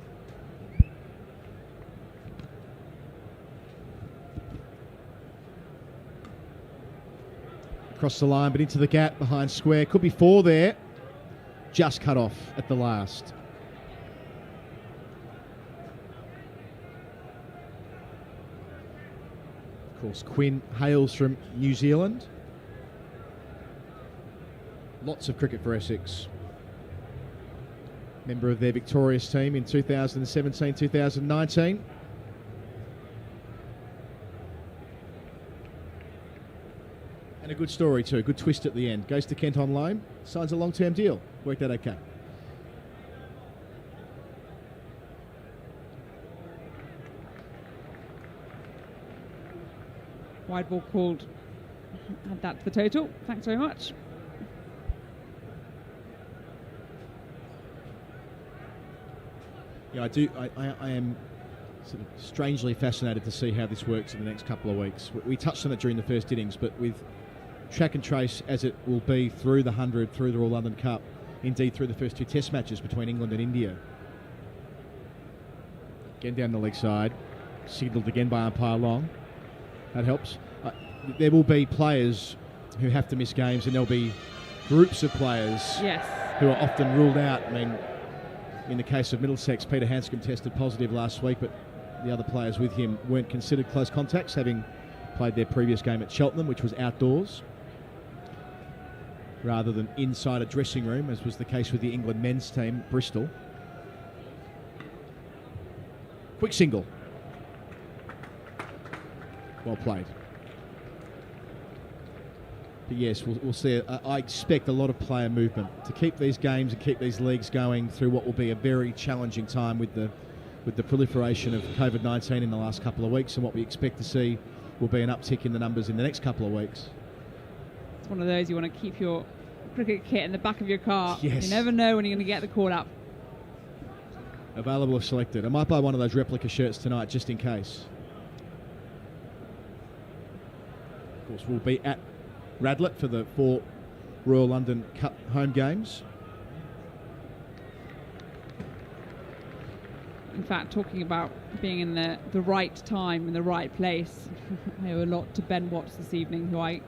Across the line, but into the gap behind square. Could be 4 there. Just cut off at the last. Of course, Quinn hails from New Zealand. Lots of cricket for Essex. Member of their victorious team in 2017-2019. And a good story too, good twist at the end. Goes to Kent on loan, signs a long-term deal. Worked out okay. Wide ball called. Add that to the total. Thanks very much. Yeah, I am sort of strangely fascinated to see how this works in the next couple of weeks. We touched on it during the first innings, but with track and trace as it will be through the 100, through the Royal London Cup, indeed through the first two test matches between England and India. Again down the leg side, signalled again by umpire Long. That helps. There will be players who have to miss games, and there'll be groups of players who are often ruled out. I mean, in the case of Middlesex, Peter Hanscom tested positive last week, but the other players with him weren't considered close contacts, having played their previous game at Cheltenham, which was outdoors, rather than inside a dressing room, as was the case with the England men's team, Bristol. Quick single. Well played. But yes, we'll see. I expect a lot of player movement to keep these games and keep these leagues going through what will be a very challenging time with the proliferation of COVID-19 in the last couple of weeks, and what we expect to see will be an uptick in the numbers in the next couple of weeks. It's one of those you want to keep your cricket kit in the back of your car. Yes. You never know when you're going to get the call up. Available or selected. I might buy one of those replica shirts tonight just in case. Of course, we'll be at Radlett for the 4 Royal London Cup home games. In fact, talking about being in the right time, in the right place, I owe a lot to Ben Watts this evening, who I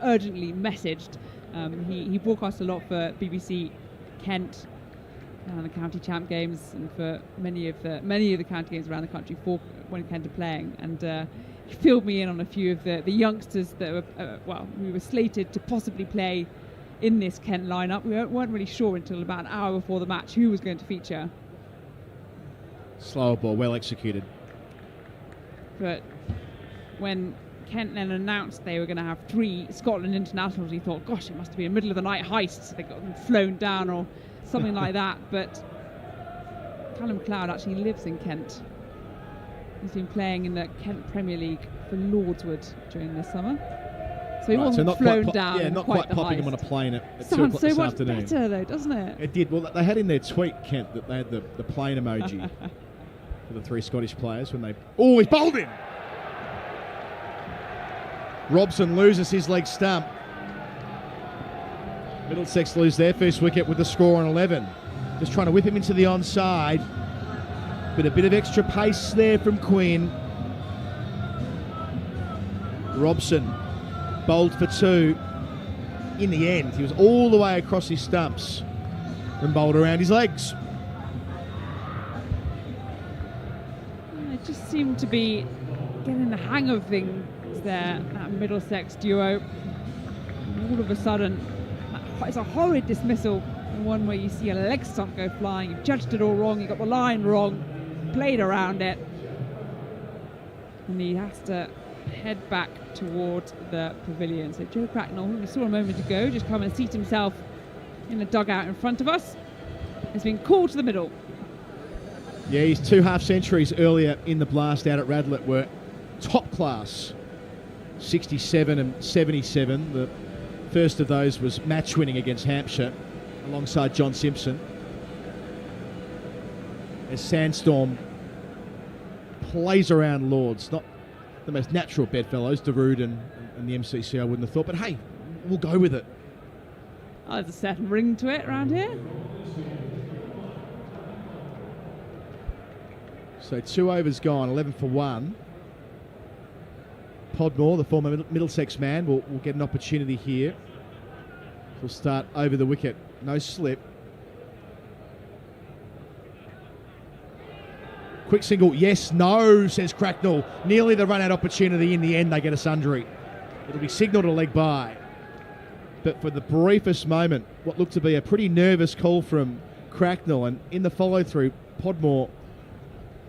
urgently messaged. He broadcast a lot for BBC Kent and the county champ games, and for many of the county games around the country for when Kent are playing. And he filled me in on a few of the youngsters that were we were slated to possibly play in this Kent lineup. We weren't really sure until about an hour before the match who was going to feature. Slower ball, well executed. But when Kent then announced they were going to have 3 Scotland internationals, he thought, gosh, it must have been a middle of the night heist. So they got them flown down or something like that. But Callum McLeod actually lives in Kent. He's been playing in the Kent Premier League for Lordswood during the summer. So he wasn't flown down. Yeah, not quite popping him on a plane at 2 o'clock so this much afternoon. Better though, doesn't it? It did. Well, they had in their tweet, Kent, that they had the plane emoji for the 3 Scottish players when they... Oh, he's bowled him! Robson loses his leg stump. Middlesex lose their first wicket with the score on 11. Just trying to whip him into the onside. But a bit of extra pace there from Quinn. Robson bowled for 2. In the end, he was all the way across his stumps and bowled around his legs. It just seemed to be getting the hang of things there, that Middlesex duo. And all of a sudden, it's a horrid dismissal, the one where you see a leg stump go flying. You judged it all wrong, you got the line wrong, played around it, and he has to head back towards the pavilion. So Joe Cracknell, who we saw a moment ago, just come and seat himself in the dugout in front of us, has been called to the middle. Yeah, his 2 half centuries earlier in the blast out at Radlett were top class. 67 and 77. The first of those was match winning against Hampshire alongside John Simpson. As Sandstorm plays around Lords, not the most natural bedfellows, Darude and the MCC, I wouldn't have thought, but hey, we'll go with it. Oh, there's a certain ring to it around here. So 2 overs gone, 11 for 1. Podmore, the former Middlesex man, will get an opportunity here. He'll start over the wicket. No slip. Quick single. Yes, no, says Cracknell. Nearly the run-out opportunity. In the end, they get a sundry. It'll be signalled a leg by. But for the briefest moment, what looked to be a pretty nervous call from Cracknell, and in the follow-through, Podmore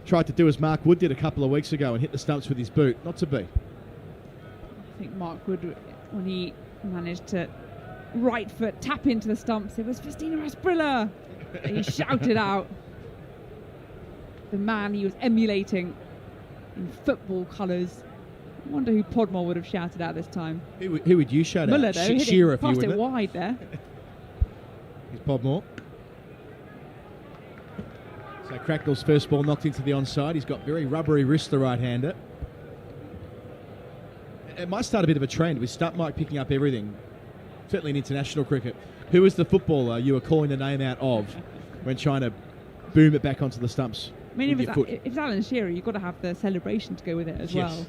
tried to do as Mark Wood did a couple of weeks ago and hit the stumps with his boot. Not to be. I think Mark Wood when he managed to right foot tap into the stumps. It was Festina Asprilla. He shouted out the man he was emulating in football colours. I wonder who Podmore would have shouted out this time. Who would you shout Muller, out? though, Shearer, if you passed wouldn't it wide there. Here's Podmore. So Cracknell's first ball knocked into the onside. He's got very rubbery wrist, the right-hander. It might start a bit of a trend with stump mic picking up everything, certainly in international cricket. Who was the footballer you were calling the name out of when trying to boom it back onto the stumps? I mean, if it's Alan Shearer, you've got to have the celebration to go with it as well.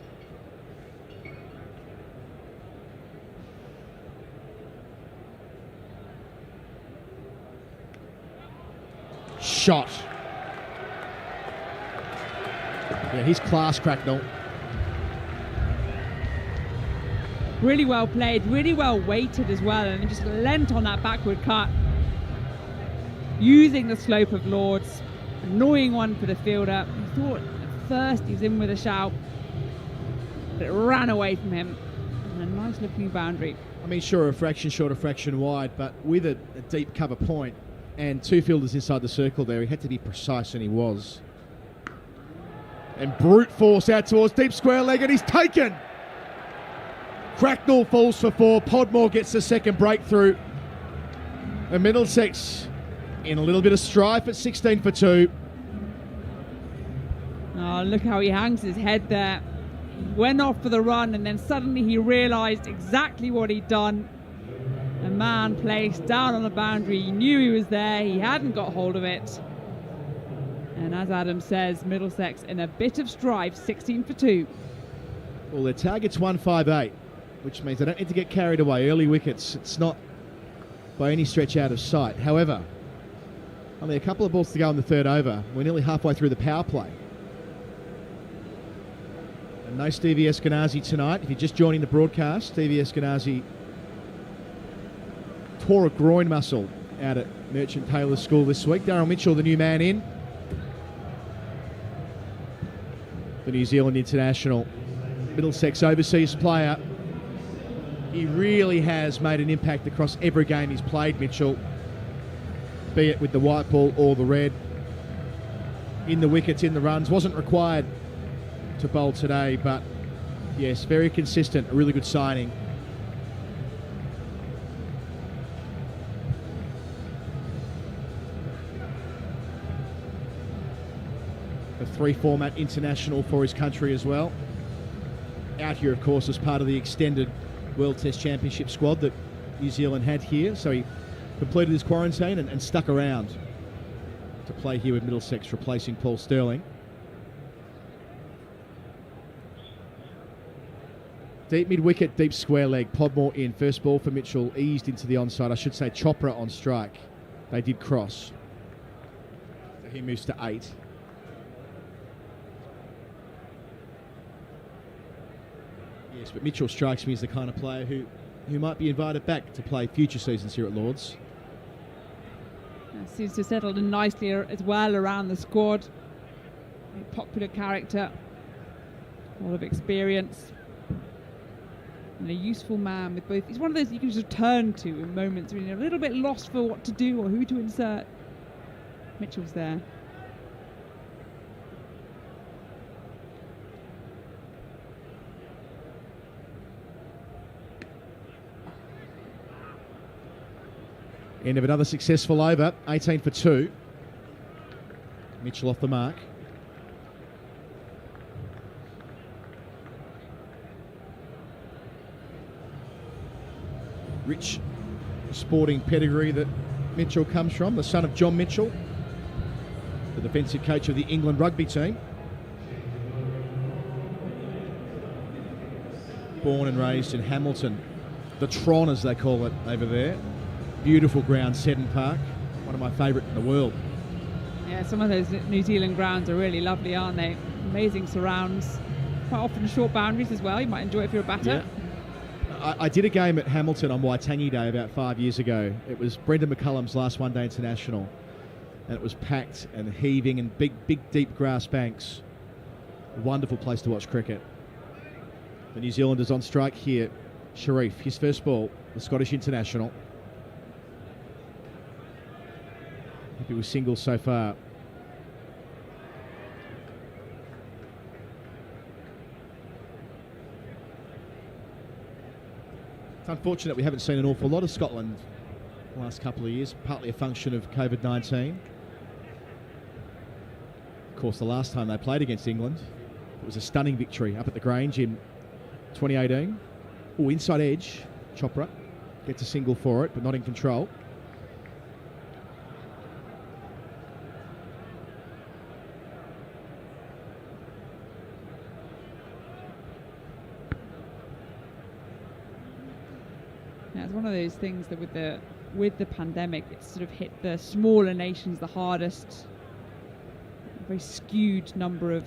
Shot. Yeah, he's class, Cracknell. Really well played, really well weighted as well, and just lent on that backward cut. Using the slope of Lords. Annoying one for the fielder. He thought at first he was in with a shout, but it ran away from him. And a nice looking boundary. I mean, sure, a fraction short, a fraction wide, but with a deep cover point and two fielders inside the circle there, he had to be precise, and he was. And brute force out towards deep square leg, and he's taken. Cracknell falls for 4. Podmore gets the second breakthrough. And Middlesex in a little bit of strife at 16 for 2. Oh, look how he hangs his head there. He went off for the run, and then suddenly he realised exactly what he'd done. A man placed down on the boundary. He knew he was there. He hadn't got hold of it. And as Adam says, Middlesex in a bit of strife, 16 for 2. Well, their target's 158, which means they don't need to get carried away. Early wickets, it's not by any stretch out of sight. However, only a couple of balls to go in the third over. We're nearly halfway through the power play. And no Stevie Eskenazi tonight. If you're just joining the broadcast, Stevie Eskenazi tore a groin muscle out at Merchant Taylor School this week. Daryl Mitchell, the new man in. The New Zealand international. Middlesex overseas player. He really has made an impact across every game he's played, Mitchell. Be it with the white ball or the red. In the wickets, in the runs. Wasn't required to bowl today, but yes, very consistent. A really good signing. A 3-format international for his country as well. Out here, of course, as part of the extended World Test Championship squad that New Zealand had here. So he completed his quarantine and stuck around to play here with Middlesex, replacing Paul Sterling. Deep mid-wicket, deep square leg. Podmore in. First ball for Mitchell, eased into the onside. I should say Chopra on strike. They did cross. So he moves to 8. Yes, but Mitchell strikes me as the kind of player who might be invited back to play future seasons here at Lords. Seems to have settled in nicely as well around the squad. A popular character, a lot of experience, and a useful man with both. He's one of those you can just turn to in moments when you're a little bit lost for what to do or who to insert. Mitchell's there. End of another successful over, 18 for 2. Mitchell off the mark. Rich sporting pedigree that Mitchell comes from, the son of John Mitchell, the defensive coach of the England rugby team. Born and raised in Hamilton, the Tron as they call it over there. Beautiful ground, Seddon Park, one of my favourite in the world. Yeah, some of those New Zealand grounds are really lovely, aren't they? Amazing surrounds, quite often short boundaries as well. You might enjoy it if you're a batter. Yeah. I did a game at Hamilton on Waitangi Day about 5 years ago. It was Brendan McCullum's last one-day international, and it was packed and heaving and big, deep grass banks. A wonderful place to watch cricket. The New Zealanders on strike here. Sharif, his first ball, the Scottish international. Happy with singles so far. It's unfortunate we haven't seen an awful lot of Scotland the last couple of years, partly a function of COVID-19. Of course, the last time they played against England, it was a stunning victory up at the Grange in 2018. Oh, inside edge, Chopra gets a single for it, but not in control. Yeah, it's one of those things that with the pandemic, it's sort of hit the smaller nations the hardest. A very skewed number of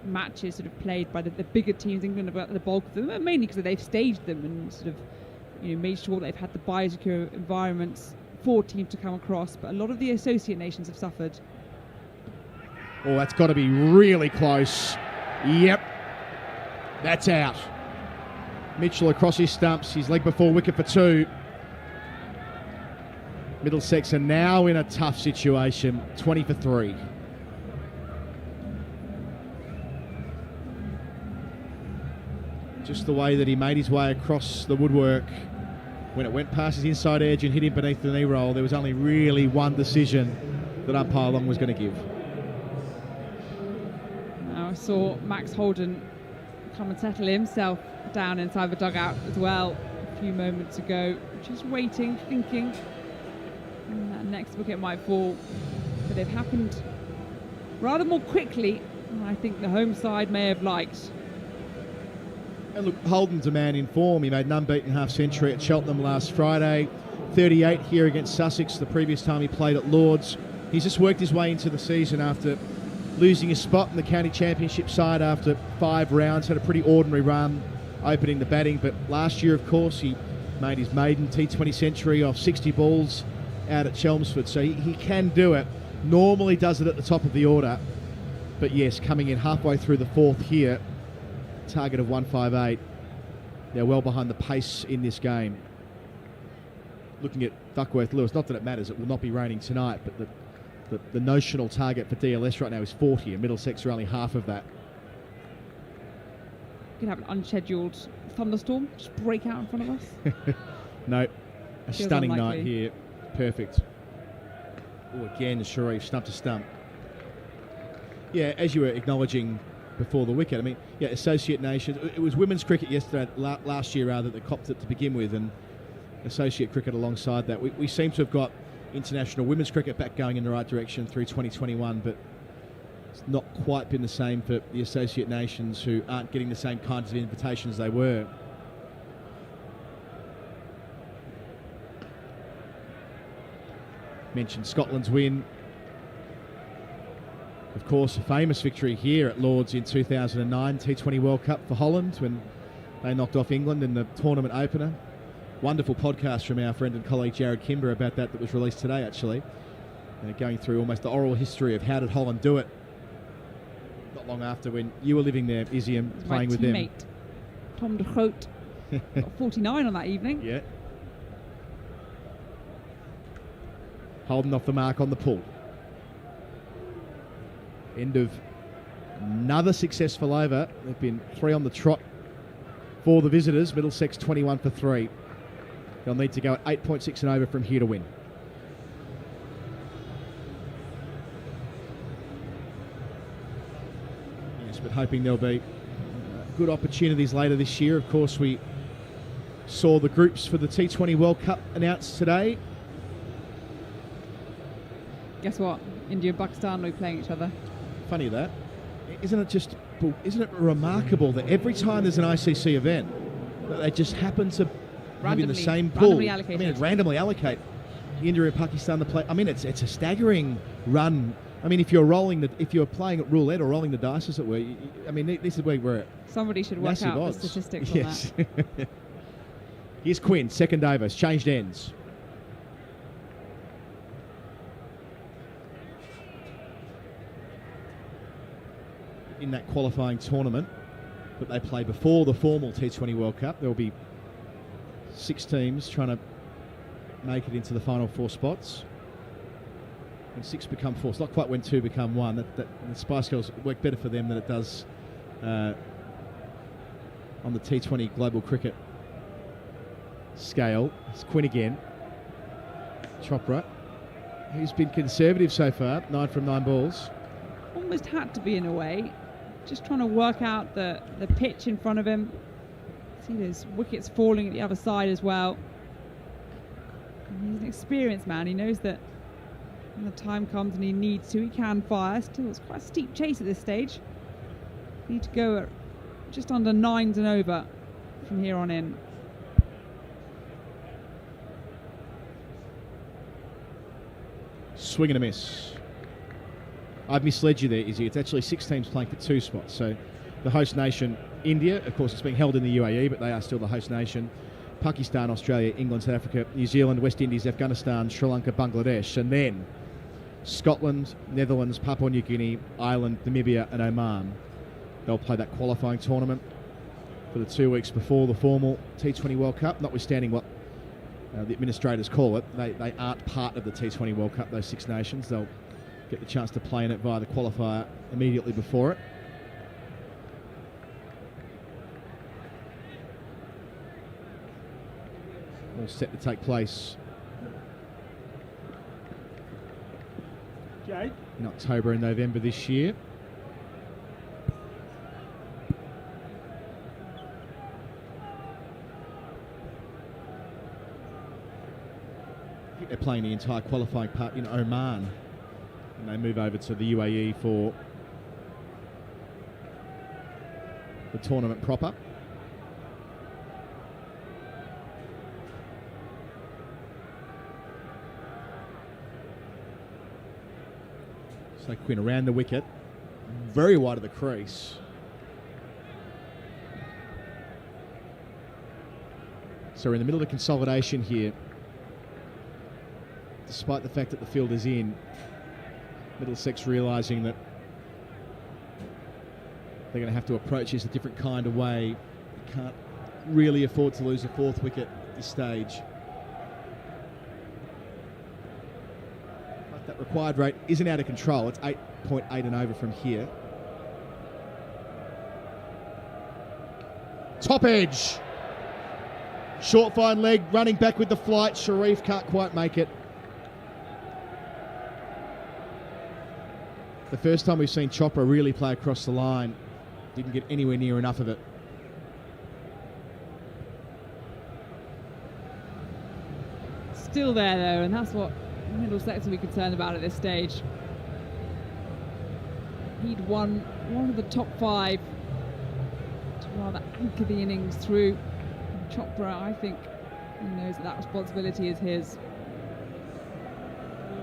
matches sort of played by the bigger teams. England about the bulk of them, mainly because they've staged them and sort of made sure they've had the biosecure environments for teams to come across. But a lot of the associate nations have suffered. Oh, that's got to be really close. Yep, that's out. Mitchell across his stumps, his leg before wicket for 2. Middlesex are now in a tough situation, 20 for 3. Just the way that he made his way across the woodwork when it went past his inside edge and hit him beneath the knee roll, there was only really one decision that umpire Long was going to give. Now I saw Max Holden come and settle himself down inside the dugout as well a few moments ago, just waiting, thinking that next wicket might fall, but they've happened rather more quickly than I think the home side may have liked. And look, Holden's a man in form. He made an unbeaten half-century at Cheltenham last Friday, 38 here against Sussex the previous time he played at Lords. He's just worked his way into the season after losing his spot in the county championship side after 5 rounds. Had a pretty ordinary run opening the batting, but last year, of course, he made his maiden T20 century off 60 balls out at Chelmsford, so he can do it. Normally does it at the top of the order, but yes, coming in halfway through the 4th here, target of 158. They're well behind the pace in this game. Looking at Duckworth Lewis, not that it matters, it will not be raining tonight, but the notional target for DLS right now is 40, and Middlesex are only half of that. Could have an unscheduled thunderstorm just break out in front of us. No, a Feels stunning unlikely. night here. Perfect. Oh, again, Sharif, stump to stump. Yeah, as you were acknowledging before the wicket, I mean, yeah, associate nations. It was women's cricket yesterday, last year rather, that copped it to begin with, and associate cricket alongside that. We seem to have got international women's cricket back going in the right direction through 2021, but it's not quite been the same for the associate nations, who aren't getting the same kinds of invitations they were. Mentioned Scotland's win. Of course, a famous victory here at Lords in 2009 T20 World Cup for Holland when they knocked off England in the tournament opener. Wonderful podcast from our friend and colleague Jared Kimber about that was released today, actually. Going through almost the oral history of how did Holland do it. Not long after when you were living there, Izzy, and playing with them. My teammate, Tom de Groot, got 49 on that evening. Yeah. Holden off the mark on the pull. End of another successful over. They've been 3 on the trot for the visitors. Middlesex 21 for 3. They'll need to go at 8.6 and over from here to win. Yes, but hoping there'll be good opportunities later this year. Of course, we saw the groups for the T20 World Cup announced today. Guess what? India and Pakistan will be playing each other. Funny that. Isn't it remarkable that every time there's an ICC event, that they just happen to have in the same pool? Randomly allocate India and Pakistan to play. I mean, it's a staggering run. I mean, if you're playing at roulette or rolling the dice, as it were, I mean, this is where we're at. Somebody should work out the statistics on that. Here's Quinn, second over, changed ends. In that qualifying tournament that they play before the formal T20 World Cup, there will be 6 teams trying to make it into the final 4 spots. When 6 become 4, it's not quite when 2 become 1. That the Spice Girls work better for them than it does on the T20 global cricket scale. It's Quinn again. Chopra, who's been conservative so far, 9 from 9 balls. Almost had to be in a way. Just trying to work out the pitch in front of him. See those wickets falling at the other side as well. And he's an experienced man. He knows that when the time comes and he needs to, he can fire. Still, it's quite a steep chase at this stage. Need to go at just under 9s and over from here on in. Swing and a miss. I've misled you there, Izzy. It's actually 6 teams playing for 2 spots. So the host nation, India, of course, it's being held in the UAE, but they are still the host nation. Pakistan, Australia, England, South Africa, New Zealand, West Indies, Afghanistan, Sri Lanka, Bangladesh, and then Scotland, Netherlands, Papua New Guinea, Ireland, Namibia, and Oman. They'll play that qualifying tournament for the 2 weeks before the formal T20 World Cup, notwithstanding what the administrators call it. They aren't part of the T20 World Cup, those 6 nations. They'll get the chance to play in it via the qualifier immediately before it. All set to take place in October and November this year. I think they're playing the entire qualifying part in Oman, and they move over to the UAE for the tournament proper. So Quinn around the wicket, very wide of the crease. So we're in the middle of consolidation here. Despite the fact that the field is in, Middlesex realising that they're going to have to approach this a different kind of way. They can't really afford to lose a 4th wicket at this stage. But that required rate isn't out of control. It's 8.8 and over from here. Top edge. Short fine leg, running back with the flight. Sharif can't quite make it. The first time we've seen Chopra really play across the line, didn't get anywhere near enough of it. Still there though, and that's what Middlesex will be concerned about at this stage. He'd won one of the top 5 to rather anchor the innings through. And Chopra, I think, he knows that responsibility is his.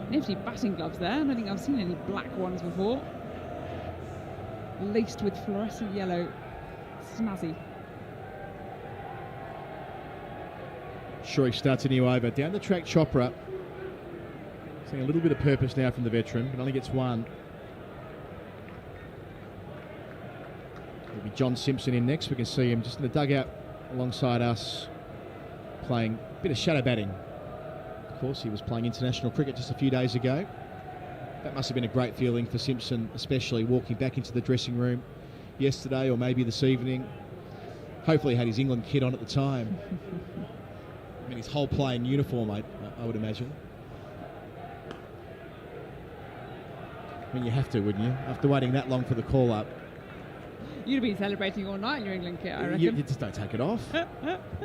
Nifty batting gloves there. I don't think I've seen any black ones before. Laced with fluorescent yellow. Snazzy. Sharif starts a new over. Down the track, Chopra. Seeing a little bit of purpose now from the veteran, but only gets 1. It'll be John Simpson in next. We can see him just in the dugout alongside us, playing a bit of shadow batting. Of course, he was playing international cricket just a few days ago. That must have been a great feeling for Simpson, especially walking back into the dressing room yesterday or maybe this evening. Hopefully he had his England kit on at the time. I mean, his whole playing uniform, I would imagine. I mean, you have to, wouldn't you? After waiting that long for the call-up. You'd have been celebrating all night in your England kit, I reckon. You just don't take it off.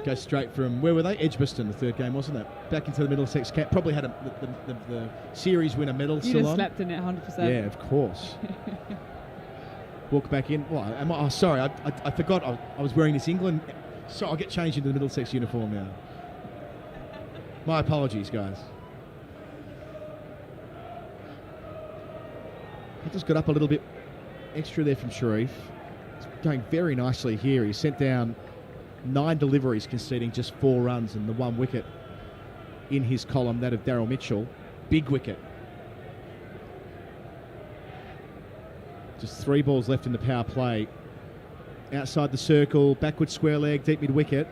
Go straight from, where were they? Edgbaston, the 3rd game, wasn't it? Back into the Middlesex cap. Probably had the series winner medal still on. You'd have slept in it 100%. Yeah, of course. Walk back in. Oh, sorry, I forgot I was wearing this England. So I'll get changed into the Middlesex uniform now. My apologies, guys. He just got up a little bit extra there from Sharif. It's going very nicely here. He sent down 9 deliveries, conceding just 4 runs and the 1 wicket in his column, that of Daryl Mitchell. Big wicket. Just 3 balls left in the power play. Outside the circle, backward square leg, deep mid wicket.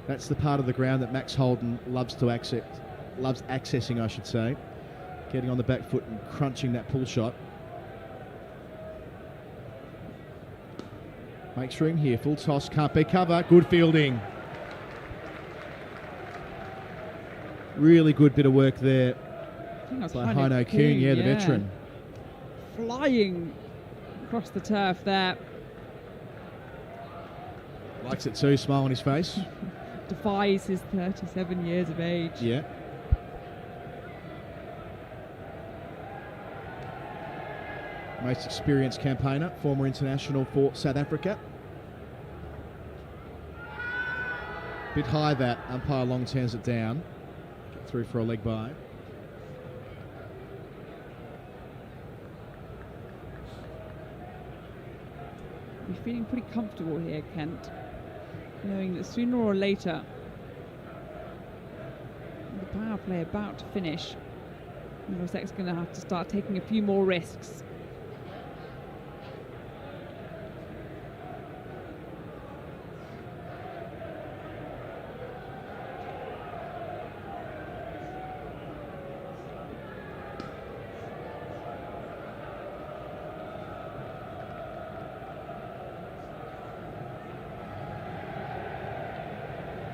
That's the part of the ground that Max Holden loves accessing, I should say. Getting on the back foot and crunching that pull shot. Makes room here. Full toss, can't be cover. Good fielding. Really good bit of work there by Heino Kuhn, the veteran. Flying across the turf there. Likes it too, smile on his face. Defies his 37 years of age. Yeah. Most experienced campaigner, former international for South Africa. Bit high that, umpire long turns it down. Get through for a leg by. You're feeling pretty comfortable here, Kent, knowing that sooner or later, the power play about to finish, Middlesex going to have to start taking a few more risks.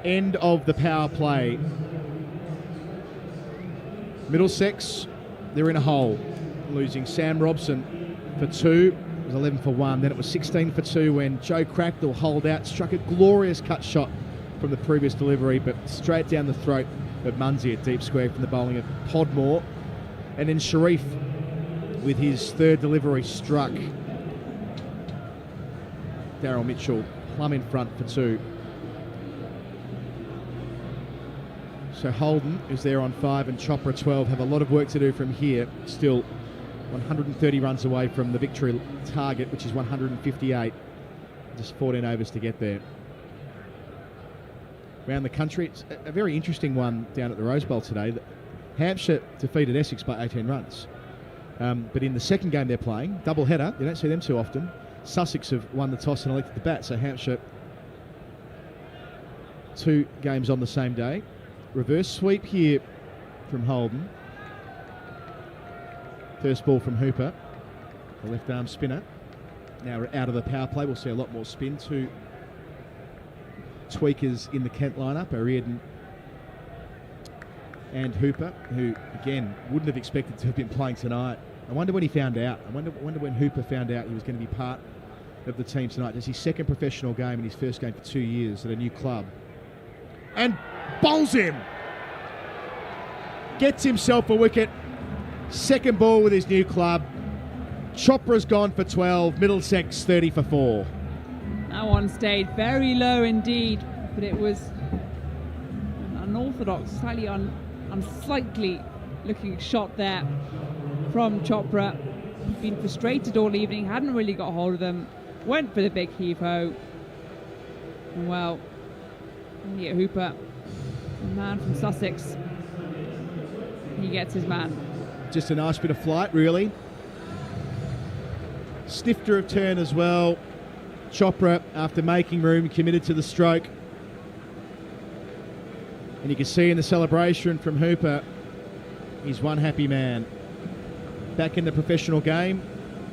End of the power play. Middlesex, they're in a hole, losing Sam Robson for 2. It was 11 for 1. Then it was 16 for 2 when Joe Cracknell holed out, struck a glorious cut shot from the previous delivery, but straight down the throat of Munsey at deep square from the bowling of Podmore. And then Sharif, with his third delivery, struck Daryl Mitchell plumb in front for 2. So Holden is there on 5 and Chopra 12 have a lot of work to do from here. Still 130 runs away from the victory target, which is 158. Just 14 overs to get there. Around the country, it's a very interesting one down at the Rose Bowl today. Hampshire defeated Essex by 18 runs. But in the second game they're playing, double header, you don't see them too often. Sussex have won the toss and elected the bat, so Hampshire 2 games on the same day. Reverse sweep here from Holden. First ball from Hooper, the left arm spinner. Now out of the power play, we'll see a lot more spin. 2 tweakers in the Kent lineup, Ariadne and Hooper, who again wouldn't have expected to have been playing tonight. I wonder when he found out. I wonder when Hooper found out he was going to be part of the team tonight. It's his second professional game and his first game for 2 years at a new club. And bowls him. Gets himself a wicket. Second ball with his new club. Chopra's gone for 12. Middlesex 30 for 4. That one stayed very low indeed, but it was an unorthodox, slightly unsightly looking shot there from Chopra. Been frustrated all evening, hadn't really got hold of them. Went for the big heave-ho. And well, Elliot Hooper, the man from Sussex, he gets his man. Just a nice bit of flight, really. Snifter of turn as well. Chopra, after making room, committed to the stroke. And you can see in the celebration from Hooper, he's one happy man. Back in the professional game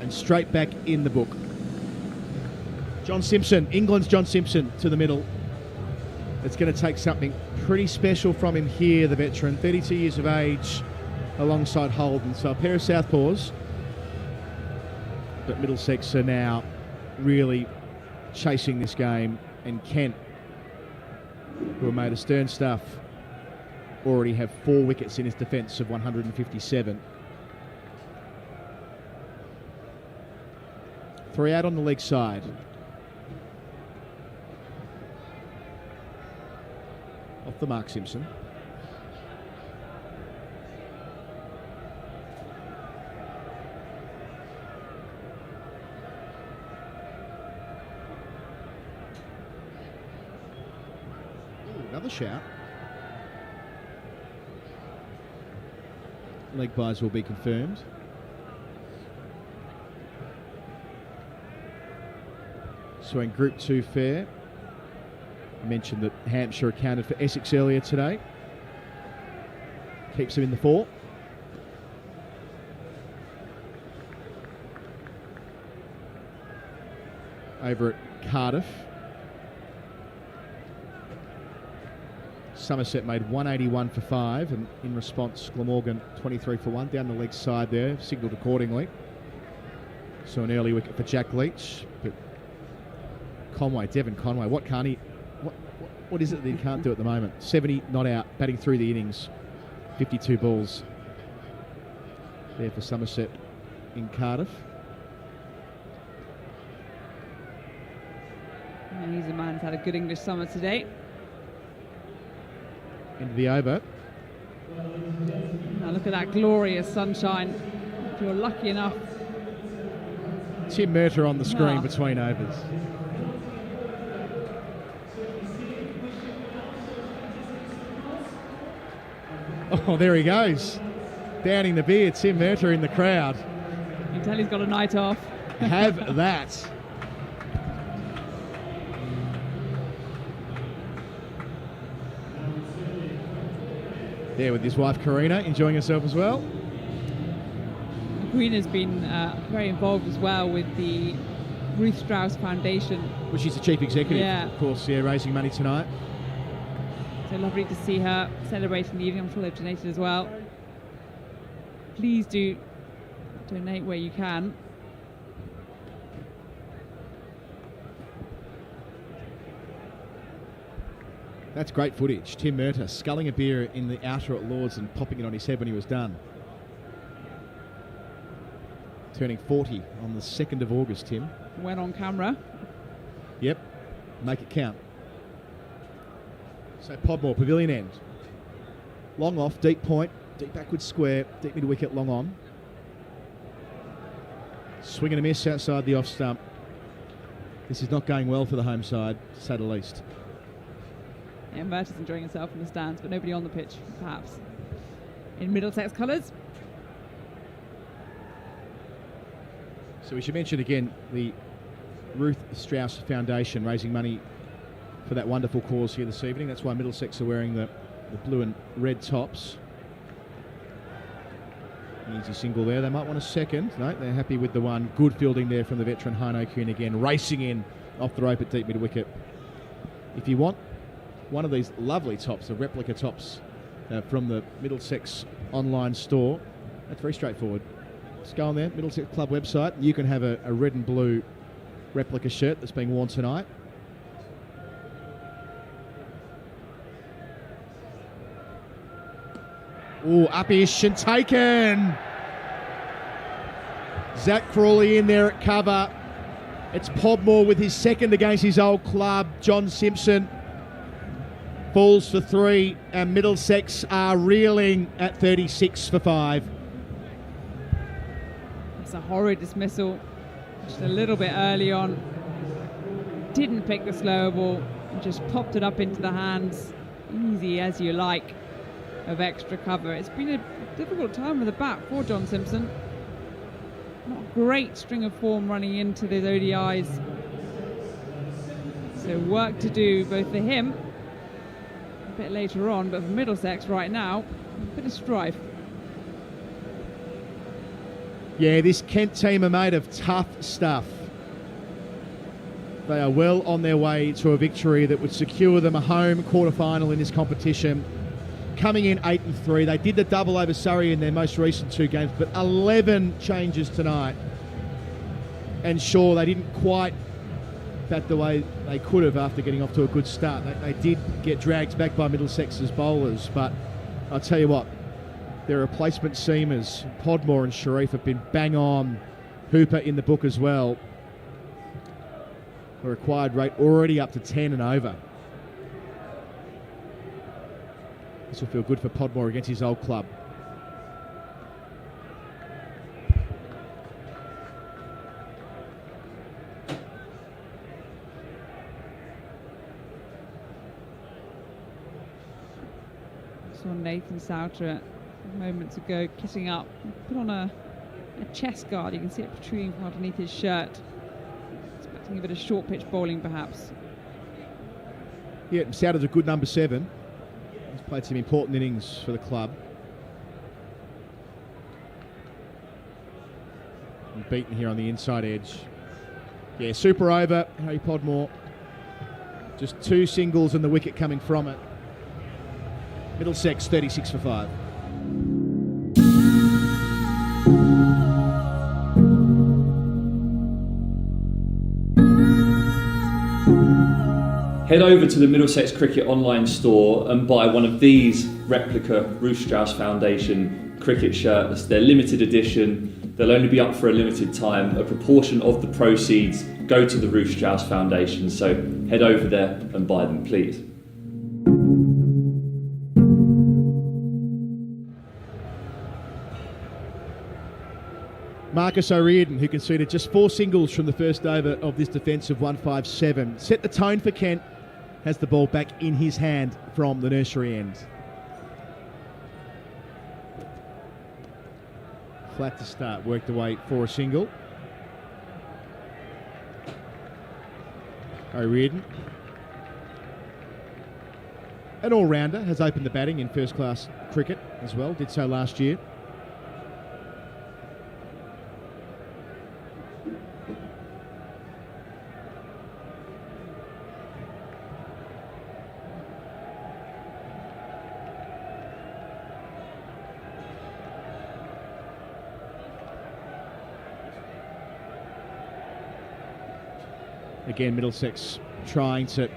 and straight back in the book. John Simpson, England's John Simpson to the middle. It's going to take something pretty special from him here, the veteran, 32 years of age, alongside Holden. So a pair of southpaws. But Middlesex are now really chasing this game. And Kent, who are made of stern stuff, already have 4 wickets in his defence of 157. 3 out on the leg side. Off the mark, Simpson. Ooh, another shout. Leg byes will be confirmed. So in Group 2 fair, mentioned that Hampshire accounted for Essex earlier today. Keeps them in the 4. Over at Cardiff, Somerset made 181 for 5, and in response, Glamorgan 23 for 1 down the leg side there, signalled accordingly. So an early wicket for Jack Leach, but Devon Conway, what can't he? What is it that he can't do at the moment? 70 not out, batting through the innings, 52 balls there for Somerset in Cardiff. And he's a man who's had a good English summer today. Into the over. Now look at that glorious sunshine. If you're lucky enough. Tim Murtagh on the screen between overs. Oh, there he goes. Downing the beer, Tim Murtagh in the crowd. You can tell he's got a night off. Have that. There with his wife Karina, enjoying herself as well. Karina's been very involved as well with the Ruth Strauss Foundation. Well, she's the chief executive, yeah. Of course, raising money tonight. So lovely to see her celebrating the evening. I'm sure they've donated as well. Please do donate where you can. That's great footage. Tim Murtagh sculling a beer in the outer at Lords and popping it on his head when he was done. Turning 40 on the 2nd of August, Tim. Went on camera. Yep. Make it count. So Podmore, pavilion end. Long off, deep point, deep backward square, deep mid wicket, long on. Swing and a miss outside the off stump. This is not going well for the home side, to say the least. Yeah, Murtagh's enjoying himself in the stands, but nobody on the pitch, perhaps. In Middlesex colours. So we should mention again the Ruth Strauss Foundation raising money for that wonderful cause here this evening. That's why Middlesex are wearing the blue and red tops. Easy single there. They might want a second. No, they're happy with the one. Good fielding there from the veteran Hano Kuhn again, racing in off the rope at deep mid wicket. If you want one of these lovely tops, the replica tops from the Middlesex online store, that's very straightforward. Just go on there, Middlesex Club website. You can have a red and blue replica shirt that's being worn tonight. Oh, up-ish and taken. Zach Crawley in there at cover. It's Podmore with his second against his old club. John Simpson falls for 3, and Middlesex are reeling at 36 for 5. It's a horrid dismissal. Just a little bit early on. Didn't pick the slower ball. Just popped it up into the hands. Easy as you like of extra cover. It's been a difficult time with the bat for John Simpson. Not a great string of form running into the ODIs. So work to do both for him a bit later on, but for Middlesex right now, a bit of strife. Yeah, this Kent team are made of tough stuff. They are well on their way to a victory that would secure them a home quarter-final in this competition. Coming in 8-3. They did the double over Surrey in their most recent 2 games, but 11 changes tonight. And sure, they didn't quite bat the way they could have after getting off to a good start. They did get dragged back by Middlesex's bowlers, but I'll tell you what, their replacement seamers, Podmore and Sharif, have been bang on. Hooper in the book as well. The required rate already up to 10 and over. This will feel good for Podmore against his old club. Saw Nathan Souter moments ago kissing up. Put on a chest guard. You can see it protruding from underneath his shirt. Expecting a bit of short pitch bowling perhaps. Yeah, sounded a good number 7. He's played some important innings for the club. And beaten here on the inside edge. Yeah, super over, Harry Podmore. Just 2 singles and the wicket coming from it. Middlesex 36 for 5. Head over to the Middlesex Cricket online store and buy one of these replica Ruth Strauss Foundation cricket shirts. They're limited edition. They'll only be up for a limited time. A proportion of the proceeds go to the Ruth Strauss Foundation. So head over there and buy them, please. Marcus O'Riordan, who conceded just 4 singles from the first over of this defensive 157. Set the tone for Kent. Has the ball back in his hand from the nursery end. Flat to start, worked away for a single. O'Riordan, an all-rounder, has opened the batting in first-class cricket as well, did so last year. Again, Middlesex trying to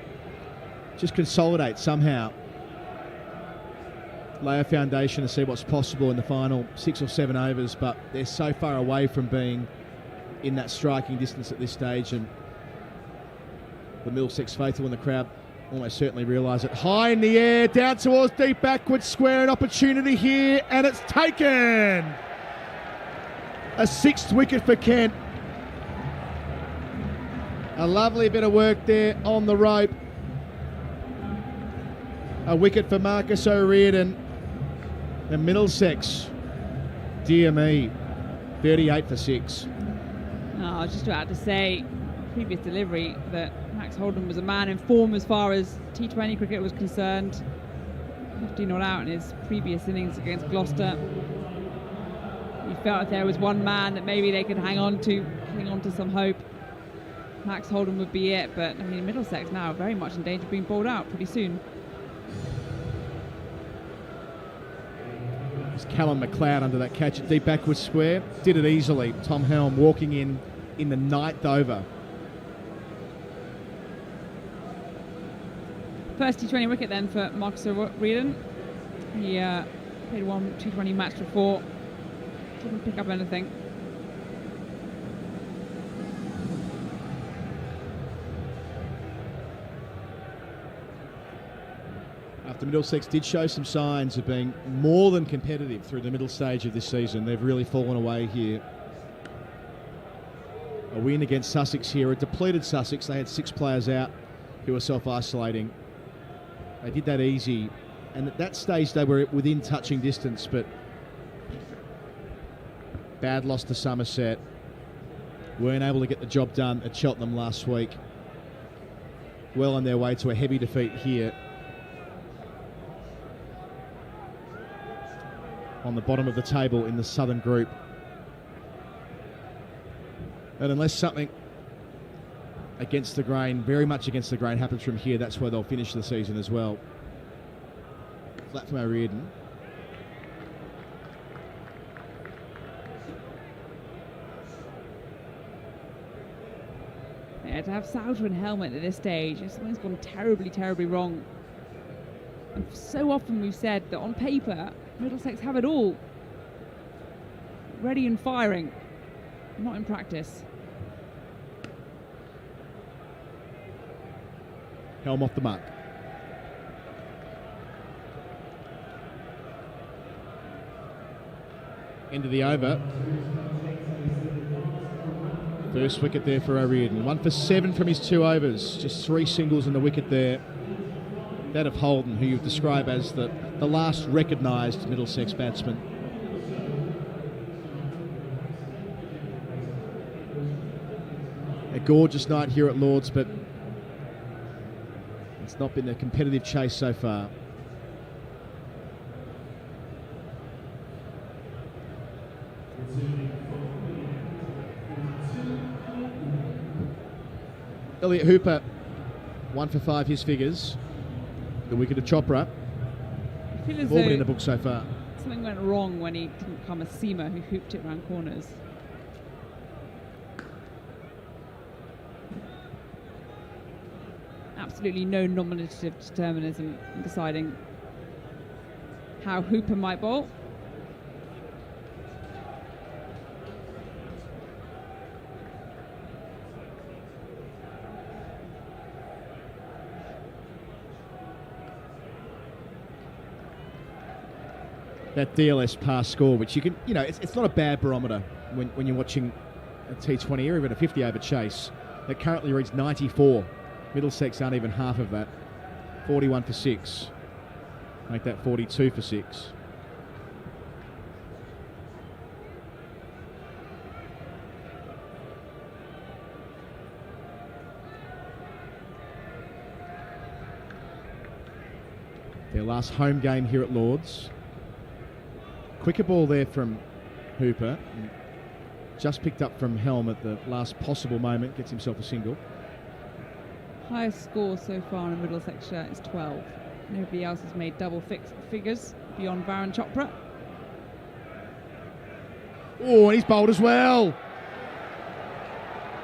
just consolidate somehow. Lay a foundation to see what's possible in the final 6 or 7 overs, but they're so far away from being in that striking distance at this stage, and the Middlesex faithful in the crowd almost certainly realise it. High in the air, down towards deep backward square, an opportunity here, and it's taken! A 6th wicket for Kent. A lovely bit of work there on the rope. A wicket for Marcus O'Riordan. And Middlesex, dear me, 38 for 6. I was just about to say, previous delivery, that Max Holden was a man in form as far as T20 cricket was concerned. 50 not out in his previous innings against Gloucester. He felt if there was one man that maybe they could hang on to some hope, Max Holden would be it, but I mean Middlesex now very much in danger of being bowled out pretty soon. It's Callum McLeod under that catch at deep backward square. Did it easily. Tom Helm walking in the 9th over. First T20 wicket then for Marcus O'Riordan. He played one T20 match before. Didn't pick up anything. After Middlesex did show some signs of being more than competitive through the middle stage of this season, they've really fallen away here. A win against Sussex here, a depleted Sussex. They had 6 players out who were self-isolating. They did that easy, and at that stage they were within touching distance, but bad loss to Somerset. Weren't able to get the job done at Cheltenham last week. Well on their way to a heavy defeat here. On the bottom of the table in the Southern Group. And unless something against the grain, very much against the grain, happens from here, that's where they'll finish the season as well. Flat from O'Riordan. Yeah, to have Souter and Helmet at this stage, if something's gone terribly, terribly wrong. And so often we've said that on paper, Middlesex have it all. Ready and firing. Not in practice. Helm off the mark. End of the over. First wicket there for O'Riordan. 1 for 7 from his 2 overs. Just 3 singles in the wicket there. That of Holden, who you describe as the last recognised Middlesex batsman. A gorgeous night here at Lord's, but It's not been a competitive chase so far. Elliot Hooper, 1 for 5 his figures. The wicket of Chopra. I feel as All been though in the book so far. something went wrong when he didn't become a seamer who hooped it round corners. Absolutely no nominative determinism in deciding how Hooper might bowl. That DLS pass score, which you can, it's not a bad barometer when you're watching a T20 or even a 50 over chase. That currently reads 94. Middlesex aren't even half of that. 41 for 6. Make that 42 for 6. Their last home game here at Lord's. Quicker ball there from Hooper. Just picked up from Helm at the last possible moment. Gets himself a single. Highest score so far in a Middlesex shirt is 12. Nobody else has made double figures beyond Varun Chopra. Oh, and he's bowled as well.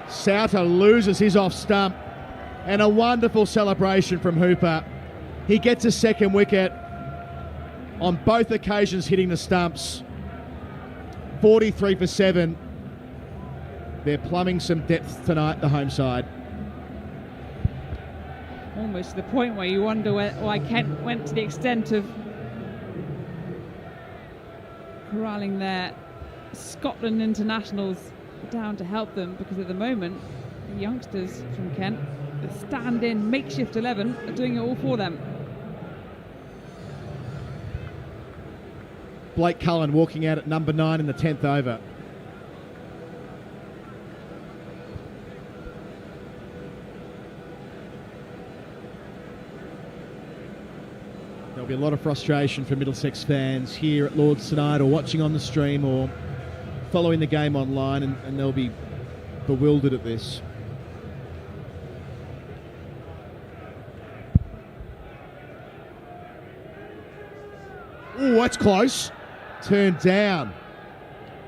Souter loses his off stump. And a wonderful celebration from Hooper. He gets a second wicket. On both occasions hitting the stumps. 43 for 7. They're plumbing some depth tonight, the home side. Almost to the point where you wonder why Kent went to the extent of corralling their Scotland internationals down to help them, because at the moment the youngsters from Kent, the stand-in makeshift 11, are doing it all for them. Blake Cullen walking out at number 9 in the 10th over. There'll be a lot of frustration for Middlesex fans here at Lord's tonight, or watching on the stream, or following the game online, and they'll be bewildered at this. Oh, that's close. Turned down.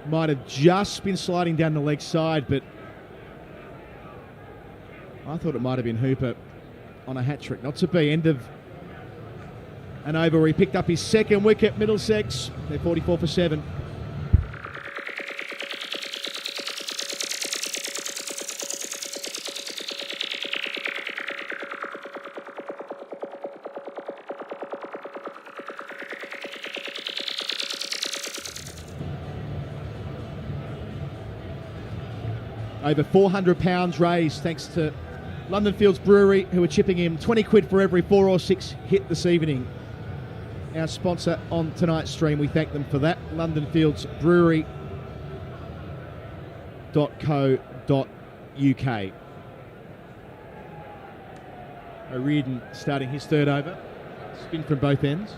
Might have just been sliding down the leg side, but I thought it might have been Hooper on a hat trick. Not to be. End of an over where he picked up his second wicket. Middlesex, they're 44 for 7. Over £400 raised thanks to London Fields Brewery, who are chipping in 20 quid for every 4 or 6 hit this evening. Our sponsor on tonight's stream, we thank them for that. londonfieldsbrewery.co.uk. O'Riordan starting his third over. Spin from both ends.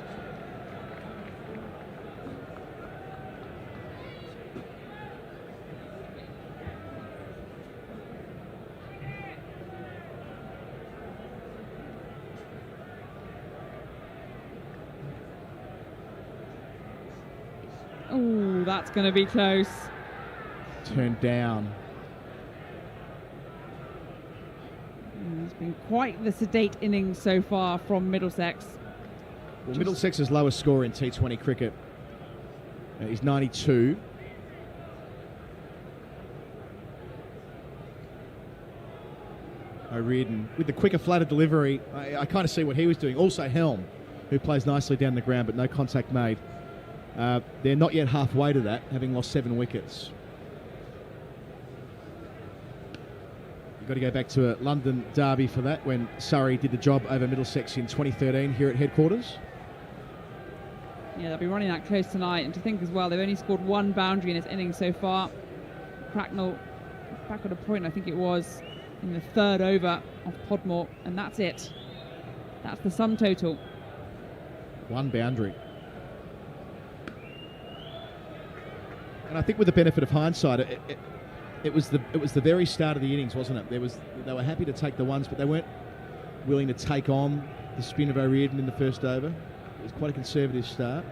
Oh, that's going to be close. Turned down. It's been quite the sedate innings so far from Middlesex. Well, Middlesex's lowest score in T20 cricket is 92. O'Riordan with the quicker, flatter delivery. I kind of see what he was doing. Also Helm, who plays nicely down the ground, but no contact made. They're not yet halfway to that, having lost 7 wickets. You've got to go back to a London derby for that, when Surrey did the job over Middlesex in 2013 here at headquarters. Yeah, they'll be running that close tonight. And to think as well, they've only scored 1 boundary in this innings so far. Cracknell back on a point, I think it was, in the 3rd over of Podmore, and that's it. That's the sum total. One boundary. And I think with the benefit of hindsight, it was the very start of the innings, wasn't it? They were happy to take the ones, but they weren't willing to take on the spin of O'Riordan in the first over. It was quite a conservative start,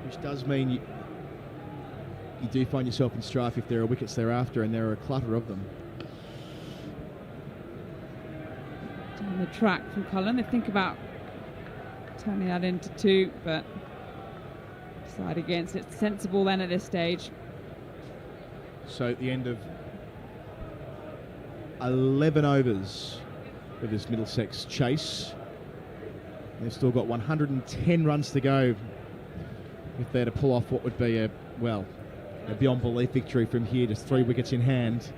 which does mean you do find yourself in strife if there are wickets thereafter, and there are a clutter of them. Down the track from Cullen, they think about turning that into 2, but decide against it. Sensible then at this stage. So at the end of 11 overs of this Middlesex chase, they've still got 110 runs to go if they're to pull off what would be a beyond belief victory from here, just 3 wickets in hand.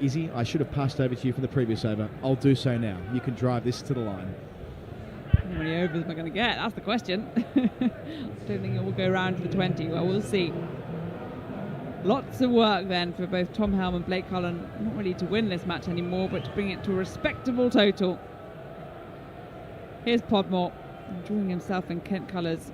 Izzy, I should have passed over to you from the previous over. I'll do so now. You can drive this to the line. How many overs am I going to get? That's the question. I don't think it will go round to the 20. Well, we'll see. Lots of work then for both Tom Helm and Blake Cullen, not really to win this match anymore, but to bring it to a respectable total. Here's Podmore, enjoying himself in Kent colours.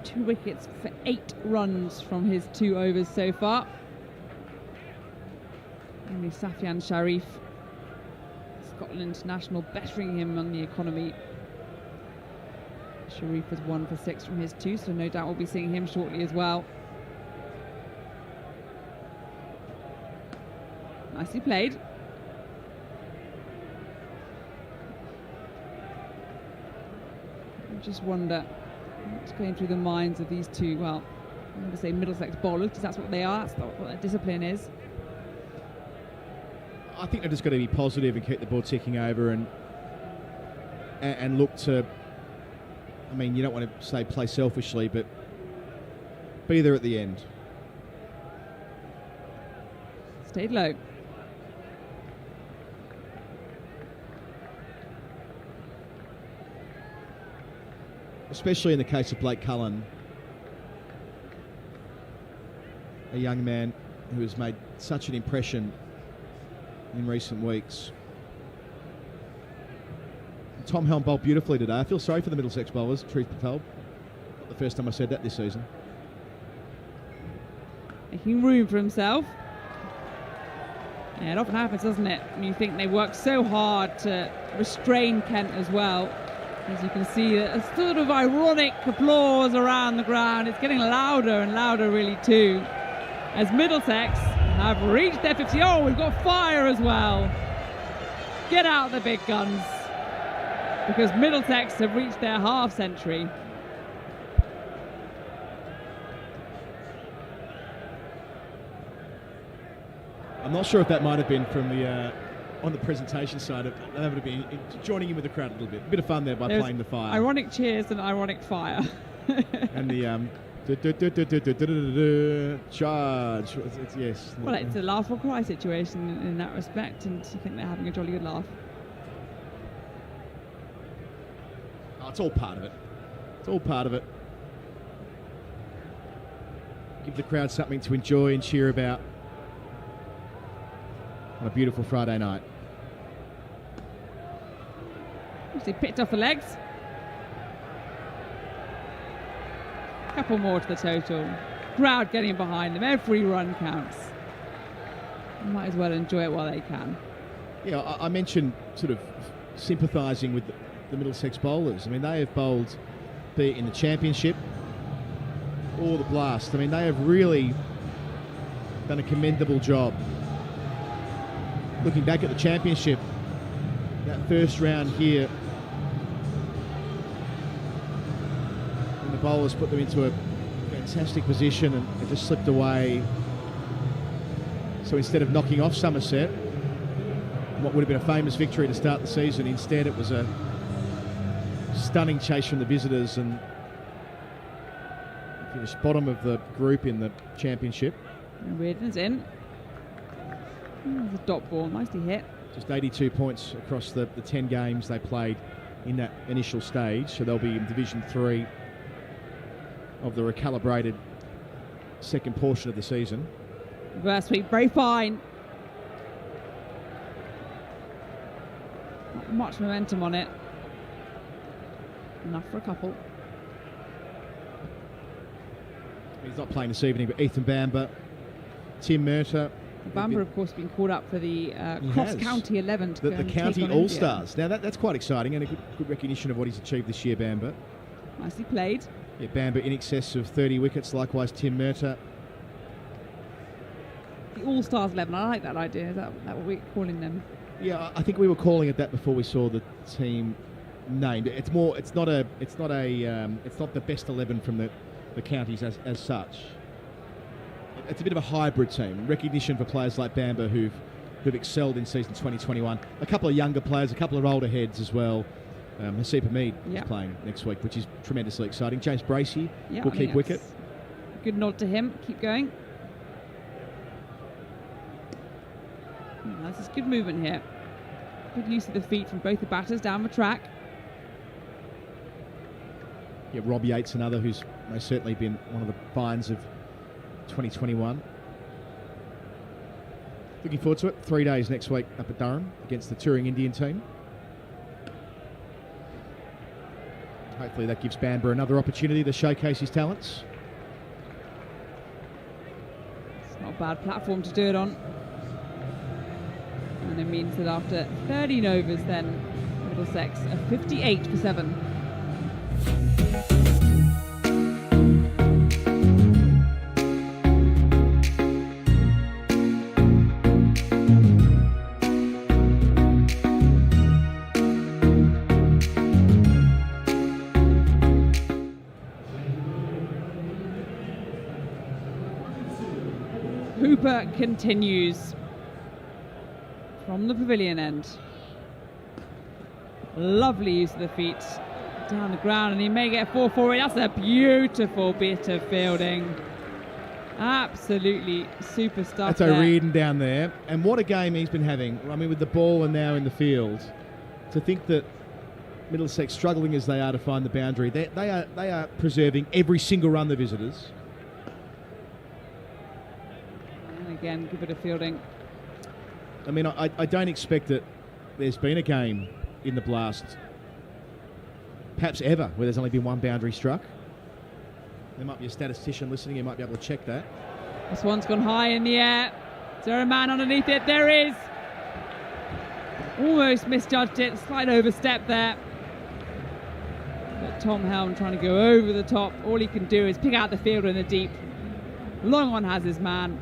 Two wickets for 8 runs from his 2 overs so far. Only Safian Sharif, Scotland international, bettering him on the economy. Sharif was 1 for 6 from his 2, so no doubt we'll be seeing him shortly as well. Nicely played. I just wonder what's going through the minds of these two, well, I'm going to say Middlesex bowlers, because that's what they are, that's what their discipline is. I think they're just got to be positive and keep the ball ticking over and look to, I mean, you don't want to say play selfishly, but be there at the end. Stayed low. Especially in the case of Blake Cullen, a young man who has made such an impression in recent weeks. Tom Helm bowled beautifully today. I feel sorry for the Middlesex bowlers, truth be told. Not the first time I said that this season. Making room for himself. Yeah, it often happens, doesn't it? And you think they work so hard to restrain Kent as well. As you can see, a sort of ironic applause around the ground. It's getting louder and louder really too, as Middlesex have reached their 50. Oh, we've got fire as well. Get out the big guns, because Middlesex have reached their half century. I'm not sure if that might have been from the on the presentation side of that would have been joining in with the crowd a little bit. A bit of fun there by playing the fire. Ironic cheers and ironic fire. And the charge. Yes. Well, it's a laugh or cry situation in that respect, and I think they're having a jolly good laugh. Oh, it's all part of it. It's all part of it. Give the crowd something to enjoy and cheer about on a beautiful Friday night. Actually picked off the legs. A couple more to the total. Crowd getting behind them. Every run counts. Might as well enjoy it while they can. Yeah, I mentioned sort of sympathising with the Middlesex bowlers. I mean, they have bowled, be it in the Championship or the Blast. I mean, they have really done a commendable job. Looking back at the Championship, that first round here, and the bowlers put them into a fantastic position and it just slipped away. So instead of knocking off Somerset, what would have been a famous victory to start the season, instead it was a stunning chase from the visitors and finished bottom of the group in the Championship. And Reardon's in. There's a dot ball, nicely hit. Just 82 points across the 10 games they played in that initial stage. So they'll be in Division 3 of the recalibrated second portion of the season. Reverse sweep, very fine. Not much momentum on it. Enough for a couple. He's not playing this evening, but Ethan Bamber, Tim Murtagh. Bamber, of course, been called up for the cross-county 11 to the County All-Stars. Now, that's quite exciting and a good recognition of what he's achieved this year, Bamber. Nicely played. Yeah, Bamber in excess of 30 wickets, likewise Tim Murtagh. The All-Stars 11, I like that idea. Is that what we're calling them? Yeah, I think we were calling it that before we saw the team named. It's not the best 11 from the counties as such. It's a bit of a hybrid team. Recognition for players like Bamber who've excelled in season 2021. A couple of younger players, a couple of older heads as well. Hasib Hamid is playing next week, which is tremendously exciting. James Bracey will keep wicket. Good nod to him. Keep going. This is good movement here. Good use of the feet from both the batters down the track. Yeah, Rob Yates, another who's most certainly been one of the finds of 2021. Looking forward to it. 3 days next week up at Durham against the touring Indian team. Hopefully that gives Bamber another opportunity to showcase his talents. It's not a bad platform to do it on. And it means that after 13 overs then, Middlesex are 58 for 7. Hooper continues from the pavilion end. Lovely use of the feet down the ground, and he may get 4 for it. That's a beautiful bit of fielding. Absolutely super stuff. That's O'Riordan down there, and what a game he's been having. I mean, with the ball and now in the field. To think that Middlesex, struggling as they are to find the boundary, they are preserving every single run, the visitors. And again, good bit of fielding. I mean, I don't expect that there's been a game in the Blast, perhaps ever, where there's only been one boundary struck. There might be a statistician listening, he might be able to check that. This one's gone high in the air. Is there a man underneath it? There is. Almost misjudged it, slight overstep there. But Tom Helm trying to go over the top. All he can do is pick out the fielder in the deep. Long on has his man.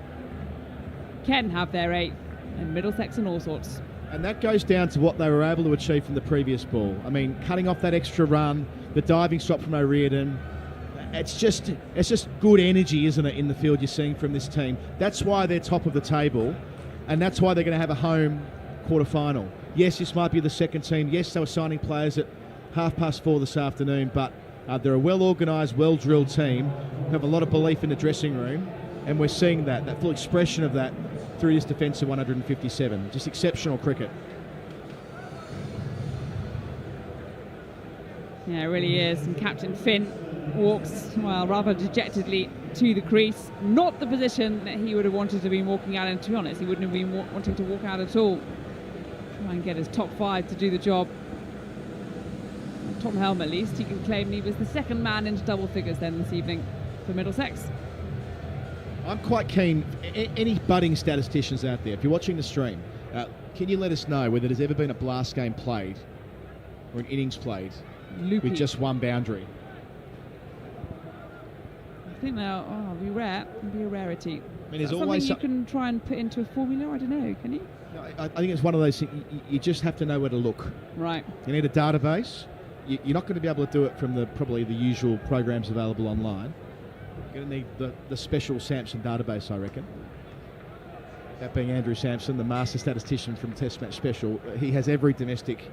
Can have their 8th, and Middlesex and all sorts. And that goes down to what they were able to achieve from the previous ball. I mean, cutting off that extra run, the diving stop from O'Riordan. It's just good energy, isn't it, in the field you're seeing from this team. That's why they're top of the table, and that's why they're going to have a home quarter-final. Yes, this might be the second team. Yes, they were signing players at 4:30 this afternoon, but they're a well-organised, well-drilled team who have a lot of belief in the dressing room, and we're seeing that full expression of that through this defence of 157. Just exceptional cricket. Yeah, it really is. And Captain Finn walks, well, rather dejectedly to the crease. Not the position that he would have wanted to be walking out in, to be honest. He wouldn't have been wanting to walk out at all. Try and get his top 5 to do the job. And Tom Helm, at least, he can claim he was the second man into double figures then this evening for Middlesex. I'm quite keen, any budding statisticians out there, if you're watching the stream, can you let us know whether there's ever been a Blast game played or an innings played with just one boundary? I think now, it'd be rare. It'd be a rarity. I mean, there's always something you can try and put into a formula? I don't know, can you? I think it's one of those things, you just have to know where to look. Right. You need a database. You're not going to be able to do it from probably the usual programs available online. You're going to need the special Sampson database, I reckon. That being Andrew Sampson, the master statistician from Test Match Special. He has every domestic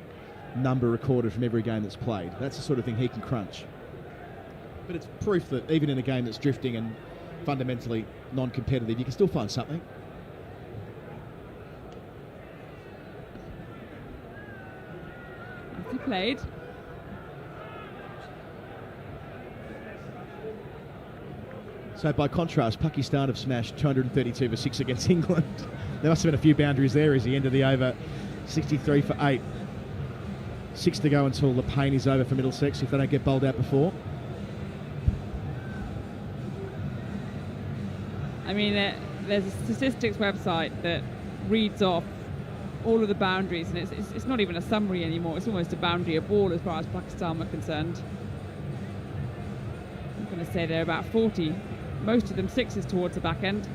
number recorded from every game that's played. That's the sort of thing he can crunch. But it's proof that even in a game that's drifting and fundamentally non-competitive, you can still find something. He played. So by contrast, Pakistan have smashed 232 for 6 against England. There must have been a few boundaries there as the end of the over. 63 for 8. 6 to go until the pain is over for Middlesex if they don't get bowled out before. I mean, there's a statistics website that reads off all of the boundaries, and it's not even a summary anymore. It's almost a boundary a ball as far as Pakistan were concerned. I'm going to say they're about 40. Most of them sixes towards the back end.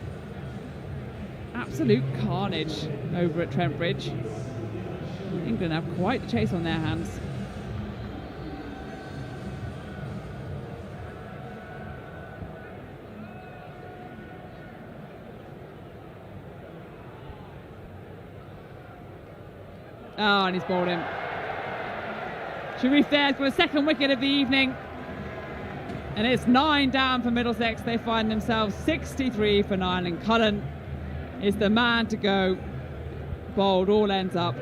Absolute carnage over at Trent Bridge. England have quite the chase on their hands. Oh, and he's bowled him. Sharif there's got a second wicket of the evening. And it's 9 down for Middlesex. They find themselves 63 for 9. And Cullen is the man to go. Bowled all ends up.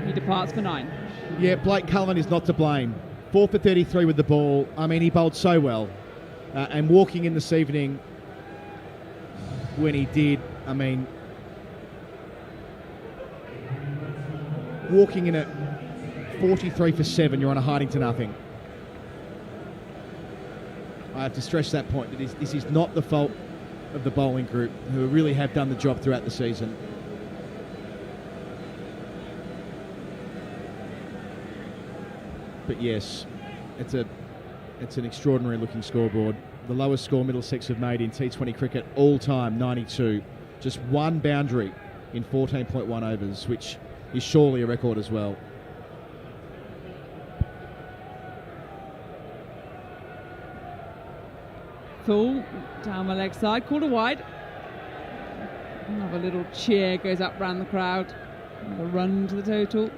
He departs for 9. Yeah, Blake Cullen is not to blame. 4 for 33 with the ball. I mean, he bowled so well. And walking in this evening when he did, I mean, walking in at 43 for 7, you're on a hiding to nothing. I have to stress that point. This is not the fault of the bowling group, who really have done the job throughout the season. But yes, it's an extraordinary looking scoreboard. The lowest score Middlesex have made in T20 cricket all time, 92. Just one boundary in 14.1 overs, which is surely a record as well. Full down my leg side, called a wide. Another little cheer goes up round the crowd. Another run to the total.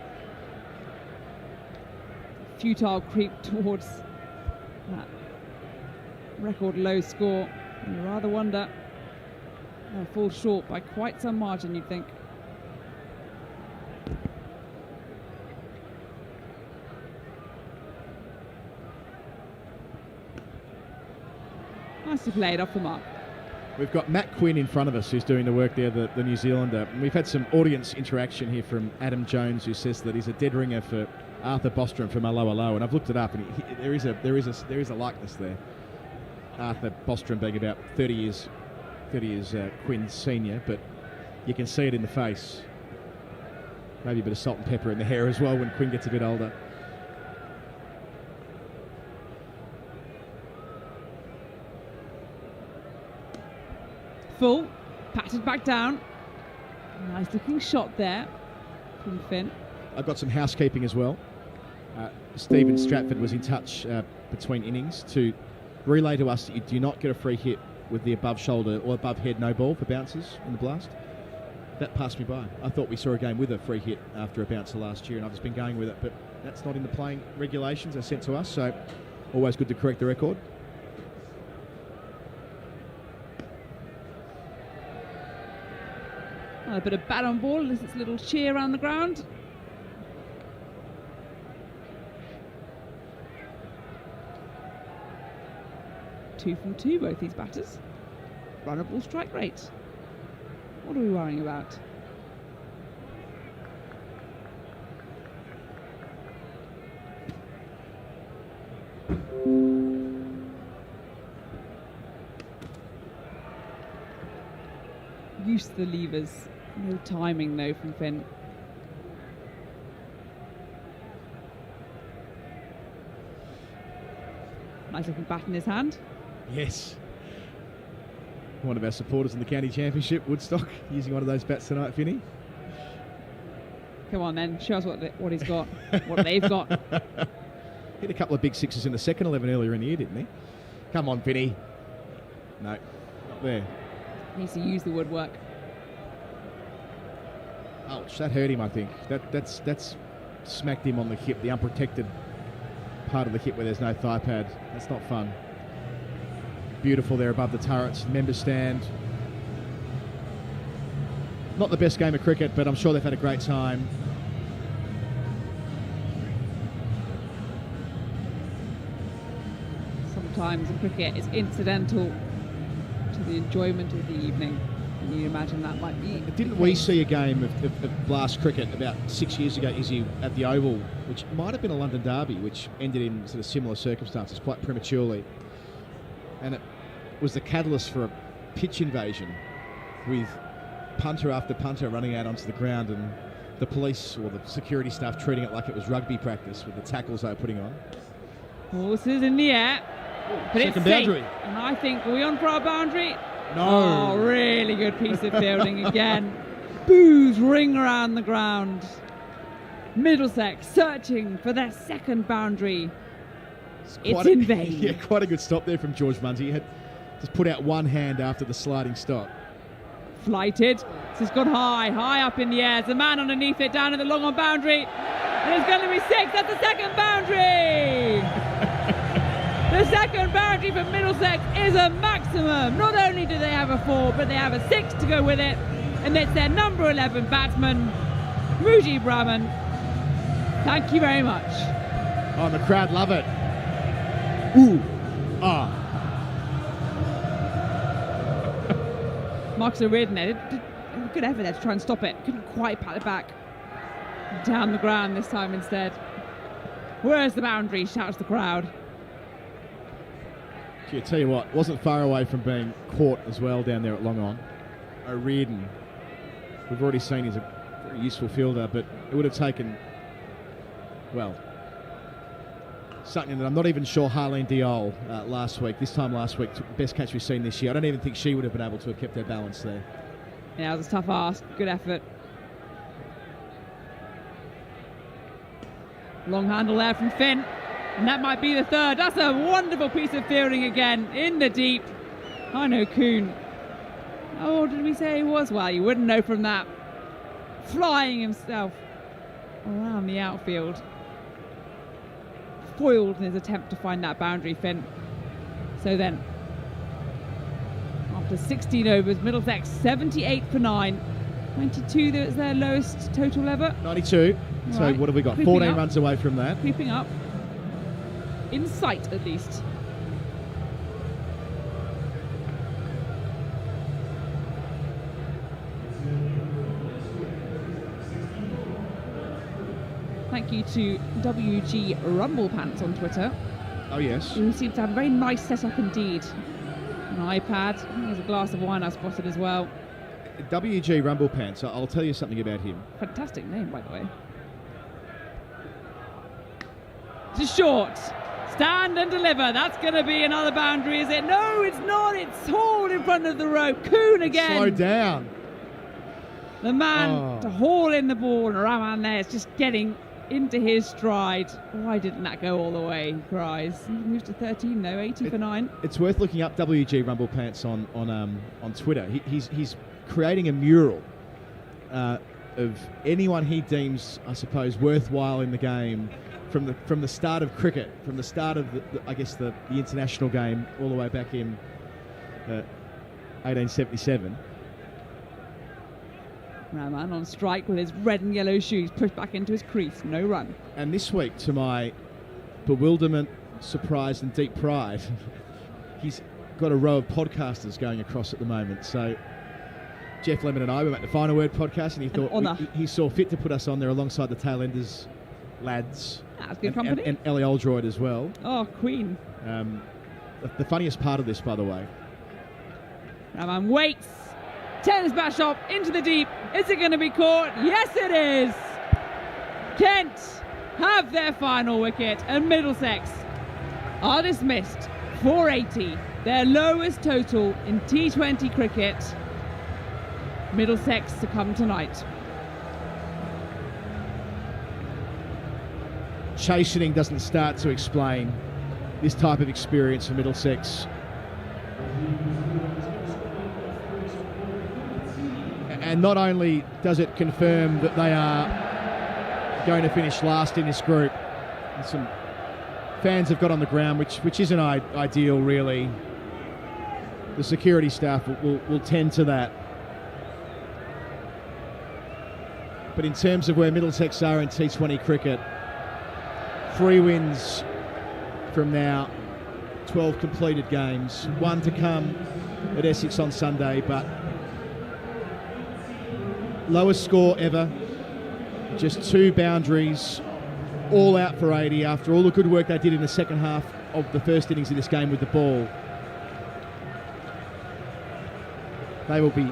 Futile creep towards that record low score. And you rather wonder they'll fall short by quite some margin, you'd think. Nicely played off the mark. We've got Matt Quinn in front of us, who's doing the work there, the New Zealander. And we've had some audience interaction here from Adam Jones, who says that he's a dead ringer for Arthur Bostrom from Aloha Low, and I've looked it up, and there is a likeness there. Arthur Bostrom being about 30 years Quinn's senior, but you can see it in the face. Maybe a bit of salt and pepper in the hair as well when Quinn gets a bit older. Full, patted back down. Nice looking shot there from Finn. I've got some housekeeping as well. Stephen Stratford was in touch between innings to relay to us that you do not get a free hit with the above shoulder or above head no ball for bouncers in the blast. That passed me by. I thought we saw a game with a free hit after a bouncer last year, and I've just been going with it, but that's not in the playing regulations as sent to us, so always good to correct the record. A bit of bat on ball, this is a little cheer around the ground. Two from two, both these batters. Runnable strike rate. What are we worrying about? Use the levers. No timing though from Finn. Nice looking bat in his hand. Yes. One of our supporters in the county championship, Woodstock, using one of those bats tonight, Finny. Come on then, show us what he's got, what they've got. Hit a couple of big sixes in the second 11 earlier in the year, didn't he? Come on, Finny. No, not there. Needs to use the woodwork. Ouch, that hurt him, I think. That's smacked him on the hip, the unprotected part of the hip where there's no thigh pad. That's not fun. Beautiful there above the turrets, members stand. Not the best game of cricket, but I'm sure they've had a great time. Sometimes in cricket it's incidental to the enjoyment of the evening. And you imagine that might be. Didn't we see a game of blast cricket about 6 years ago, Izzy, at the Oval, which might have been a London derby, which ended in sort of similar circumstances quite prematurely, and it was the catalyst for a pitch invasion with punter after punter running out onto the ground and the police or the security staff treating it like it was rugby practice with the tackles they were putting on. Horses in the air, but it's Second safe. boundary. And I think, are we on for our boundary? No. Oh, really good piece of fielding again. Boos ring around the ground. Middlesex searching for their second boundary. It's in vain. Yeah, quite a good stop there from George Munsey. He had just put out one hand after the sliding stop. Flighted. This has gone high up in the air. There's a man underneath it down in the long on boundary. And it's going to be 6. That's the second boundary. The second boundary for Middlesex is a maximum. Not only do they have a 4, but they have a 6 to go with it. And it's their number 11 batsman, Mujib Rahman. Thank you very much. Oh, the crowd love it. Ooh. Ah. Marcus O'Riordan did a good effort there to try and stop it. Couldn't quite pat it back. Down the ground this time instead. Where's the boundary? Shouts the crowd. Gee, I tell you what, wasn't far away from being caught as well down there at Long On. O'Riordan, we've already seen he's a very useful fielder, but it would have taken, well, something that I'm not even sure Harleen Diol this time last week, best catch we've seen this year. I don't even think she would have been able to have kept her balance there. Yeah, it was a tough ask. Good effort. Long handle there from Finn. And that might be the third. That's a wonderful piece of fielding again in the deep. I know Kuhn. How old did we say he was? Well, you wouldn't know from that. Flying himself around the outfield. Foiled in his attempt to find that boundary, Finn. So then, after 16 overs, Middlesex 78 for 9. 92, that's their lowest total ever. 92. So Right. what have we got? Creeping 14 up. runs away from that. Creeping up. In sight, at least. Thank you to WG Rumble Pants on Twitter. Oh, yes. Who seems to have a very nice setup indeed. An iPad. There's a glass of wine I spotted as well. WG Rumble Pants, I'll tell you something about him. Fantastic name, by the way. It's short. Stand and deliver. That's going to be another boundary, is it? No, it's not. It's hauled in front of the rope. Kuhn again. Slow down. The man to haul in the ball, and Rahman there is just getting into his stride. Why didn't that go all the way? He cries. He moves to 13 though, 80 for 9. It's worth looking up WG Rumble Pants on Twitter. He's creating a mural of anyone he deems, I suppose, worthwhile in the game from the start of cricket, from the start of the international game all the way back in 1877. Rahman on strike with his red and yellow shoes pushed back into his crease. No run. And this week, to my bewilderment, surprise and deep pride, he's got a row of podcasters going across at the moment. So Jeff Lemon and I, we went to Final Word podcast, and he thought he saw fit to put us on there alongside the Tailenders lads. That's good company. And Ellie Oldroyd as well. Oh, Queen. The funniest part of this, by the way. Rahman waits. Tennis bat shot into the deep. Is it going to be caught? Yes, it is. Kent have their final wicket, and Middlesex are dismissed. 480, their lowest total in T20 cricket. Middlesex succumb tonight. Chastening doesn't start to explain this type of experience for Middlesex. And not only does it confirm that they are going to finish last in this group, and some fans have got on the ground, which isn't ideal really. The security staff will tend to that. But in terms of where Middlesex are in T20 cricket, 3 wins from now 12 completed games. One to come at Essex on Sunday, but lowest score ever. Just 2 boundaries, all out for 80 after all the good work they did in the second half of the first innings of this game with the ball. They will be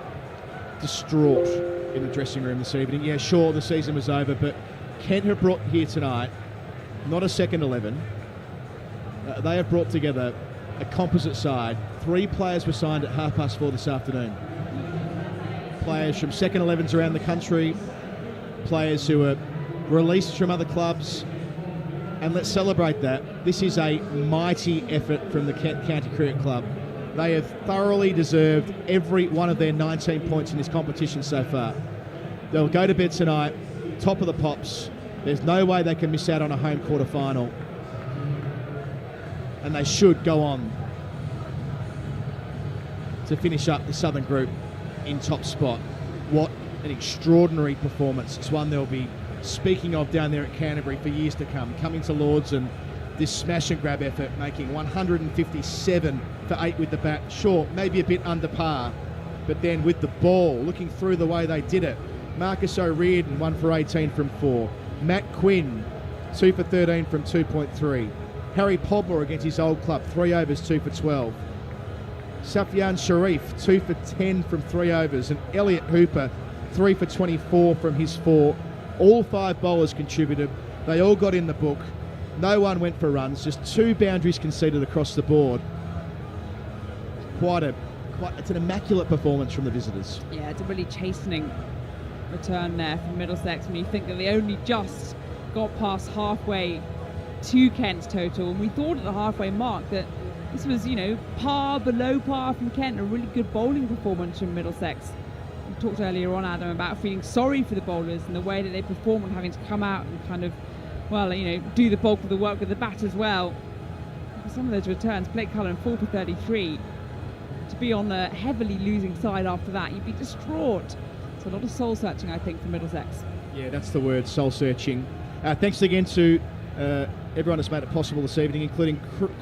distraught in the dressing room this evening. Yeah, sure, the season was over, but Kent have brought here tonight not a second 11. They have brought together a composite side. 3 players were signed at 4:30 this afternoon. Players from second 11s around the country, players who were released from other clubs, and let's celebrate that. This is a mighty effort from the Kent County Cricket Club. They have thoroughly deserved every one of their 19 points in this competition so far. They'll go to bed tonight, top of the pops. There's no way they can miss out on a home quarter final. And they should go on to finish up the Southern Group in top spot. What an extraordinary performance. It's one they'll be speaking of down there at Canterbury for years to come. Coming to Lords and this smash and grab effort, making 157 for 8 with the bat. Sure, maybe a bit under par, but then with the ball, looking through the way they did it. Marcus O'Riordan, 1 for 18 from 4. Matt Quinn, 2 for 13 from 2.3. Harry Podmore against his old club, 3 overs, 2 for 12. Safyan Sharif, 2 for 10 from 3 overs. And Elliot Hooper, 3 for 24 from his 4. All 5 bowlers contributed. They all got in the book. No one went for runs, just 2 boundaries conceded across the board. It's an immaculate performance from the visitors. Yeah, it's a really chastening return there from Middlesex when you think that they only just got past halfway to Kent's total, and we thought at the halfway mark that this was, par, below par from Kent, a really good bowling performance from Middlesex. We talked earlier on, Adam, about feeling sorry for the bowlers and the way that they perform and having to come out and kind of, do the bulk of the work with the bat as well. For some of those returns, Blake Cullen, 4 for 33. To be on the heavily losing side after that, you'd be distraught. It's a lot of soul searching, I think, for Middlesex. Yeah, that's the word, soul searching. Thanks again to everyone that's made it possible this evening, including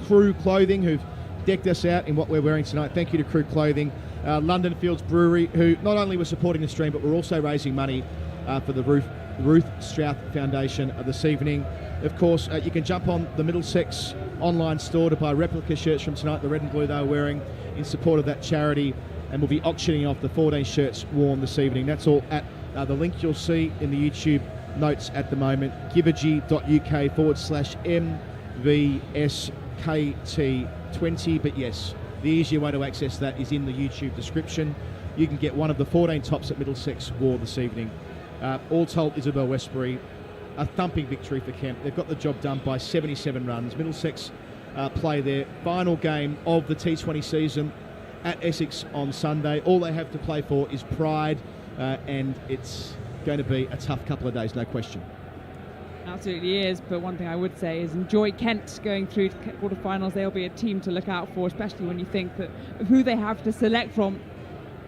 Crew Clothing, who've decked us out in what we're wearing tonight. Thank you to Crew Clothing. London Fields Brewery, who not only were supporting the stream, but were also raising money for the Ruth Strauth Foundation this evening. Of course, you can jump on the Middlesex online store to buy replica shirts from tonight, the red and blue they were wearing, in support of that charity, and we'll be auctioning off the 14 shirts worn this evening. That's all at the link you'll see in the YouTube notes at the moment, givergy.uk/MVSKT20. But yes, the easier way to access that is in the YouTube description. You can get one of the 14 tops that Middlesex wore this evening. All told, Isabel Westbury, a thumping victory for Kent. They've got the job done by 77 runs. Middlesex play their final game of the T20 season at Essex on Sunday. All they have to play for is pride, and it's going to be a tough couple of days, no question. Absolutely is, but one thing I would say is enjoy Kent going through to quarterfinals. They'll be a team to look out for, especially when you think that of who they have to select from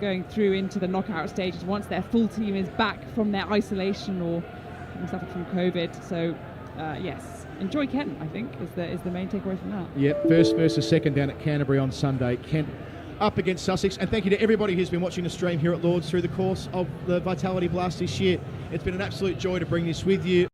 going through into the knockout stages once their full team is back from their isolation or suffered from COVID. So yes, enjoy Kent, I think, is the main takeaway from that. Yep, first versus second down at Canterbury on Sunday. Kent up against Sussex. And thank you to everybody who's been watching the stream here at Lords through the course of the Vitality Blast this year. It's been an absolute joy to bring this with you.